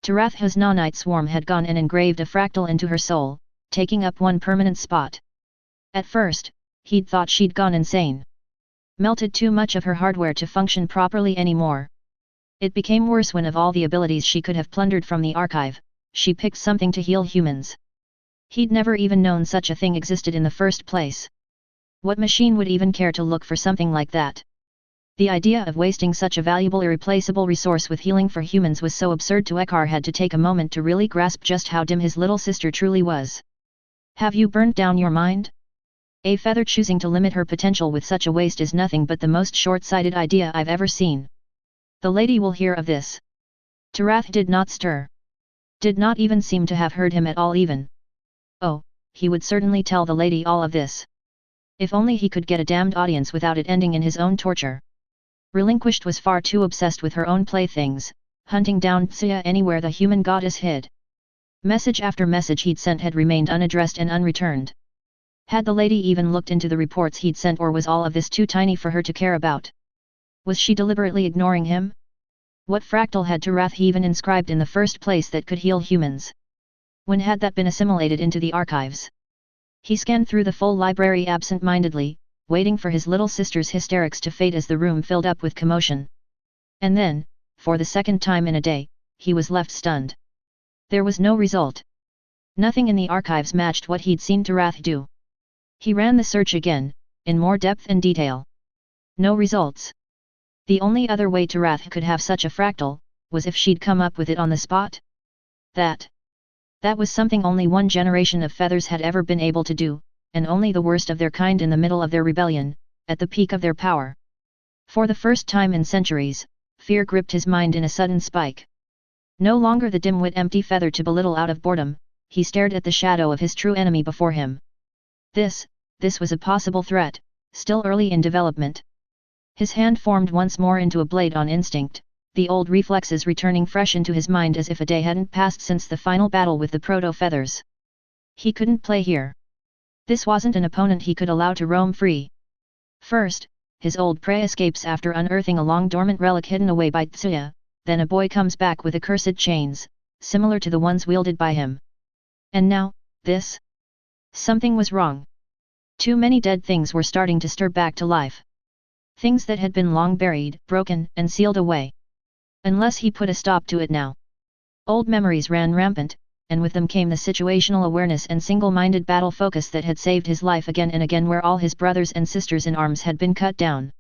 Tarath's nanite swarm had gone and engraved a fractal into her soul, taking up one permanent spot. At first, he'd thought she'd gone insane. Melted too much of her hardware to function properly anymore. It became worse when of all the abilities she could have plundered from the archive, she picked something to heal humans. He'd never even known such a thing existed in the first place. What machine would even care to look for something like that? The idea of wasting such a valuable irreplaceable resource with healing for humans was so absurd Tuekar had to take a moment to really grasp just how dim his little sister truly was. Have you burnt down your mind? A feather choosing to limit her potential with such a waste is nothing but the most short-sighted idea I've ever seen. The lady will hear of this. Tarath did not stir. Did not even seem to have heard him at all even. Oh, he would certainly tell the lady all of this. If only he could get a damned audience without it ending in his own torture. Relinquished was far too obsessed with her own playthings, hunting down Tsia anywhere the human goddess hid. Message after message he'd sent had remained unaddressed and unreturned. Had the lady even looked into the reports he'd sent, or was all of this too tiny for her to care about? Was she deliberately ignoring him? What fractal had Tarath even inscribed in the first place that could heal humans? When had that been assimilated into the archives? He scanned through the full library absent-mindedly, waiting for his little sister's hysterics to fade as the room filled up with commotion. And then, for the second time in a day, he was left stunned. There was no result. Nothing in the archives matched what he'd seen Tarath do. He ran the search again, in more depth and detail. No results. The only other way Tarath could have such a fractal, was if she'd come up with it on the spot. That was something only one generation of feathers had ever been able to do, and only the worst of their kind in the middle of their rebellion, at the peak of their power. For the first time in centuries, fear gripped his mind in a sudden spike. No longer the dim-wit empty feather to belittle out of boredom, he stared at the shadow of his true enemy before him. This was a possible threat, still early in development. His hand formed once more into a blade on instinct, the old reflexes returning fresh into his mind as if a day hadn't passed since the final battle with the proto-feathers. He couldn't play here. This wasn't an opponent he could allow to roam free. First, his old prey escapes after unearthing a long-dormant relic hidden away by Tsuya, then a boy comes back with accursed chains, similar to the ones wielded by him. And now, this? Something was wrong. Too many dead things were starting to stir back to life. Things that had been long buried, broken, and sealed away. Unless he put a stop to it now. Old memories ran rampant, and with them came the situational awareness and single-minded battle focus that had saved his life again and again where all his brothers and sisters in arms had been cut down.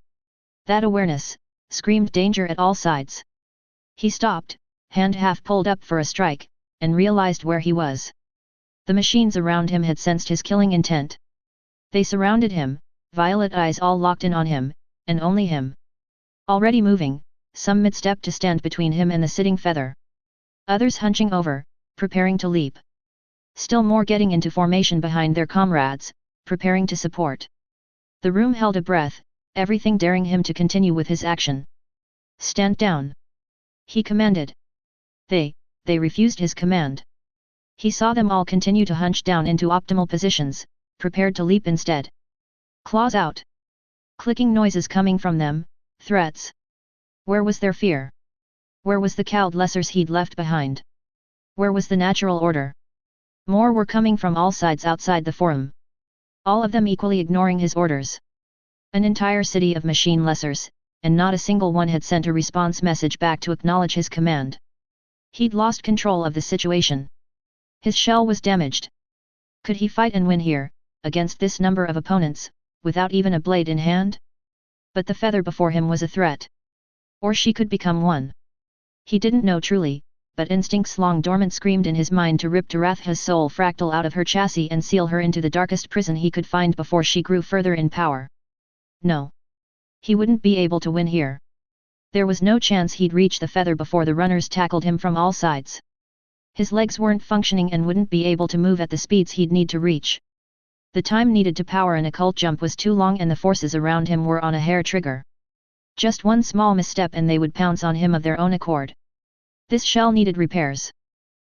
That awareness screamed danger at all sides. He stopped, hand half pulled up for a strike, and realized where he was. The machines around him had sensed his killing intent. They surrounded him, violet eyes all locked in on him, and only him. Already moving, some mid-step to stand between him and the sitting feather. Others hunching over, preparing to leap. Still more getting into formation behind their comrades, preparing to support. The room held a breath, everything daring him to continue with his action. Stand down. He commanded. They refused his command. He saw them all continue to hunch down into optimal positions, prepared to leap instead. Claws out. Clicking noises coming from them, threats. Where was their fear? Where was the cowed lessers he'd left behind? Where was the natural order? More were coming from all sides outside the forum. All of them equally ignoring his orders. An entire city of machine lessers, and not a single one had sent a response message back to acknowledge his command. He'd lost control of the situation. His shell was damaged. Could he fight and win here, against this number of opponents, without even a blade in hand? But the feather before him was a threat. Or she could become one. He didn't know truly, but instincts long dormant screamed in his mind to rip Taratha's soul fractal out of her chassis and seal her into the darkest prison he could find before she grew further in power. No. He wouldn't be able to win here. There was no chance he'd reach the feather before the runners tackled him from all sides. His legs weren't functioning and wouldn't be able to move at the speeds he'd need to reach. The time needed to power an occult jump was too long and the forces around him were on a hair trigger. Just one small misstep and they would pounce on him of their own accord. This shell needed repairs.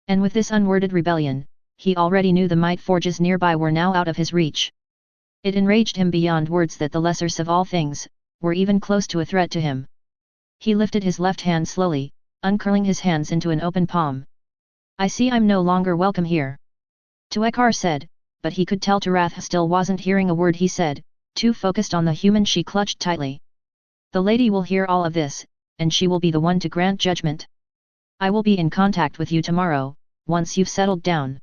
And with this unworded rebellion, he already knew the might forges nearby were now out of his reach. It enraged him beyond words that the lessers of all things were even close to a threat to him. He lifted his left hand slowly, uncurling his hands into an open palm. I see I'm no longer welcome here. Tuekar said, but he could tell Taratha still wasn't hearing a word he said, too focused on the human she clutched tightly. The lady will hear all of this, and she will be the one to grant judgment. I will be in contact with you tomorrow, once you've settled down.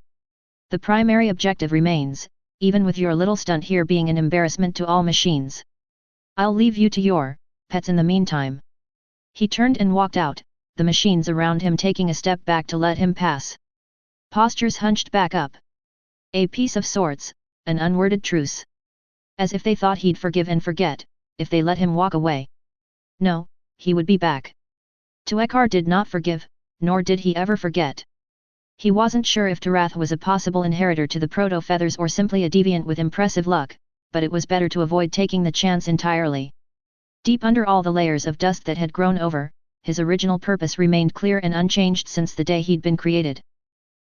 The primary objective remains, even with your little stunt here being an embarrassment to all machines. I'll leave you to your pets in the meantime. He turned and walked out, the machines around him taking a step back to let him pass. Postures hunched back up. A peace of sorts, an unworded truce. As if they thought he'd forgive and forget, if they let him walk away. No, he would be back. Tuekar did not forgive, nor did he ever forget. He wasn't sure if Taratha was a possible inheritor to the proto-feathers or simply a deviant with impressive luck, but it was better to avoid taking the chance entirely. Deep under all the layers of dust that had grown over, his original purpose remained clear and unchanged since the day he'd been created.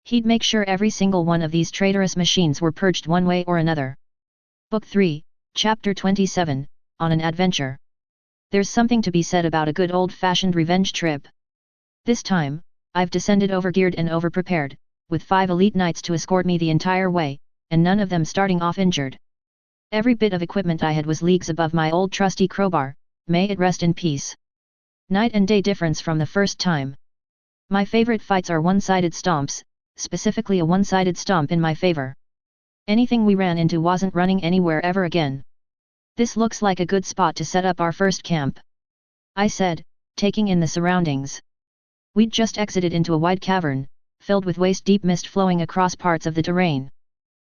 He'd make sure every single one of these traitorous machines were purged one way or another. Book 3, Chapter 27, On an Adventure. There's something to be said about a good old-fashioned revenge trip. This time, I've descended overgeared and overprepared, with 5 elite knights to escort me the entire way, and none of them starting off injured. Every bit of equipment I had was leagues above my old trusty crowbar, may it rest in peace. Night and day difference from the first time. My favorite fights are one-sided stomps, specifically a one-sided stomp in my favor. Anything we ran into wasn't running anywhere ever again. This looks like a good spot to set up our first camp, I said, taking in the surroundings. We'd just exited into a wide cavern, filled with waist-deep mist flowing across parts of the terrain.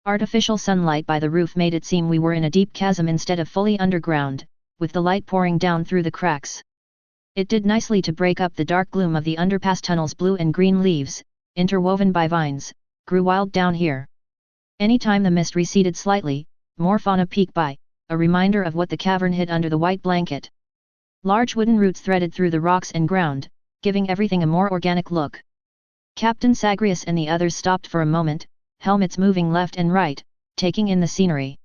Artificial sunlight by the roof made it seem we were in a deep chasm instead of fully underground, with the light pouring down through the cracks. It did nicely to break up the dark gloom of the underpass tunnels. Blue and green leaves, interwoven by vines, grew wild down here. Anytime the mist receded slightly, more fauna peeked by, a reminder of what the cavern hid under the white blanket. Large wooden roots threaded through the rocks and ground, giving everything a more organic look. Captain Zagreus and the others stopped for a moment, helmets moving left and right, taking in the scenery.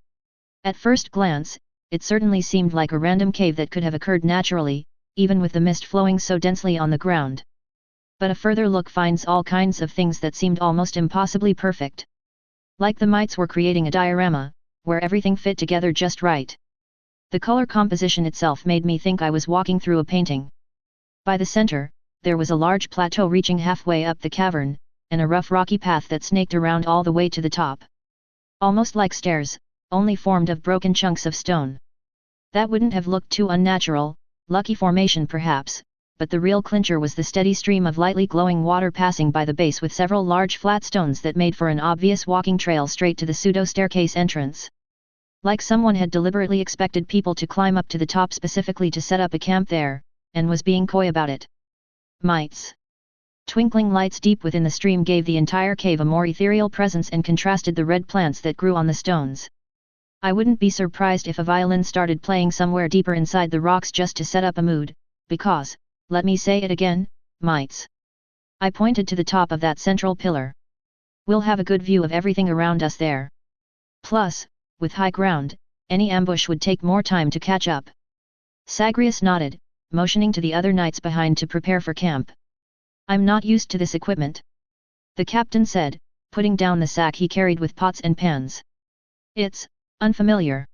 At first glance, it certainly seemed like a random cave that could have occurred naturally, even with the mist flowing so densely on the ground. But a further look finds all kinds of things that seemed almost impossibly perfect. Like the mites were creating a diorama, where everything fit together just right. The color composition itself made me think I was walking through a painting. By the center, there was a large plateau reaching halfway up the cavern, and a rough rocky path that snaked around all the way to the top. Almost like stairs, only formed of broken chunks of stone. That wouldn't have looked too unnatural, lucky formation perhaps, but the real clincher was the steady stream of lightly glowing water passing by the base with several large flat stones that made for an obvious walking trail straight to the pseudo-staircase entrance. Like someone had deliberately expected people to climb up to the top specifically to set up a camp there, and was being coy about it. Mites. Twinkling lights deep within the stream gave the entire cave a more ethereal presence and contrasted the red plants that grew on the stones. I wouldn't be surprised if a violin started playing somewhere deeper inside the rocks just to set up a mood, because, let me say it again, mites. I pointed to the top of that central pillar. We'll have a good view of everything around us there. Plus, with high ground, any ambush would take more time to catch up. Zagreus nodded, motioning to the other knights behind to prepare for camp. I'm not used to this equipment, the captain said, putting down the sack he carried with pots and pans. It's unfamiliar.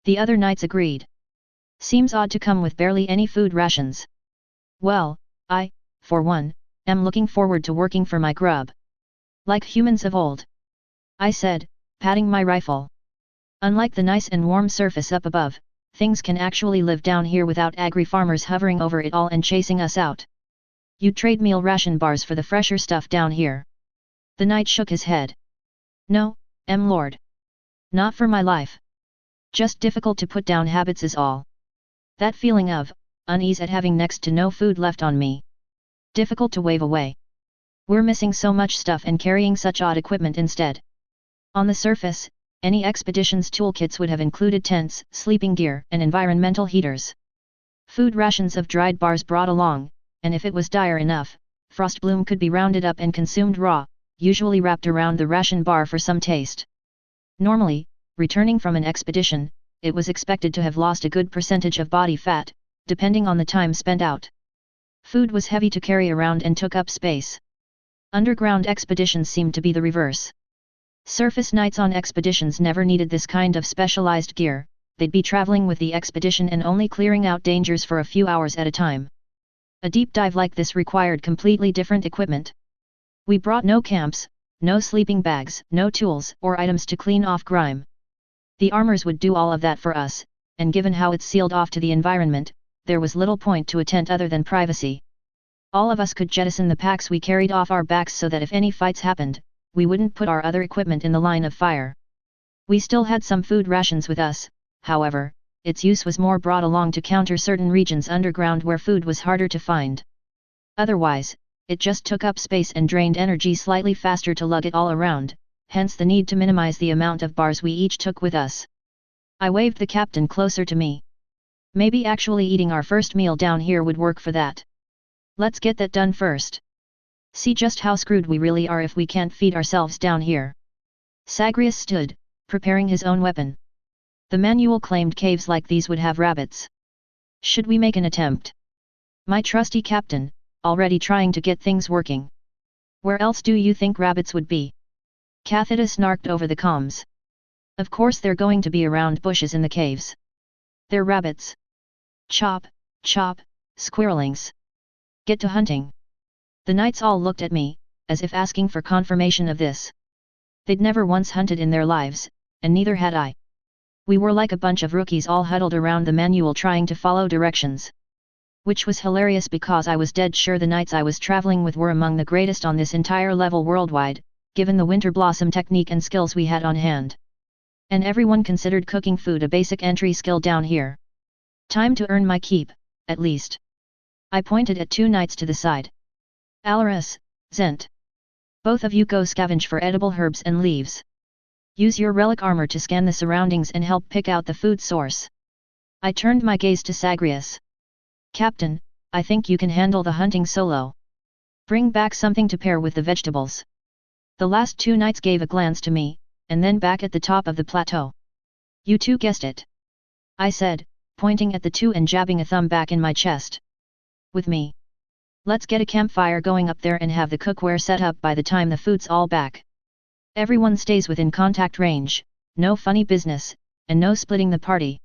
The other knights agreed. Seems odd to come with barely any food rations. Well, I, for one, am looking forward to working for my grub. Like humans of old, I said, patting my rifle. Unlike the nice and warm surface up above, things can actually live down here without agri-farmers hovering over it all and chasing us out. You'd trade meal ration bars for the fresher stuff down here. The knight shook his head. No, lord. Not for my life. Just difficult to put down habits is all. That feeling of unease at having next to no food left on me. Difficult to wave away. We're missing so much stuff and carrying such odd equipment instead. On the surface, any expedition's toolkits would have included tents, sleeping gear, and environmental heaters. Food rations of dried bars brought along, and if it was dire enough, frostbloom could be rounded up and consumed raw, usually wrapped around the ration bar for some taste. Normally, returning from an expedition, it was expected to have lost a good percentage of body fat, depending on the time spent out. Food was heavy to carry around and took up space. Underground expeditions seemed to be the reverse. Surface knights on expeditions never needed this kind of specialized gear, they'd be traveling with the expedition and only clearing out dangers for a few hours at a time. A deep dive like this required completely different equipment. We brought no camps, no sleeping bags, no tools or items to clean off grime. The armors would do all of that for us, and given how it's sealed off to the environment, there was little point to a tent other than privacy. All of us could jettison the packs we carried off our backs so that if any fights happened, we wouldn't put our other equipment in the line of fire. We still had some food rations with us, however, its use was more brought along to counter certain regions underground where food was harder to find. Otherwise, it just took up space and drained energy slightly faster to lug it all around, hence the need to minimize the amount of bars we each took with us. I waved the captain closer to me. Maybe actually eating our first meal down here would work for that. Let's get that done first. See just how screwed we really are if we can't feed ourselves down here. Zagreus stood, preparing his own weapon. The manual claimed caves like these would have rabbits. Should we make an attempt? My trusty captain, already trying to get things working. Where else do you think rabbits would be? Cathita snarked over the comms. Of course they're going to be around bushes in the caves. They're rabbits. Chop, chop, squirrelings. Get to hunting. The knights all looked at me, as if asking for confirmation of this. They'd never once hunted in their lives, and neither had I. We were like a bunch of rookies all huddled around the manual trying to follow directions. Which was hilarious because I was dead sure the knights I was traveling with were among the greatest on this entire level worldwide, given the winter blossom technique and skills we had on hand. And everyone considered cooking food a basic entry skill down here. Time to earn my keep, at least. I pointed at two knights to the side. Alaris, Zent. Both of you go scavenge for edible herbs and leaves. Use your relic armor to scan the surroundings and help pick out the food source. I turned my gaze to Zagreus. Captain, I think you can handle the hunting solo. Bring back something to pair with the vegetables. The last 2 knights gave a glance to me, and then back at the top of the plateau. You two guessed it, I said, pointing at the 2 and jabbing a thumb back in my chest. With me. Let's get a campfire going up there and have the cookware set up by the time the food's all back. Everyone stays within contact range, no funny business, and no splitting the party.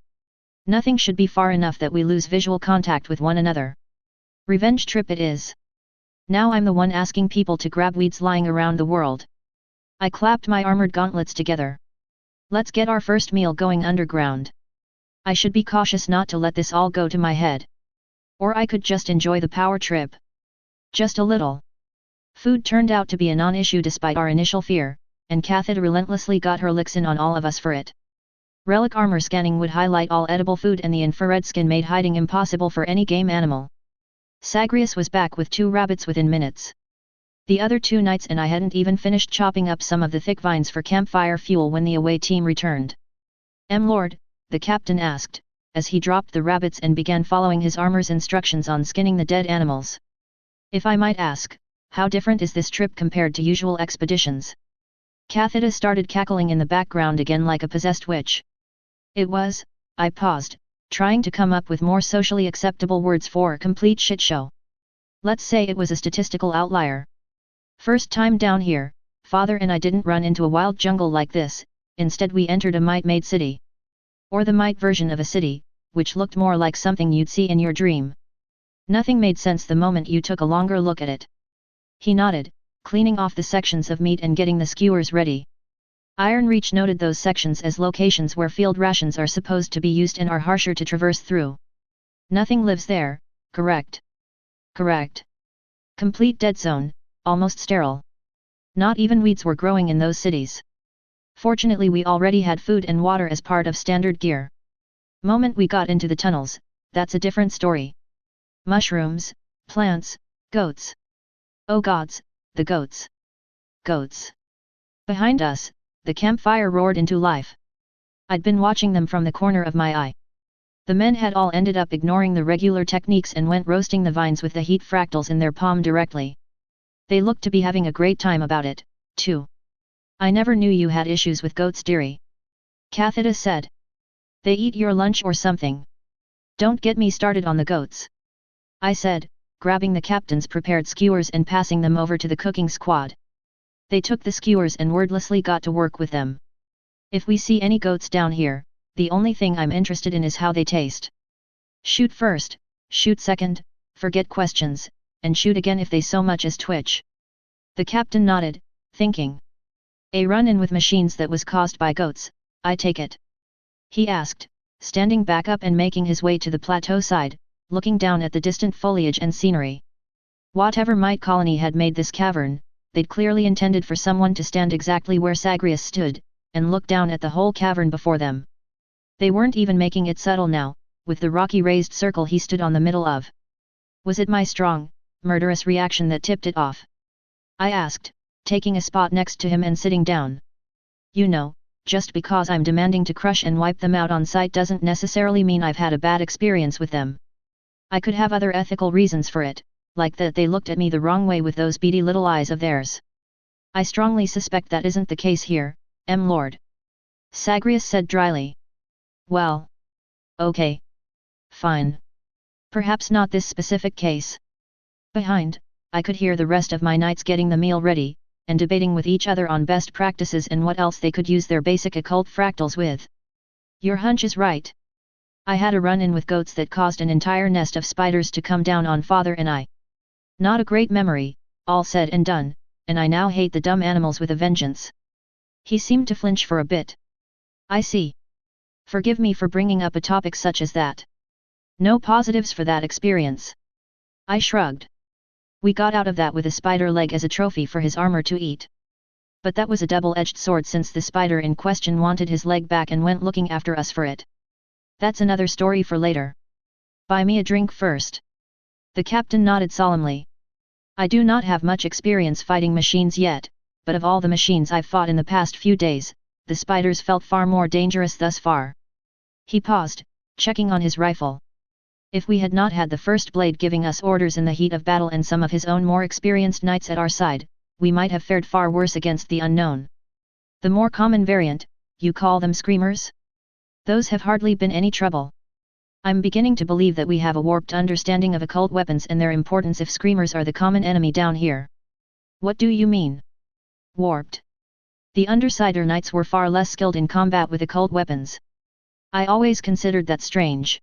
Nothing should be far enough that we lose visual contact with one another. Revenge trip it is. Now I'm the one asking people to grab weeds lying around the world. I clapped my armored gauntlets together. Let's get our first meal going underground. I should be cautious not to let this all go to my head. Or I could just enjoy the power trip. Just a little. Food turned out to be a non-issue despite our initial fear, and Cathida relentlessly got her licks in on all of us for it. Relic armor scanning would highlight all edible food and the infrared skin made hiding impossible for any game animal. Zagreus was back with 2 rabbits within minutes. The other 2 knights and I hadn't even finished chopping up some of the thick vines for campfire fuel when the away team returned. Lord, the captain asked, as he dropped the rabbits and began following his armor's instructions on skinning the dead animals. If I might ask, how different is this trip compared to usual expeditions? Cathida started cackling in the background again like a possessed witch. It was, I paused, trying to come up with more socially acceptable words for a complete shit show. Let's say it was a statistical outlier. First time down here, Father and I didn't run into a wild jungle like this, instead we entered a mite-made city. Or the mite version of a city, which looked more like something you'd see in your dream. Nothing made sense the moment you took a longer look at it. He nodded, cleaning off the sections of meat and getting the skewers ready. Iron Reach noted those sections as locations where field rations are supposed to be used and are harsher to traverse through. Nothing lives there, correct? Correct. Complete dead zone, almost sterile. Not even weeds were growing in those cities. Fortunately we already had food and water as part of standard gear. Moment we got into the tunnels, that's a different story. Mushrooms, plants, goats. Oh gods, the goats. Goats. Behind us, the campfire roared into life. I'd been watching them from the corner of my eye. The men had all ended up ignoring the regular techniques and went roasting the vines with the heat fractals in their palm directly. They looked to be having a great time about it, too. I never knew you had issues with goats, dearie. Cathida said. They eat your lunch or something. Don't get me started on the goats. I said, grabbing the captain's prepared skewers and passing them over to the cooking squad. They took the skewers and wordlessly got to work with them. If we see any goats down here, the only thing I'm interested in is how they taste. Shoot first, shoot second, forget questions, and shoot again if they so much as twitch. The captain nodded, thinking. A run-in with machines that was caused by goats, I take it? He asked, standing back up and making his way to the plateau side, looking down at the distant foliage and scenery. Whatever mite colony had made this cavern, they'd clearly intended for someone to stand exactly where Zagreus stood, and look down at the whole cavern before them. They weren't even making it subtle now, with the rocky raised circle he stood on the middle of. Was it my strong, murderous reaction that tipped it off? I asked, taking a spot next to him and sitting down. You know, just because I'm demanding to crush and wipe them out on sight doesn't necessarily mean I've had a bad experience with them. I could have other ethical reasons for it, like that they looked at me the wrong way with those beady little eyes of theirs. I strongly suspect that isn't the case here, Lord. Zagreus said dryly. Well. Okay. Fine. Perhaps not this specific case. Behind, I could hear the rest of my knights getting the meal ready, and debating with each other on best practices and what else they could use their basic occult fractals with. Your hunch is right. I had a run-in with goats that caused an entire nest of spiders to come down on Father and I. Not a great memory, all said and done, and I now hate the dumb animals with a vengeance. He seemed to flinch for a bit. I see. Forgive me for bringing up a topic such as that. No positives for that experience. I shrugged. We got out of that with a spider leg as a trophy for his armor to eat. But that was a double-edged sword since the spider in question wanted his leg back and went looking after us for it. That's another story for later. Buy me a drink first. The captain nodded solemnly. I do not have much experience fighting machines yet, but of all the machines I've fought in the past few days, the spiders felt far more dangerous thus far. He paused, checking on his rifle. If we had not had the first blade giving us orders in the heat of battle and some of his own more experienced knights at our side, we might have fared far worse against the unknown. The more common variant, you call them screamers? Those have hardly been any trouble. I'm beginning to believe that we have a warped understanding of occult weapons and their importance if screamers are the common enemy down here. What do you mean? Warped. The Undersider Knights were far less skilled in combat with occult weapons. I always considered that strange.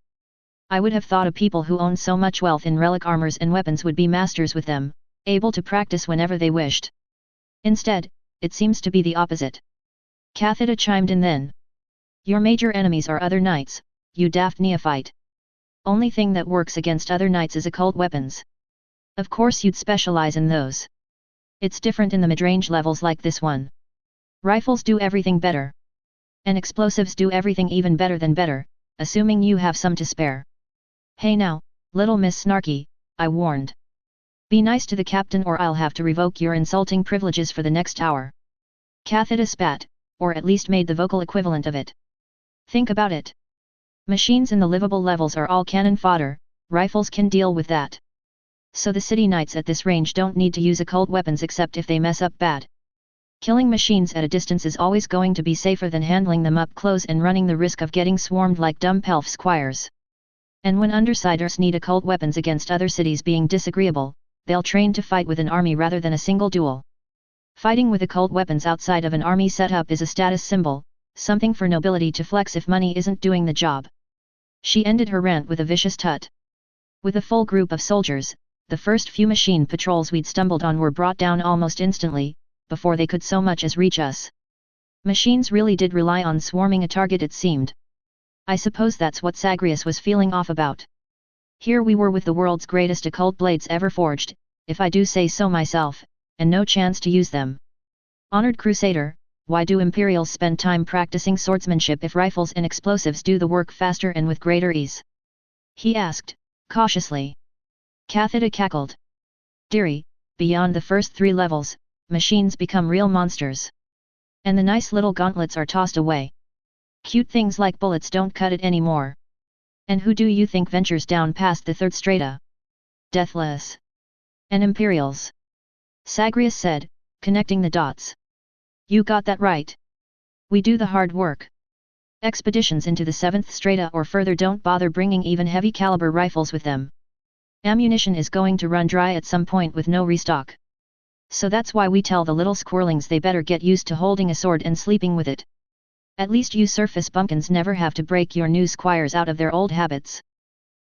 I would have thought a people who owned so much wealth in relic armors and weapons would be masters with them, able to practice whenever they wished. Instead, it seems to be the opposite. Cathida chimed in then. Your major enemies are other knights, you daft neophyte. Only thing that works against other knights is occult weapons. Of course you'd specialize in those. It's different in the mid-range levels like this one. Rifles do everything better. And explosives do everything even better than better, assuming you have some to spare. Hey now, little Miss Snarky, I warned. Be nice to the captain or I'll have to revoke your insulting privileges for the next hour. Cathida spat, or at least made the vocal equivalent of it. Think about it. Machines in the livable levels are all cannon fodder, rifles can deal with that. So the city knights at this range don't need to use occult weapons except if they mess up bad. Killing machines at a distance is always going to be safer than handling them up close and running the risk of getting swarmed like dumb pelf squires. And when Undersiders need occult weapons against other cities being disagreeable, they'll train to fight with an army rather than a single duel. Fighting with occult weapons outside of an army setup is a status symbol, something for nobility to flex if money isn't doing the job. She ended her rant with a vicious tut. With a full group of soldiers, the first few machine patrols we'd stumbled on were brought down almost instantly, before they could so much as reach us. Machines really did rely on swarming a target, it seemed. I suppose that's what Zagreus was feeling off about. Here we were with the world's greatest occult blades ever forged, if I do say so myself, and no chance to use them. Honored Crusader, why do Imperials spend time practicing swordsmanship if rifles and explosives do the work faster and with greater ease? He asked, cautiously. Cathida cackled. Dearie, beyond the first 3 levels, machines become real monsters. And the nice little gauntlets are tossed away. Cute things like bullets don't cut it anymore. And who do you think ventures down past the 3rd strata? Deathless. And Imperials. Zagreus said, connecting the dots. You got that right. We do the hard work. Expeditions into the 7th strata or further don't bother bringing even heavy caliber rifles with them. Ammunition is going to run dry at some point with no restock. So that's why we tell the little squirrelings they better get used to holding a sword and sleeping with it. At least you surface bumpkins never have to break your new squires out of their old habits.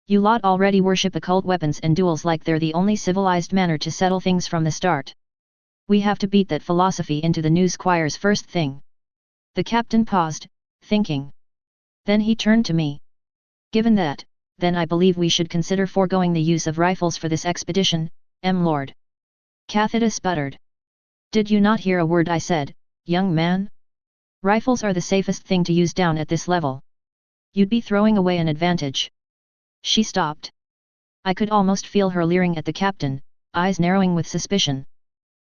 You lot already worship occult weapons and duels like they're the only civilized manner to settle things from the start. We have to beat that philosophy into the new squires first thing. The captain paused, thinking. Then he turned to me. Given that, then I believe we should consider foregoing the use of rifles for this expedition, Lord. Cathida sputtered. Did you not hear a word I said, young man? Rifles are the safest thing to use down at this level. You'd be throwing away an advantage. She stopped. I could almost feel her leering at the captain, eyes narrowing with suspicion.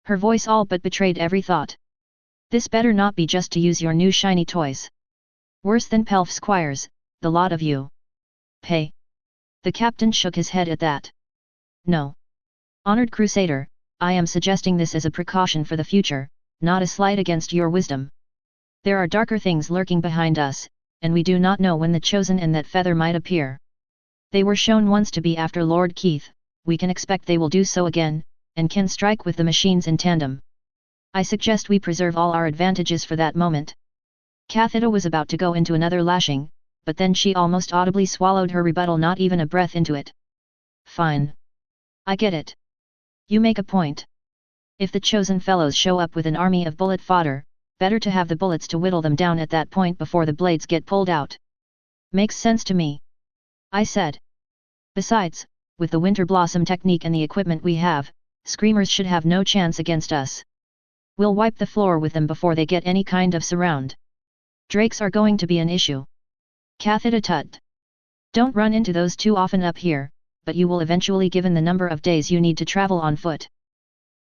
Her voice all but betrayed every thought. This better not be just to use your new shiny toys. Worse than pelf squires, the lot of you. Pay. The captain shook his head at that. No. Honored Crusader, I am suggesting this as a precaution for the future, not a slight against your wisdom. There are darker things lurking behind us, and we do not know when the Chosen and that feather might appear. They were shown once to be after Lord Keith, we can expect they will do so again, and can strike with the machines in tandem. I suggest we preserve all our advantages for that moment. Cathida was about to go into another lashing, but then she almost audibly swallowed her rebuttal, not even a breath into it. Fine. I get it. You make a point. If the Chosen fellows show up with an army of bullet fodder, better to have the bullets to whittle them down at that point before the blades get pulled out. Makes sense to me. I said. Besides, with the Winter Blossom technique and the equipment we have, screamers should have no chance against us. We'll wipe the floor with them before they get any kind of surround. Drakes are going to be an issue. Cathida tut. Don't run into those too often up here, but you will eventually given the number of days you need to travel on foot.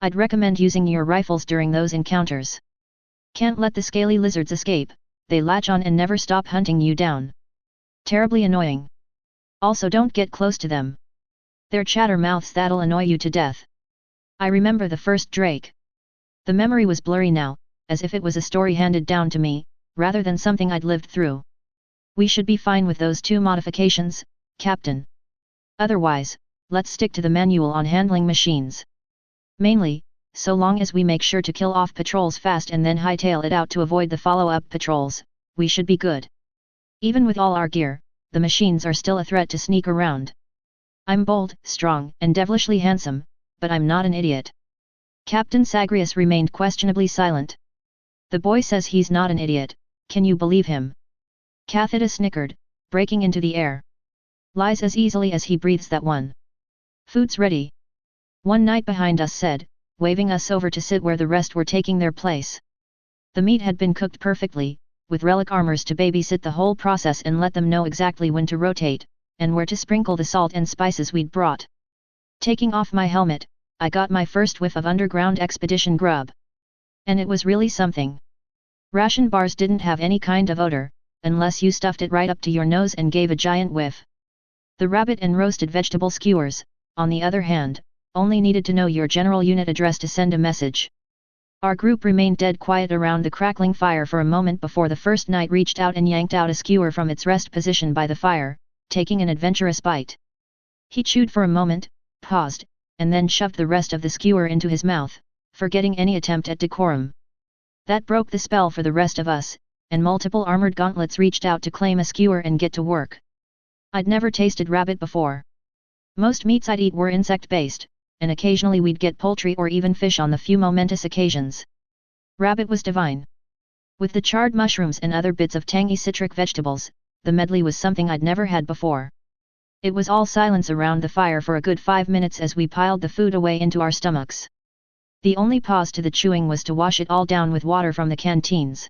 I'd recommend using your rifles during those encounters. Can't let the scaly lizards escape, they latch on and never stop hunting you down. Terribly annoying. Also don't get close to them. Their chatter mouths that'll annoy you to death. I remember the first Drake. The memory was blurry now, as if it was a story handed down to me, rather than something I'd lived through. We should be fine with those 2 modifications, Captain. Otherwise, let's stick to the manual on handling machines. Mainly, so long as we make sure to kill off patrols fast and then hightail it out to avoid the follow-up patrols, we should be good. Even with all our gear, the machines are still a threat to sneak around. I'm bold, strong, and devilishly handsome, but I'm not an idiot. Captain Sagrius remained questionably silent. The boy says he's not an idiot, can you believe him? Cathita snickered, breaking into the air. Lies as easily as he breathes that one. Food's ready. One knight behind us said, waving us over to sit where the rest were taking their place. The meat had been cooked perfectly, with relic armors to babysit the whole process and let them know exactly when to rotate, and where to sprinkle the salt and spices we'd brought. Taking off my helmet, I got my first whiff of underground expedition grub. And it was really something. Ration bars didn't have any kind of odor, unless you stuffed it right up to your nose and gave a giant whiff. The rabbit and roasted vegetable skewers, on the other hand, only needed to know your general unit address to send a message. Our group remained dead quiet around the crackling fire for a moment before the first knight reached out and yanked out a skewer from its rest position by the fire, taking an adventurous bite. He chewed for a moment, paused, and then shoved the rest of the skewer into his mouth, forgetting any attempt at decorum. That broke the spell for the rest of us, and multiple armored gauntlets reached out to claim a skewer and get to work. I'd never tasted rabbit before. Most meats I'd eat were insect-based, and occasionally we'd get poultry or even fish on the few momentous occasions. Rabbit was divine. With the charred mushrooms and other bits of tangy citric vegetables, the medley was something I'd never had before. It was all silence around the fire for a good 5 minutes as we piled the food away into our stomachs. The only pause to the chewing was to wash it all down with water from the canteens.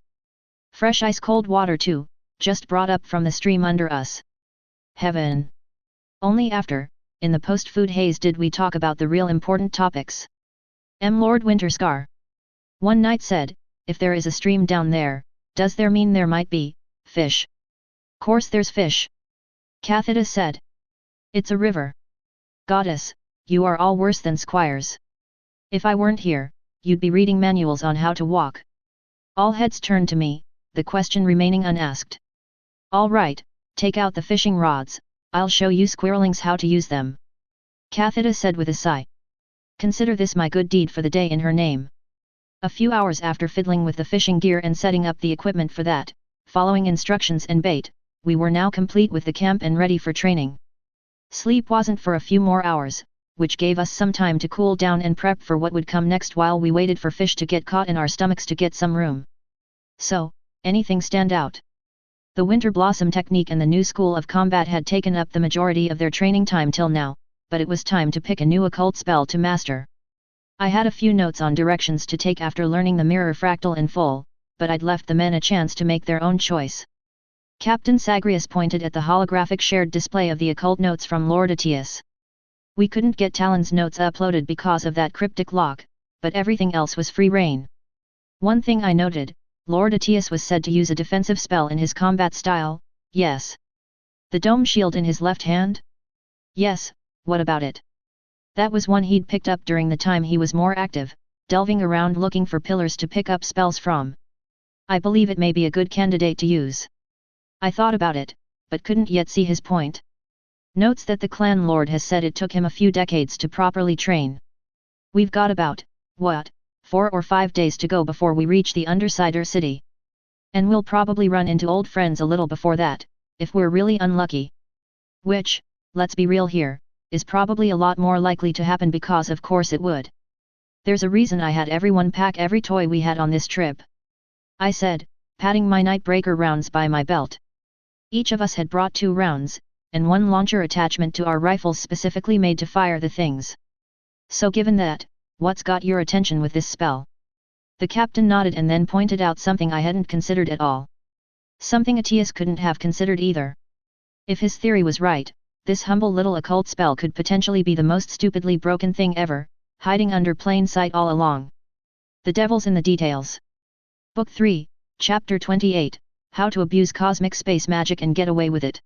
Fresh ice-cold water too, just brought up from the stream under us. Heaven! Only after, in the post-food haze, did we talk about the real important topics. Lord Winterscar. One knight said, if there is a stream down there, does there mean there might be fish? Course there's fish. Cathita said. It's a river. Goddess, you are all worse than squires. If I weren't here, you'd be reading manuals on how to walk. All heads turned to me, the question remaining unasked. All right, take out the fishing rods, I'll show you squirrelings how to use them. Cathita said with a sigh. Consider this my good deed for the day in her name. A few hours after fiddling with the fishing gear and setting up the equipment for that, following instructions and bait, we were now complete with the camp and ready for training. Sleep wasn't for a few more hours, which gave us some time to cool down and prep for what would come next while we waited for fish to get caught in our stomachs to get some room. So, anything stand out? The Winter Blossom technique and the new school of combat had taken up the majority of their training time till now, but it was time to pick a new occult spell to master. I had a few notes on directions to take after learning the mirror fractal in full, but I'd left the men a chance to make their own choice. Captain Sagrius pointed at the holographic shared display of the occult notes from Lord Atius. We couldn't get Talon's notes uploaded because of that cryptic lock, but everything else was free reign. One thing I noted, Lord Atius was said to use a defensive spell in his combat style, yes. The dome shield in his left hand? Yes, what about it? That was one he'd picked up during the time he was more active, delving around looking for pillars to pick up spells from. I believe it may be a good candidate to use. I thought about it, but couldn't yet see his point. Notes that the clan lord has said it took him a few decades to properly train. We've got about, 4 or 5 days to go before we reach the Undersider city. And we'll probably run into old friends a little before that, if we're really unlucky. Which, let's be real here, is probably a lot more likely to happen because of course it would. There's a reason I had everyone pack every toy we had on this trip. I said, patting my Nightbreaker rounds by my belt. Each of us had brought 2 rounds, and 1 launcher attachment to our rifles specifically made to fire the things. So given that, what's got your attention with this spell? The captain nodded and then pointed out something I hadn't considered at all. Something Atius couldn't have considered either. If his theory was right, this humble little occult spell could potentially be the most stupidly broken thing ever, hiding under plain sight all along. The devil's in the details. Book 3, Chapter 28, How to Abuse Cosmic Space Magic and Get Away with It.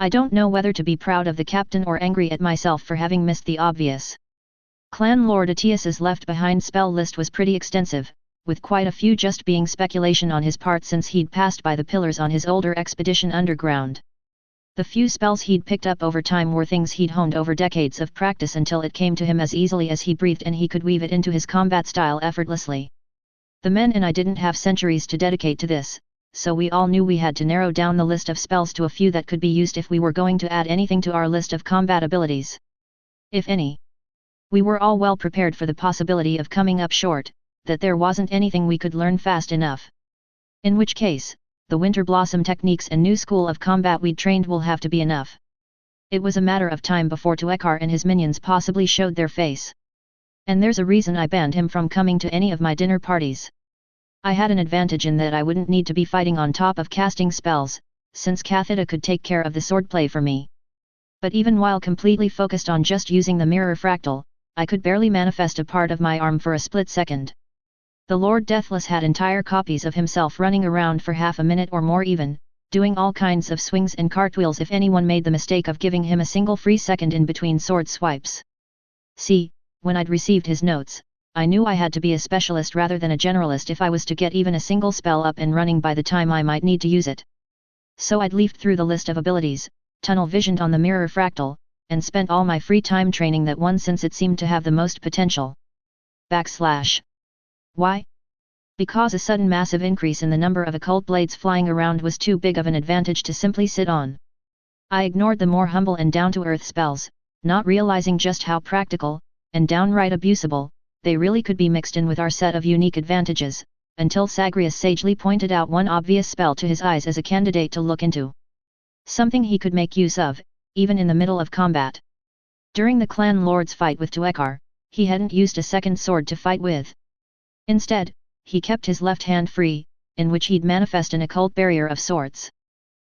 I don't know whether to be proud of the captain or angry at myself for having missed the obvious. Clan Lord Atius's left-behind spell list was pretty extensive, with quite a few just being speculation on his part since he'd passed by the pillars on his older expedition underground. The few spells he'd picked up over time were things he'd honed over decades of practice until it came to him as easily as he breathed and he could weave it into his combat style effortlessly. The men and I didn't have centuries to dedicate to this, so we all knew we had to narrow down the list of spells to a few that could be used if we were going to add anything to our list of combat abilities. If any. We were all well prepared for the possibility of coming up short, that there wasn't anything we could learn fast enough. In which case, the Winter Blossom techniques and new school of combat we'd trained will have to be enough. It was a matter of time before Tuekar and his minions possibly showed their face. And there's a reason I banned him from coming to any of my dinner parties. I had an advantage in that I wouldn't need to be fighting on top of casting spells, since Cathita could take care of the swordplay for me. But even while completely focused on just using the mirror fractal, I could barely manifest a part of my arm for a split second. The Lord Deathless had entire copies of himself running around for half a minute or more even, doing all kinds of swings and cartwheels if anyone made the mistake of giving him a single free second in between sword swipes. See, when I'd received his notes, I knew I had to be a specialist rather than a generalist if I was to get even a single spell up and running by the time I might need to use it. So I'd leafed through the list of abilities, tunnel visioned on the mirror fractal, and spent all my free time training that one since it seemed to have the most potential. Why? Because a sudden massive increase in the number of occult blades flying around was too big of an advantage to simply sit on. I ignored the more humble and down-to-earth spells, not realizing just how practical, and downright abusable, they really could be mixed in with our set of unique advantages, until Sagrius sagely pointed out one obvious spell to his eyes as a candidate to look into. Something he could make use of, even in the middle of combat. During the clan lord's fight with Tuekar, he hadn't used a second sword to fight with. Instead, he kept his left hand free, in which he'd manifest an occult barrier of sorts.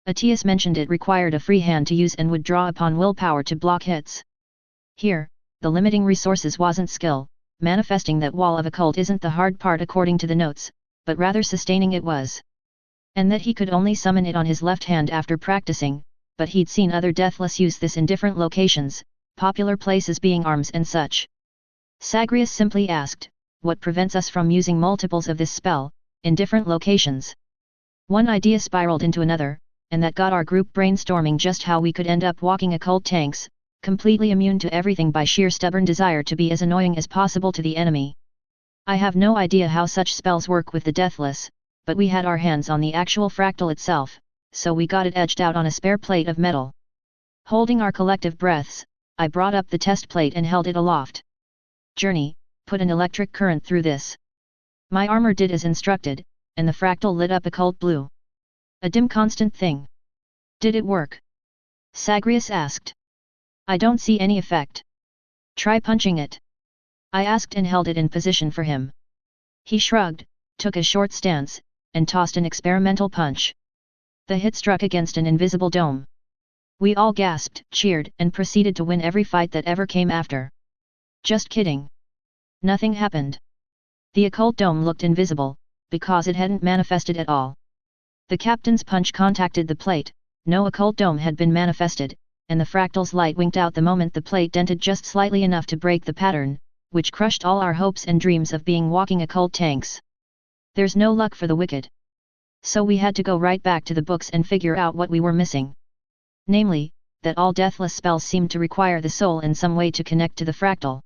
Atius mentioned it required a free hand to use and would draw upon willpower to block hits. Here, the limiting resources wasn't skill, manifesting that wall of occult isn't the hard part according to the notes, but rather sustaining it was. And that he could only summon it on his left hand after practicing, but he'd seen other deathless use this in different locations, popular places being arms and such. Sagrius simply asked, what prevents us from using multiples of this spell, in different locations? One idea spiraled into another, and that got our group brainstorming just how we could end up walking occult tanks, completely immune to everything by sheer stubborn desire to be as annoying as possible to the enemy. I have no idea how such spells work with the deathless, but we had our hands on the actual fractal itself, so we got it edged out on a spare plate of metal. Holding our collective breaths, I brought up the test plate and held it aloft. Journey, put an electric current through this. My armor did as instructed, and the fractal lit up occult blue. A dim constant thing. Did it work? Sagrius asked. I don't see any effect. Try punching it. I asked and held it in position for him. He shrugged, took a short stance, and tossed an experimental punch. The hit struck against an invisible dome. We all gasped, cheered, and proceeded to win every fight that ever came after. Just kidding. Nothing happened. The occult dome looked invisible, because it hadn't manifested at all. The captain's punch contacted the plate, no occult dome had been manifested, and the fractal's light winked out the moment the plate dented just slightly enough to break the pattern, which crushed all our hopes and dreams of being walking occult tanks. There's no luck for the wicked. So we had to go right back to the books and figure out what we were missing. Namely, that all deathless spells seemed to require the soul in some way to connect to the fractal.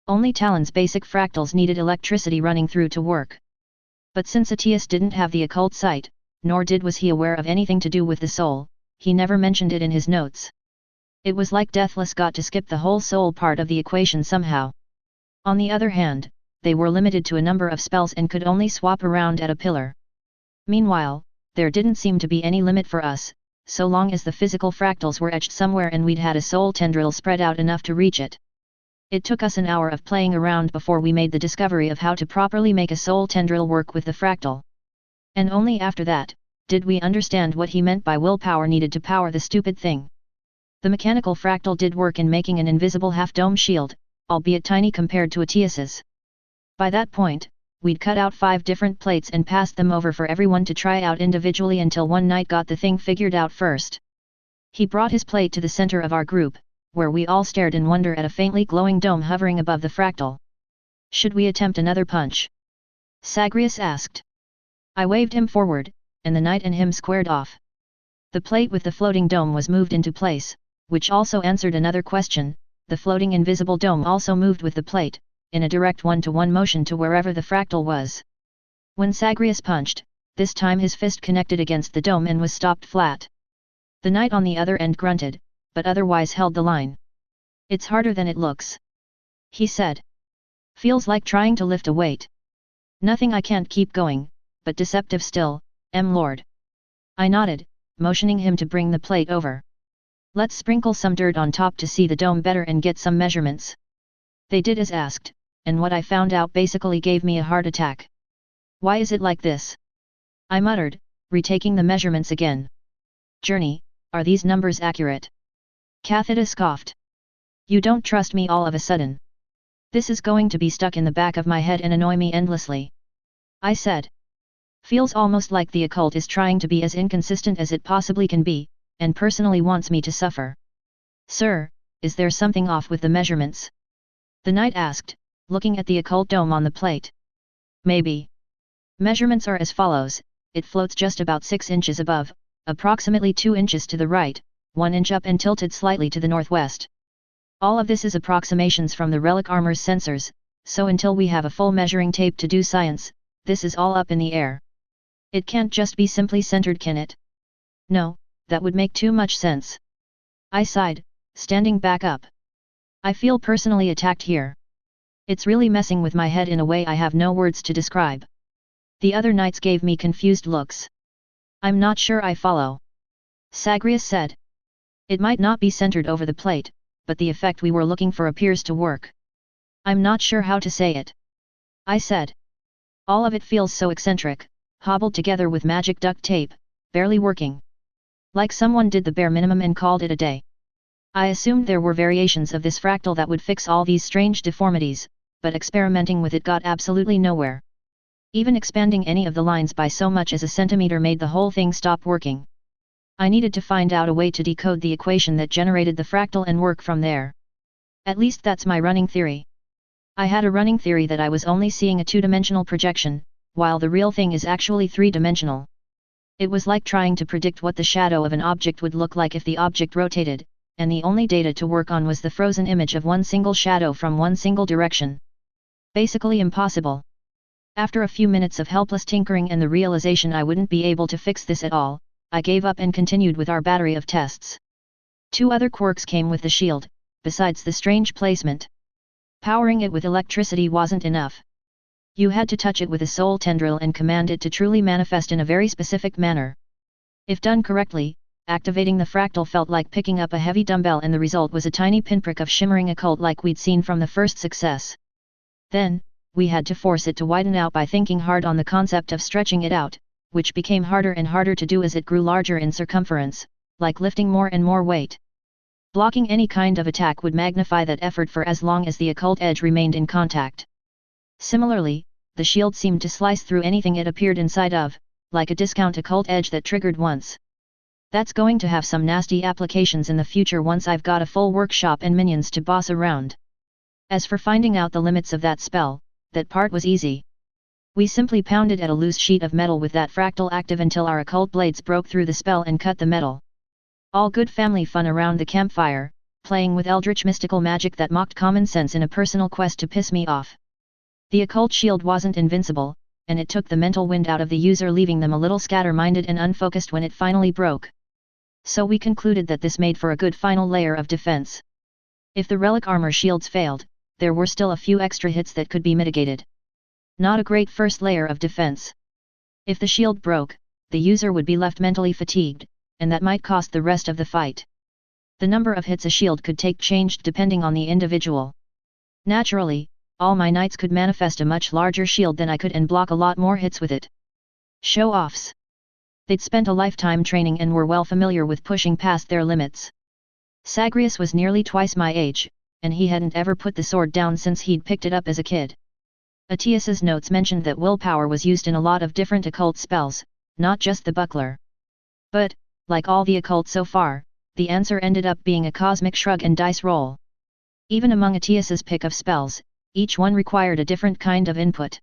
Only Talon's basic fractals needed electricity running through to work. But since Atius didn't have the occult sight, nor was he aware of anything to do with the soul, he never mentioned it in his notes. It was like Deathless got to skip the whole soul part of the equation somehow. On the other hand, they were limited to a number of spells and could only swap around at a pillar. Meanwhile, there didn't seem to be any limit for us, so long as the physical fractals were etched somewhere and we'd had a soul tendril spread out enough to reach it. It took us an hour of playing around before we made the discovery of how to properly make a soul tendril work with the fractal. And only after that, did we understand what he meant by willpower needed to power the stupid thing. The mechanical fractal did work in making an invisible half-dome shield, albeit tiny compared to Atius's. By that point, we'd cut out 5 different plates and passed them over for everyone to try out individually until one night got the thing figured out first. He brought his plate to the center of our group, where we all stared in wonder at a faintly glowing dome hovering above the fractal. Should we attempt another punch? Zagreus asked. I waved him forward, and the knight and him squared off. The plate with the floating dome was moved into place, which also answered another question. The floating invisible dome also moved with the plate, in a direct one-to-one motion to wherever the fractal was. When Zagreus punched, this time his fist connected against the dome and was stopped flat. The knight on the other end grunted, but otherwise held the line. It's harder than it looks, he said. Feels like trying to lift a weight. Nothing I can't keep going, but deceptive still, Lord. I nodded, motioning him to bring the plate over. Let's sprinkle some dirt on top to see the dome better and get some measurements. They did as asked, and what I found out basically gave me a heart attack. Why is it like this? I muttered, retaking the measurements again. Journey, are these numbers accurate? Kathida scoffed. You don't trust me all of a sudden. This is going to be stuck in the back of my head and annoy me endlessly. I said. Feels almost like the occult is trying to be as inconsistent as it possibly can be, and personally wants me to suffer. Sir, is there something off with the measurements? The knight asked, looking at the occult dome on the plate. Maybe. Measurements are as follows: it floats just about 6 inches above, approximately 2 inches to the right, 1 inch up and tilted slightly to the northwest. All of this is approximations from the relic armor's sensors, so until we have a full measuring tape to do science, this is all up in the air. It can't just be simply centered, can it? No, that would make too much sense. I sighed, standing back up. I feel personally attacked here. It's really messing with my head in a way I have no words to describe. The other knights gave me confused looks. I'm not sure I follow. Zagreus said. It might not be centered over the plate, but the effect we were looking for appears to work. I'm not sure how to say it. I said. All of it feels so eccentric, hobbled together with magic duct tape, barely working. Like someone did the bare minimum and called it a day. I assumed there were variations of this fractal that would fix all these strange deformities, but experimenting with it got absolutely nowhere. Even expanding any of the lines by so much as a centimeter made the whole thing stop working. I needed to find out a way to decode the equation that generated the fractal and work from there. At least that's my running theory. I had a running theory that I was only seeing a two-dimensional projection, while the real thing is actually three-dimensional. It was like trying to predict what the shadow of an object would look like if the object rotated, and the only data to work on was the frozen image of one single shadow from one single direction. Basically impossible. After a few minutes of helpless tinkering and the realization I wouldn't be able to fix this at all, I gave up and continued with our battery of tests. 2 other quirks came with the shield, besides the strange placement. Powering it with electricity wasn't enough. You had to touch it with a soul tendril and command it to truly manifest in a very specific manner. If done correctly, activating the fractal felt like picking up a heavy dumbbell, and the result was a tiny pinprick of shimmering occult like we'd seen from the first success. Then, we had to force it to widen out by thinking hard on the concept of stretching it out, which became harder and harder to do as it grew larger in circumference, like lifting more and more weight. Blocking any kind of attack would magnify that effort for as long as the occult edge remained in contact. Similarly, the shield seemed to slice through anything it appeared inside of, like a discount occult edge that triggered once. That's going to have some nasty applications in the future once I've got a full workshop and minions to boss around. As for finding out the limits of that spell, that part was easy. We simply pounded at a loose sheet of metal with that fractal active until our occult blades broke through the spell and cut the metal. All good family fun around the campfire, playing with eldritch mystical magic that mocked common sense in a personal quest to piss me off. The occult shield wasn't invincible, and it took the mental wind out of the user, leaving them a little scatter-minded and unfocused when it finally broke. So we concluded that this made for a good final layer of defense. If the relic armor shields failed, there were still a few extra hits that could be mitigated. Not a great first layer of defense. If the shield broke, the user would be left mentally fatigued, and that might cost the rest of the fight. The number of hits a shield could take changed depending on the individual. Naturally, all my knights could manifest a much larger shield than I could and block a lot more hits with it. Show-offs. They'd spent a lifetime training and were well familiar with pushing past their limits. Zagreus was nearly twice my age, and he hadn't ever put the sword down since he'd picked it up as a kid. Atias's notes mentioned that willpower was used in a lot of different occult spells, not just the buckler. But, like all the occult so far, the answer ended up being a cosmic shrug and dice roll. Even among Atias's pick of spells, each one required a different kind of input.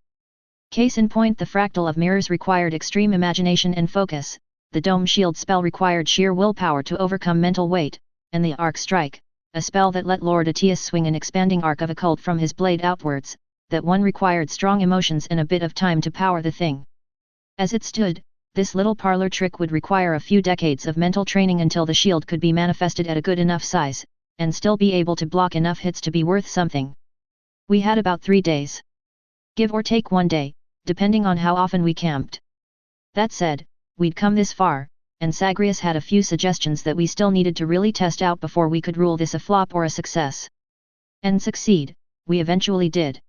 Case in point, the fractal of mirrors required extreme imagination and focus, the dome shield spell required sheer willpower to overcome mental weight, and the arc strike, a spell that let Lord Atias swing an expanding arc of occult from his blade outwards, that one required strong emotions and a bit of time to power the thing. As it stood, this little parlor trick would require a few decades of mental training until the shield could be manifested at a good enough size, and still be able to block enough hits to be worth something. We had about 3 days. Give or take 1 day, depending on how often we camped. That said, we'd come this far, and Zagreus had a few suggestions that we still needed to really test out before we could rule this a flop or a success. And succeed, we eventually did.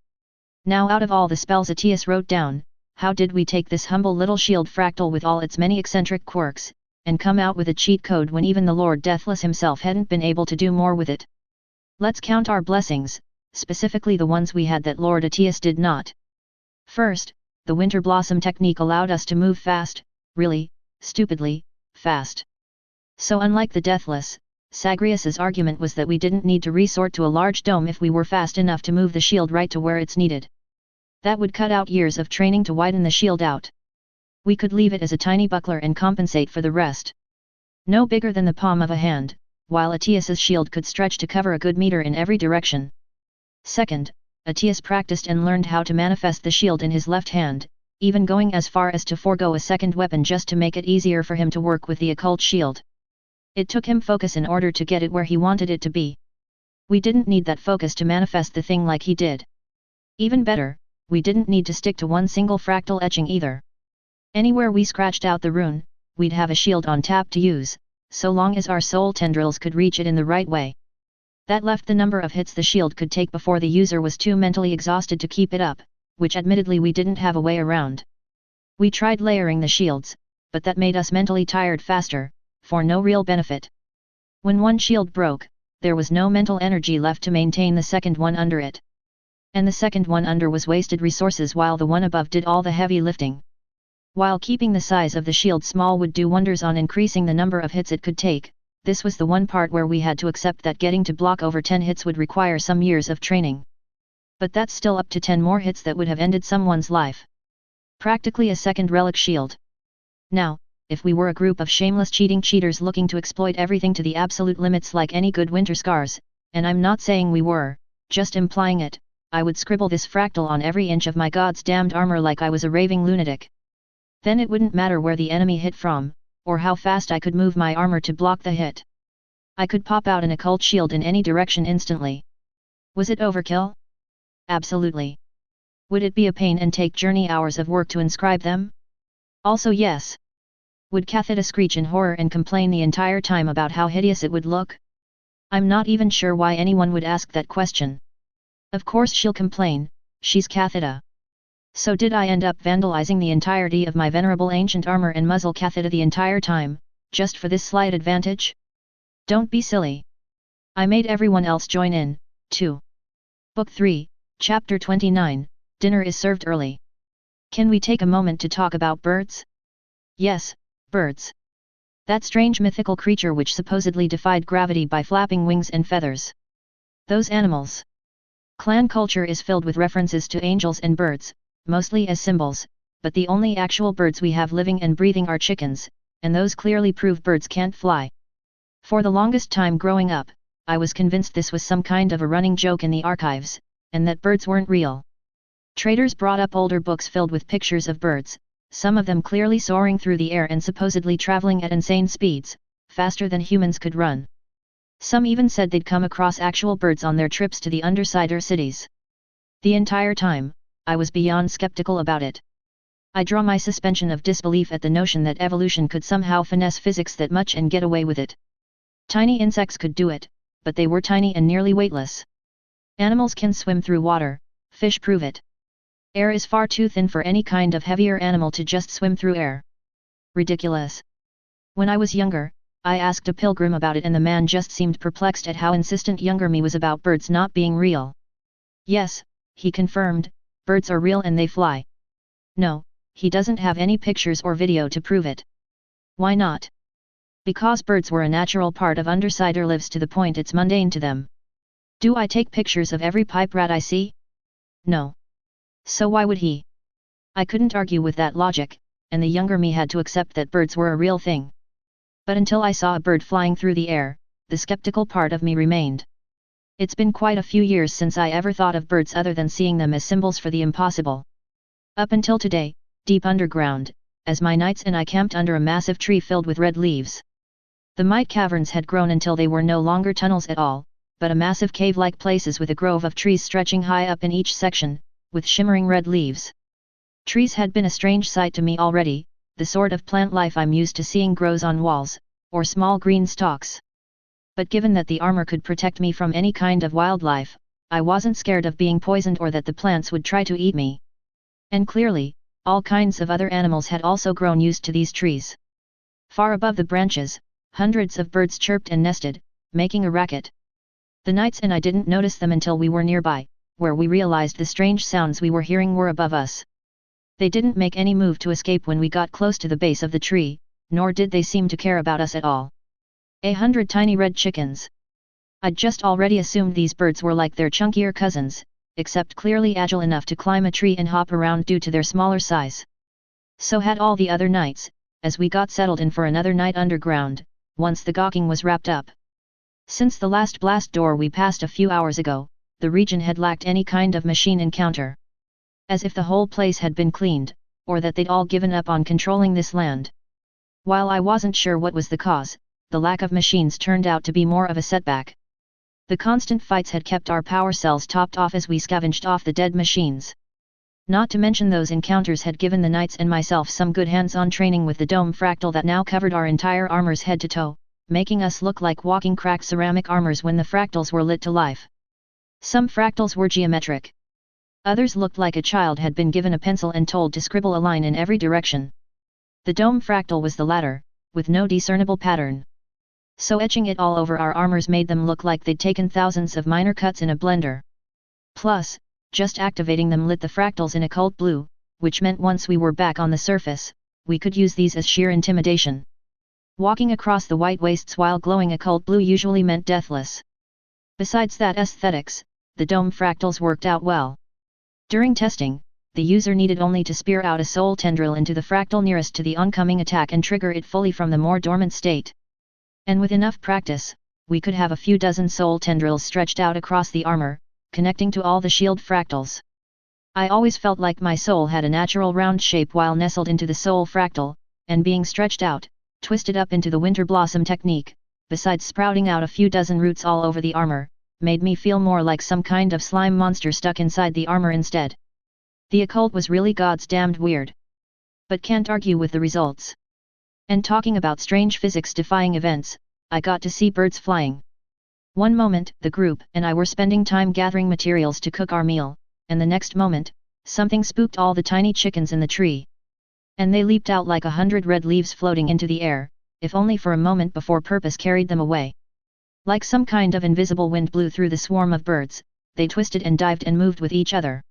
Now, out of all the spells Atias wrote down, how did we take this humble little shield fractal with all its many eccentric quirks, and come out with a cheat code when even the Lord Deathless himself hadn't been able to do more with it? Let's count our blessings, specifically the ones we had that Lord Atias did not. First, the Winter Blossom technique allowed us to move fast, really, stupidly, fast. So unlike the Deathless, Zagreus's argument was that we didn't need to resort to a large dome if we were fast enough to move the shield right to where it's needed. That would cut out years of training to widen the shield out. We could leave it as a tiny buckler and compensate for the rest. No bigger than the palm of a hand, while Atias's shield could stretch to cover a good meter in every direction. Second, Atias practiced and learned how to manifest the shield in his left hand, even going as far as to forego a second weapon just to make it easier for him to work with the occult shield. It took him focus in order to get it where he wanted it to be. We didn't need that focus to manifest the thing like he did. Even better, we didn't need to stick to one single fractal etching either. Anywhere we scratched out the rune, we'd have a shield on tap to use, so long as our soul tendrils could reach it in the right way. That left the number of hits the shield could take before the user was too mentally exhausted to keep it up, which admittedly we didn't have a way around. We tried layering the shields, but that made us mentally tired faster, for no real benefit. When one shield broke, there was no mental energy left to maintain the second one under it. And the second one under was wasted resources while the one above did all the heavy lifting. While keeping the size of the shield small would do wonders on increasing the number of hits it could take, this was the one part where we had to accept that getting to block over 10 hits would require some years of training. But that's still up to 10 more hits that would have ended someone's life. Practically a second relic shield. Now, if we were a group of shameless cheating cheaters looking to exploit everything to the absolute limits like any good Winterscars, and I'm not saying we were, just implying it, I would scribble this fractal on every inch of my god's damned armor like I was a raving lunatic. Then it wouldn't matter where the enemy hit from, or how fast I could move my armor to block the hit. I could pop out an occult shield in any direction instantly. Was it overkill? Absolutely. Would it be a pain and take journey hours of work to inscribe them? Also yes. Would Cathita screech in horror and complain the entire time about how hideous it would look? I'm not even sure why anyone would ask that question. Of course she'll complain, she's Cathita. So did I end up vandalizing the entirety of my venerable ancient armor and muzzle Cathita the entire time, just for this slight advantage? Don't be silly. I made everyone else join in, too. Book 3, Chapter 29, Dinner is served early. Can we take a moment to talk about birds? Yes, birds. That strange mythical creature which supposedly defied gravity by flapping wings and feathers. Those animals. Clan culture is filled with references to angels and birds, mostly as symbols, but the only actual birds we have living and breathing are chickens, and those clearly prove birds can't fly. For the longest time growing up, I was convinced this was some kind of a running joke in the archives, and that birds weren't real. Traders brought up older books filled with pictures of birds, some of them clearly soaring through the air and supposedly traveling at insane speeds, faster than humans could run. Some even said they'd come across actual birds on their trips to the Undersider cities. The entire time, I was beyond skeptical about it. I draw my suspension of disbelief at the notion that evolution could somehow finesse physics that much and get away with it. Tiny insects could do it, but they were tiny and nearly weightless. Animals can swim through water, fish prove it. Air is far too thin for any kind of heavier animal to just swim through air. Ridiculous. When I was younger, I asked a pilgrim about it and the man just seemed perplexed at how insistent younger me was about birds not being real. Yes, he confirmed, birds are real and they fly. No, he doesn't have any pictures or video to prove it. Why not? Because birds were a natural part of undersider lives to the point it's mundane to them. Do I take pictures of every pipe rat I see? No. So why would he? I couldn't argue with that logic, and the younger me had to accept that birds were a real thing. But until I saw a bird flying through the air, the skeptical part of me remained. It's been quite a few years since I ever thought of birds other than seeing them as symbols for the impossible. Up until today, deep underground, as my knights and I camped under a massive tree filled with red leaves. The might caverns had grown until they were no longer tunnels at all, but a massive cave-like places with a grove of trees stretching high up in each section, with shimmering red leaves. Trees had been a strange sight to me already, the sort of plant life I'm used to seeing grows on walls, or small green stalks. But given that the armor could protect me from any kind of wildlife, I wasn't scared of being poisoned or that the plants would try to eat me. And clearly, all kinds of other animals had also grown used to these trees. Far above the branches, hundreds of birds chirped and nested, making a racket. The knights and I didn't notice them until we were nearby, where we realized the strange sounds we were hearing were above us. They didn't make any move to escape when we got close to the base of the tree, nor did they seem to care about us at all. 100 tiny red chickens. I'd just already assumed these birds were like their chunkier cousins, except clearly agile enough to climb a tree and hop around due to their smaller size. So had all the other knights, as we got settled in for another night underground, once the gawking was wrapped up. Since the last blast door we passed a few hours ago, the region had lacked any kind of machine encounter. As if the whole place had been cleaned, or that they'd all given up on controlling this land. While I wasn't sure what was the cause, the lack of machines turned out to be more of a setback. The constant fights had kept our power cells topped off as we scavenged off the dead machines. Not to mention those encounters had given the knights and myself some good hands-on training with the dome fractal that now covered our entire armors head to toe, making us look like walking cracked ceramic armors when the fractals were lit to life. Some fractals were geometric. Others looked like a child had been given a pencil and told to scribble a line in every direction. The dome fractal was the latter, with no discernible pattern. So etching it all over our armors made them look like they'd taken thousands of minor cuts in a blender. Plus, just activating them lit the fractals in occult blue, which meant once we were back on the surface, we could use these as sheer intimidation. Walking across the white wastes while glowing occult blue usually meant deathless. Besides that aesthetics, the dome fractals worked out well. During testing, the user needed only to spear out a soul tendril into the fractal nearest to the oncoming attack and trigger it fully from the more dormant state. And with enough practice, we could have a few dozen soul tendrils stretched out across the armor, connecting to all the shield fractals. I always felt like my soul had a natural round shape while nestled into the soul fractal, and being stretched out, twisted up into the winter blossom technique, besides sprouting out a few dozen roots all over the armor, made me feel more like some kind of slime monster stuck inside the armor instead. The occult was really God's damned weird. But can't argue with the results. And talking about strange physics-defying events, I got to see birds flying. One moment, the group and I were spending time gathering materials to cook our meal, and the next moment, something spooked all the tiny chickens in the tree. And they leaped out like 100 red leaves floating into the air, if only for a moment before purpose carried them away. Like some kind of invisible wind blew through the swarm of birds, they twisted and dived and moved with each other.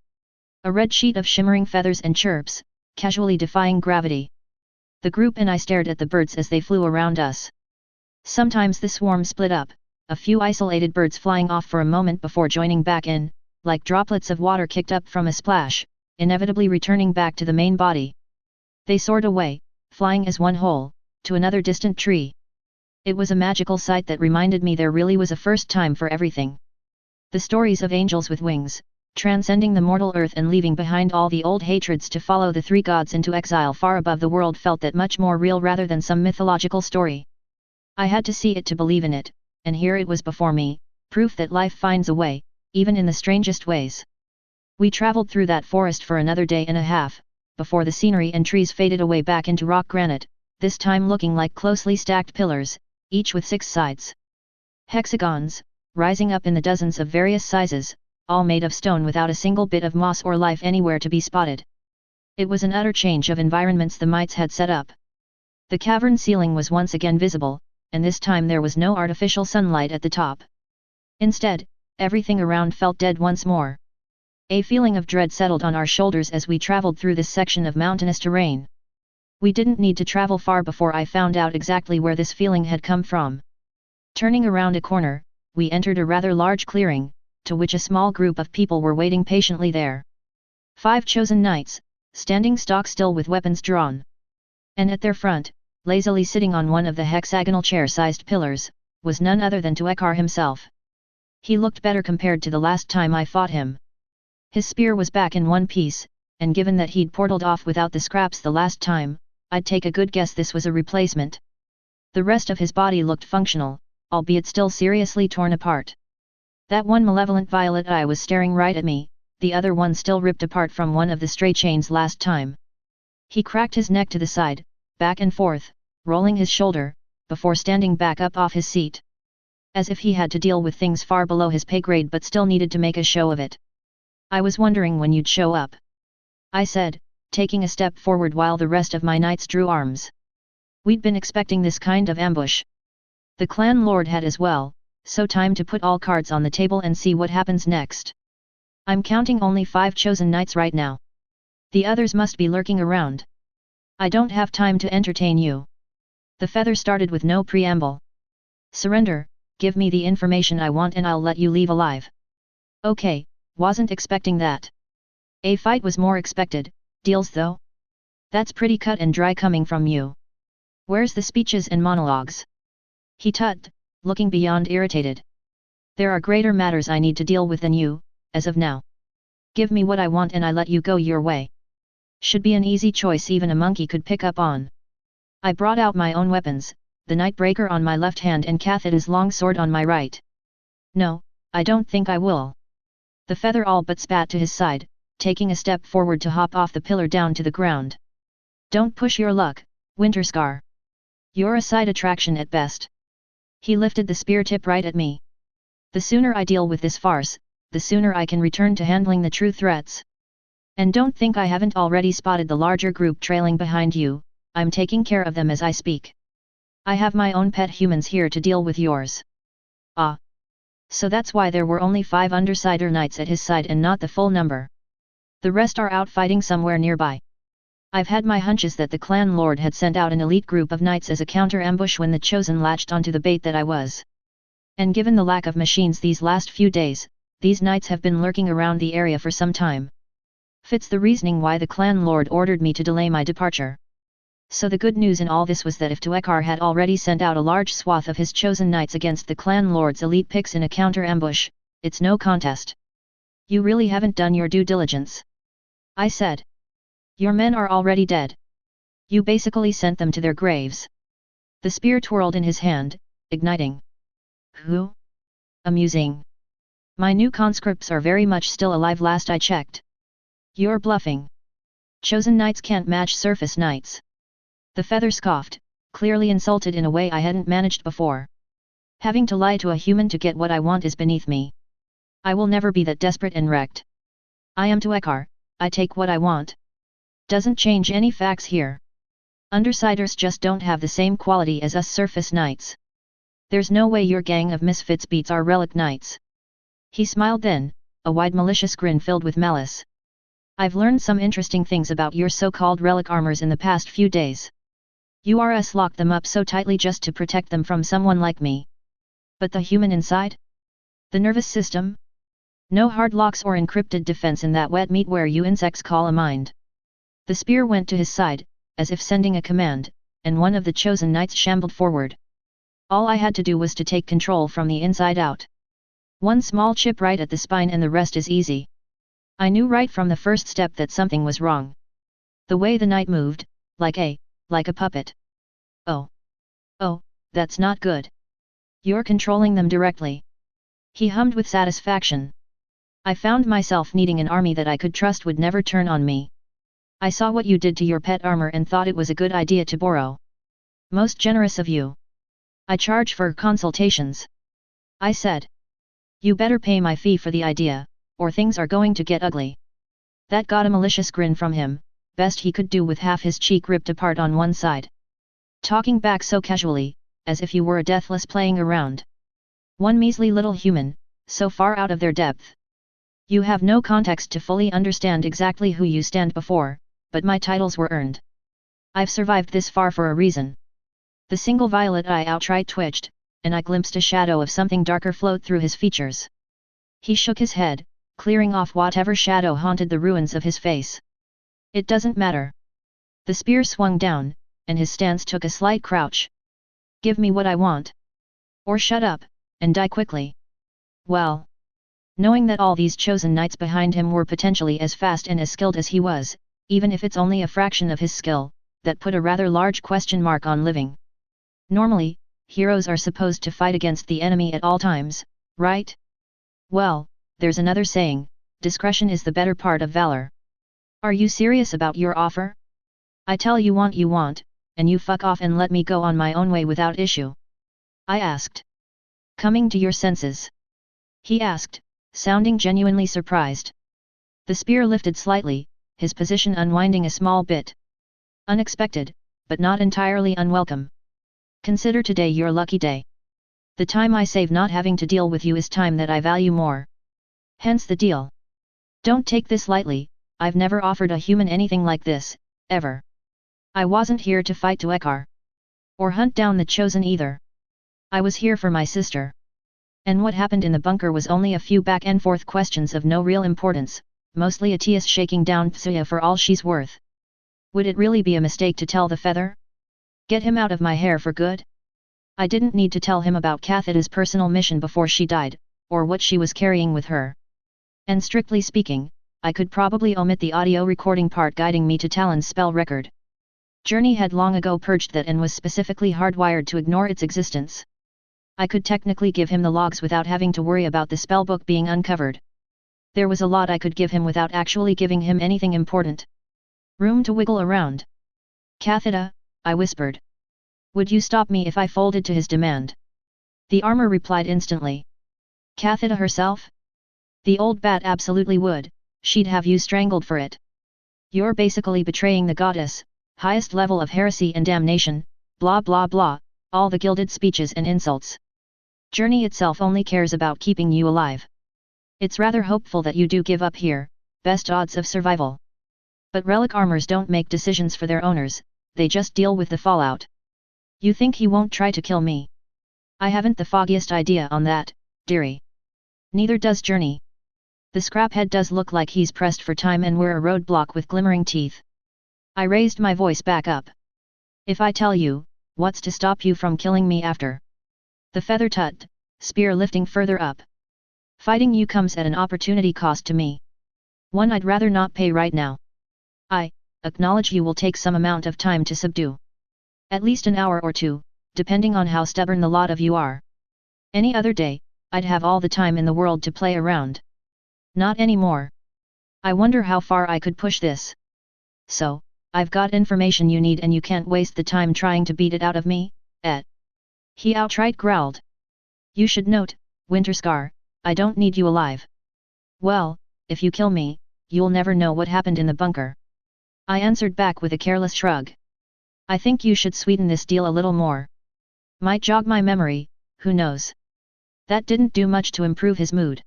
A red sheet of shimmering feathers and chirps, casually defying gravity. The group and I stared at the birds as they flew around us. Sometimes the swarm split up, a few isolated birds flying off for a moment before joining back in, like droplets of water kicked up from a splash, inevitably returning back to the main body. They soared away, flying as one whole, to another distant tree. It was a magical sight that reminded me there really was a first time for everything. The stories of angels with wings, transcending the mortal earth and leaving behind all the old hatreds to follow the three gods into exile far above the world felt that much more real rather than some mythological story. I had to see it to believe in it, and here it was before me, proof that life finds a way, even in the strangest ways. We traveled through that forest for another day and a half, before the scenery and trees faded away back into rock granite, this time looking like closely stacked pillars, each with 6 sides. Hexagons, rising up in the dozens of various sizes, all made of stone without a single bit of moss or life anywhere to be spotted. It was an utter change of environments the mites had set up. The cavern ceiling was once again visible, and this time there was no artificial sunlight at the top. Instead, everything around felt dead once more. A feeling of dread settled on our shoulders as we traveled through this section of mountainous terrain. We didn't need to travel far before I found out exactly where this feeling had come from. Turning around a corner, we entered a rather large clearing, to which a small group of people were waiting patiently there. 5 chosen knights, standing stock still with weapons drawn. And at their front, lazily sitting on one of the hexagonal chair-sized pillars, was none other than Tuekar himself. He looked better compared to the last time I fought him. His spear was back in one piece, and given that he'd portaled off without the scraps the last time, I'd take a good guess this was a replacement. The rest of his body looked functional, albeit still seriously torn apart. That one malevolent violet eye was staring right at me, the other one still ripped apart from one of the stray chains last time. He cracked his neck to the side, back and forth, rolling his shoulder, before standing back up off his seat. As if he had to deal with things far below his pay grade but still needed to make a show of it. I was wondering when you'd show up, I said, taking a step forward while the rest of my knights drew arms. We'd been expecting this kind of ambush. The clan lord had as well, so time to put all cards on the table and see what happens next. I'm counting only 5 chosen knights right now. The others must be lurking around. I don't have time to entertain you. The feather started with no preamble. Surrender, give me the information I want and I'll let you leave alive. Okay, wasn't expecting that. A fight was more expected, deals though? That's pretty cut and dry coming from you. Where's the speeches and monologues? He tugged, looking beyond irritated. There are greater matters I need to deal with than you, as of now. Give me what I want and I let you go your way. Should be an easy choice even a monkey could pick up on. I brought out my own weapons, the Nightbreaker on my left hand and Cathed's long sword on my right. No, I don't think I will. The feather all but spat to his side, taking a step forward to hop off the pillar down to the ground. Don't push your luck, Winterscar. You're a side attraction at best. He lifted the spear tip right at me. The sooner I deal with this farce, the sooner I can return to handling the true threats. And don't think I haven't already spotted the larger group trailing behind you, I'm taking care of them as I speak. I have my own pet humans here to deal with yours. Ah. So that's why there were only 5 Undersider knights at his side and not the full number. The rest are out fighting somewhere nearby. I've had my hunches that the clan lord had sent out an elite group of knights as a counter-ambush when the chosen latched onto the bait that I was. And given the lack of machines these last few days, these knights have been lurking around the area for some time. Fits the reasoning why the clan lord ordered me to delay my departure. So the good news in all this was that if Tuekar had already sent out a large swath of his chosen knights against the clan lord's elite picks in a counter-ambush, it's no contest. You really haven't done your due diligence, I said. Your men are already dead. You basically sent them to their graves. The spear twirled in his hand, igniting. Who? Amusing. My new conscripts are very much still alive last I checked. You're bluffing. Chosen knights can't match surface knights. The feather scoffed, clearly insulted in a way I hadn't managed before. Having to lie to a human to get what I want is beneath me. I will never be that desperate and wrecked. I am Tuekar, I take what I want. Doesn't change any facts here. Undersiders just don't have the same quality as us surface knights. There's no way your gang of misfits beats our relic knights. He smiled then, a wide malicious grin filled with malice. I've learned some interesting things about your so-called relic armors in the past few days. URS locked them up so tightly just to protect them from someone like me. But the human inside? The nervous system? No hard locks or encrypted defense in that wet meat where you insects call a mind. The spear went to his side, as if sending a command, and one of the chosen knights shambled forward. All I had to do was to take control from the inside out. One small chip right at the spine and the rest is easy. I knew right from the first step that something was wrong. The way the knight moved, like a puppet. Oh, that's not good. You're controlling them directly. He hummed with satisfaction. I found myself needing an army that I could trust would never turn on me. I saw what you did to your pet armor and thought it was a good idea to borrow. Most generous of you. I charge for consultations, I said. You better pay my fee for the idea, or things are going to get ugly. That got a malicious grin from him, best he could do with half his cheek ripped apart on one side. Talking back so casually, as if you were a deathless playing around. One measly little human, so far out of their depth. You have no context to fully understand exactly who you stand before, but my titles were earned. I've survived this far for a reason. The single violet eye outright twitched, and I glimpsed a shadow of something darker float through his features. He shook his head, clearing off whatever shadow haunted the ruins of his face. It doesn't matter. The spear swung down, and his stance took a slight crouch. Give me what I want. Or shut up, and die quickly. Well. Knowing that all these chosen knights behind him were potentially as fast and as skilled as he was, even if it's only a fraction of his skill, that put a rather large question mark on living. Normally, heroes are supposed to fight against the enemy at all times, right? Well, there's another saying, discretion is the better part of valor. Are you serious about your offer? I tell you want, and you fuck off and let me go on my own way without issue. I asked. Coming to your senses? He asked, sounding genuinely surprised. The spear lifted slightly, his position unwinding a small bit. Unexpected, but not entirely unwelcome. Consider today your lucky day. The time I save not having to deal with you is time that I value more. Hence the deal. Don't take this lightly, I've never offered a human anything like this, ever. I wasn't here to fight Tuekar. Or hunt down the chosen either. I was here for my sister. And what happened in the bunker was only a few back and forth questions of no real importance, mostly Atias shaking down Psuya for all she's worth. Would it really be a mistake to tell the feather? Get him out of my hair for good? I didn't need to tell him about Kathida's personal mission before she died, or what she was carrying with her. And strictly speaking, I could probably omit the audio recording part guiding me to Talon's spell record. Journey had long ago purged that and was specifically hardwired to ignore its existence. I could technically give him the logs without having to worry about the spellbook being uncovered. There was a lot I could give him without actually giving him anything important. Room to wiggle around. Kathida, I whispered. Would you stop me if I folded to his demand? The armor replied instantly. Kathida herself? The old bat absolutely would, she'd have you strangled for it. You're basically betraying the goddess, highest level of heresy and damnation, blah blah blah, all the gilded speeches and insults. Journey itself only cares about keeping you alive. It's rather hopeful that you do give up here, best odds of survival. But relic armors don't make decisions for their owners, they just deal with the fallout. You think he won't try to kill me? I haven't the foggiest idea on that, dearie. Neither does Journey. The scraphead does look like he's pressed for time and we're a roadblock with glimmering teeth. I raised my voice back up. If I tell you, what's to stop you from killing me after? The feather tut, spear lifting further up. Fighting you comes at an opportunity cost to me. One I'd rather not pay right now. I acknowledge you will take some amount of time to subdue. At least an hour or two, depending on how stubborn the lot of you are. Any other day, I'd have all the time in the world to play around. Not anymore. I wonder how far I could push this. So, I've got information you need and you can't waste the time trying to beat it out of me, He outright growled. You should note, Winterscar, I don't need you alive. Well, if you kill me, you'll never know what happened in the bunker. I answered back with a careless shrug. I think you should sweeten this deal a little more. Might jog my memory, who knows. That didn't do much to improve his mood.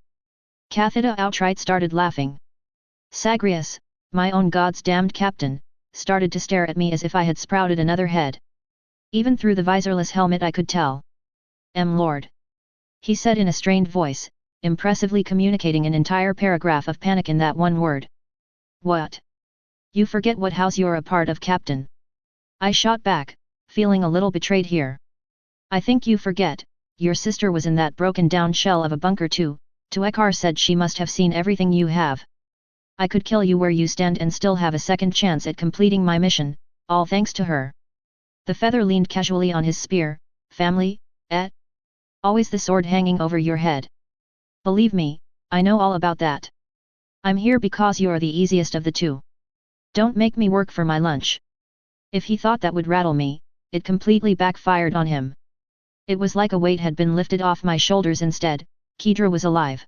Kathida outright started laughing. Sagrius, my own god's damned captain, started to stare at me as if I had sprouted another head. Even through the visorless helmet I could tell. Lord. He said in a strained voice, impressively communicating an entire paragraph of panic in that one word. What? You forget what house you're a part of, Captain. I shot back, feeling a little betrayed here. I think you forget, your sister was in that broken down shell of a bunker too. Tuekar said she must have seen everything you have. I could kill you where you stand and still have a second chance at completing my mission, all thanks to her. The feather leaned casually on his spear. Family, Always the sword hanging over your head. Believe me, I know all about that. I'm here because you're the easiest of the two. Don't make me work for my lunch. If he thought that would rattle me, it completely backfired on him. It was like a weight had been lifted off my shoulders instead. Kedra was alive.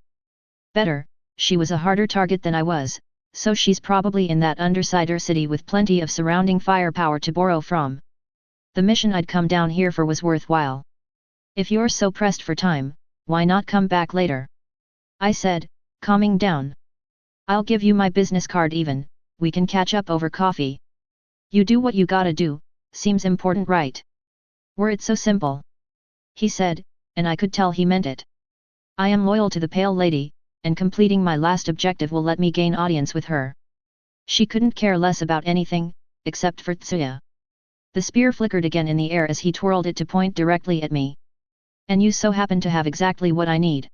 Better, she was a harder target than I was, so she's probably in that undersider city with plenty of surrounding firepower to borrow from. The mission I'd come down here for was worthwhile. If you're so pressed for time, why not come back later? I said, calming down. I'll give you my business card even, we can catch up over coffee. You do what you gotta do, seems important, right? Were it so simple? He said, and I could tell he meant it. I am loyal to the Pale Lady, and completing my last objective will let me gain audience with her. She couldn't care less about anything, except for Tsuya. The spear flickered again in the air as he twirled it to point directly at me. And you so happen to have exactly what I need.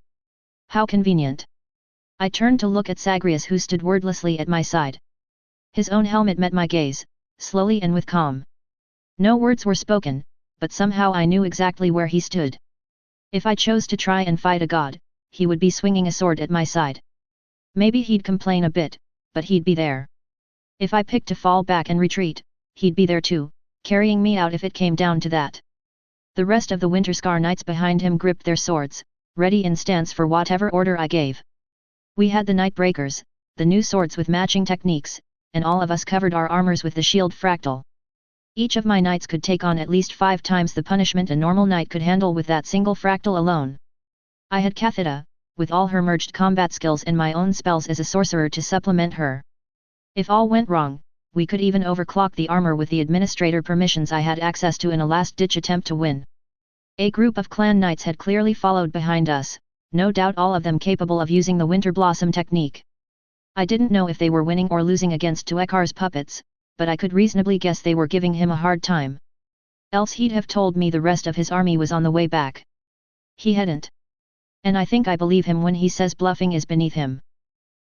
How convenient. I turned to look at Zagreus, who stood wordlessly at my side. His own helmet met my gaze, slowly and with calm. No words were spoken, but somehow I knew exactly where he stood. If I chose to try and fight a god, he would be swinging a sword at my side. Maybe he'd complain a bit, but he'd be there. If I picked to fall back and retreat, he'd be there too, carrying me out if it came down to that. The rest of the Winterscar knights behind him gripped their swords, ready in stance for whatever order I gave. We had the Night Breakers, the new swords with matching techniques, and all of us covered our armors with the shield fractal. Each of my knights could take on at least 5 times the punishment a normal knight could handle with that single fractal alone. I had Kathita, with all her merged combat skills and my own spells as a sorcerer to supplement her. If all went wrong, we could even overclock the armor with the administrator permissions I had access to in a last-ditch attempt to win. A group of clan knights had clearly followed behind us, no doubt all of them capable of using the Winter Blossom technique. I didn't know if they were winning or losing against Tuekar's puppets, but I could reasonably guess they were giving him a hard time. Else he'd have told me the rest of his army was on the way back. He hadn't. And I think I believe him when he says bluffing is beneath him.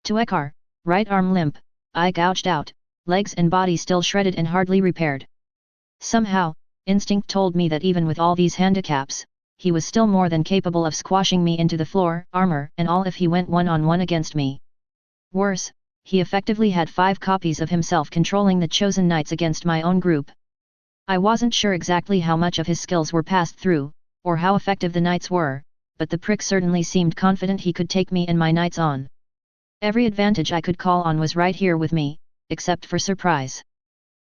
Tuekar, right arm limp, eye gouged out, legs and body still shredded and hardly repaired. Somehow, instinct told me that even with all these handicaps, he was still more than capable of squashing me into the floor, armor and all, if he went one-on-one against me. Worse, he effectively had 5 copies of himself controlling the chosen knights against my own group. I wasn't sure exactly how much of his skills were passed through, or how effective the knights were, but the prick certainly seemed confident he could take me and my knights on. Every advantage I could call on was right here with me, except for surprise.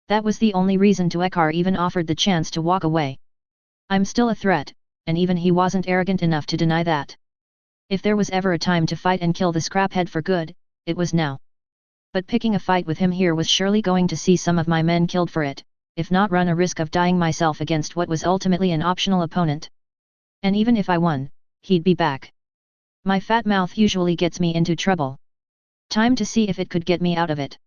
That was the only reason Tuekar even offered the chance to walk away. I'm still a threat, and even he wasn't arrogant enough to deny that. If there was ever a time to fight and kill the scraphead for good, it was now. But picking a fight with him here was surely going to see some of my men killed for it, if not run a risk of dying myself against what was ultimately an optional opponent. And even if I won, he'd be back. My fat mouth usually gets me into trouble. Time to see if it could get me out of it.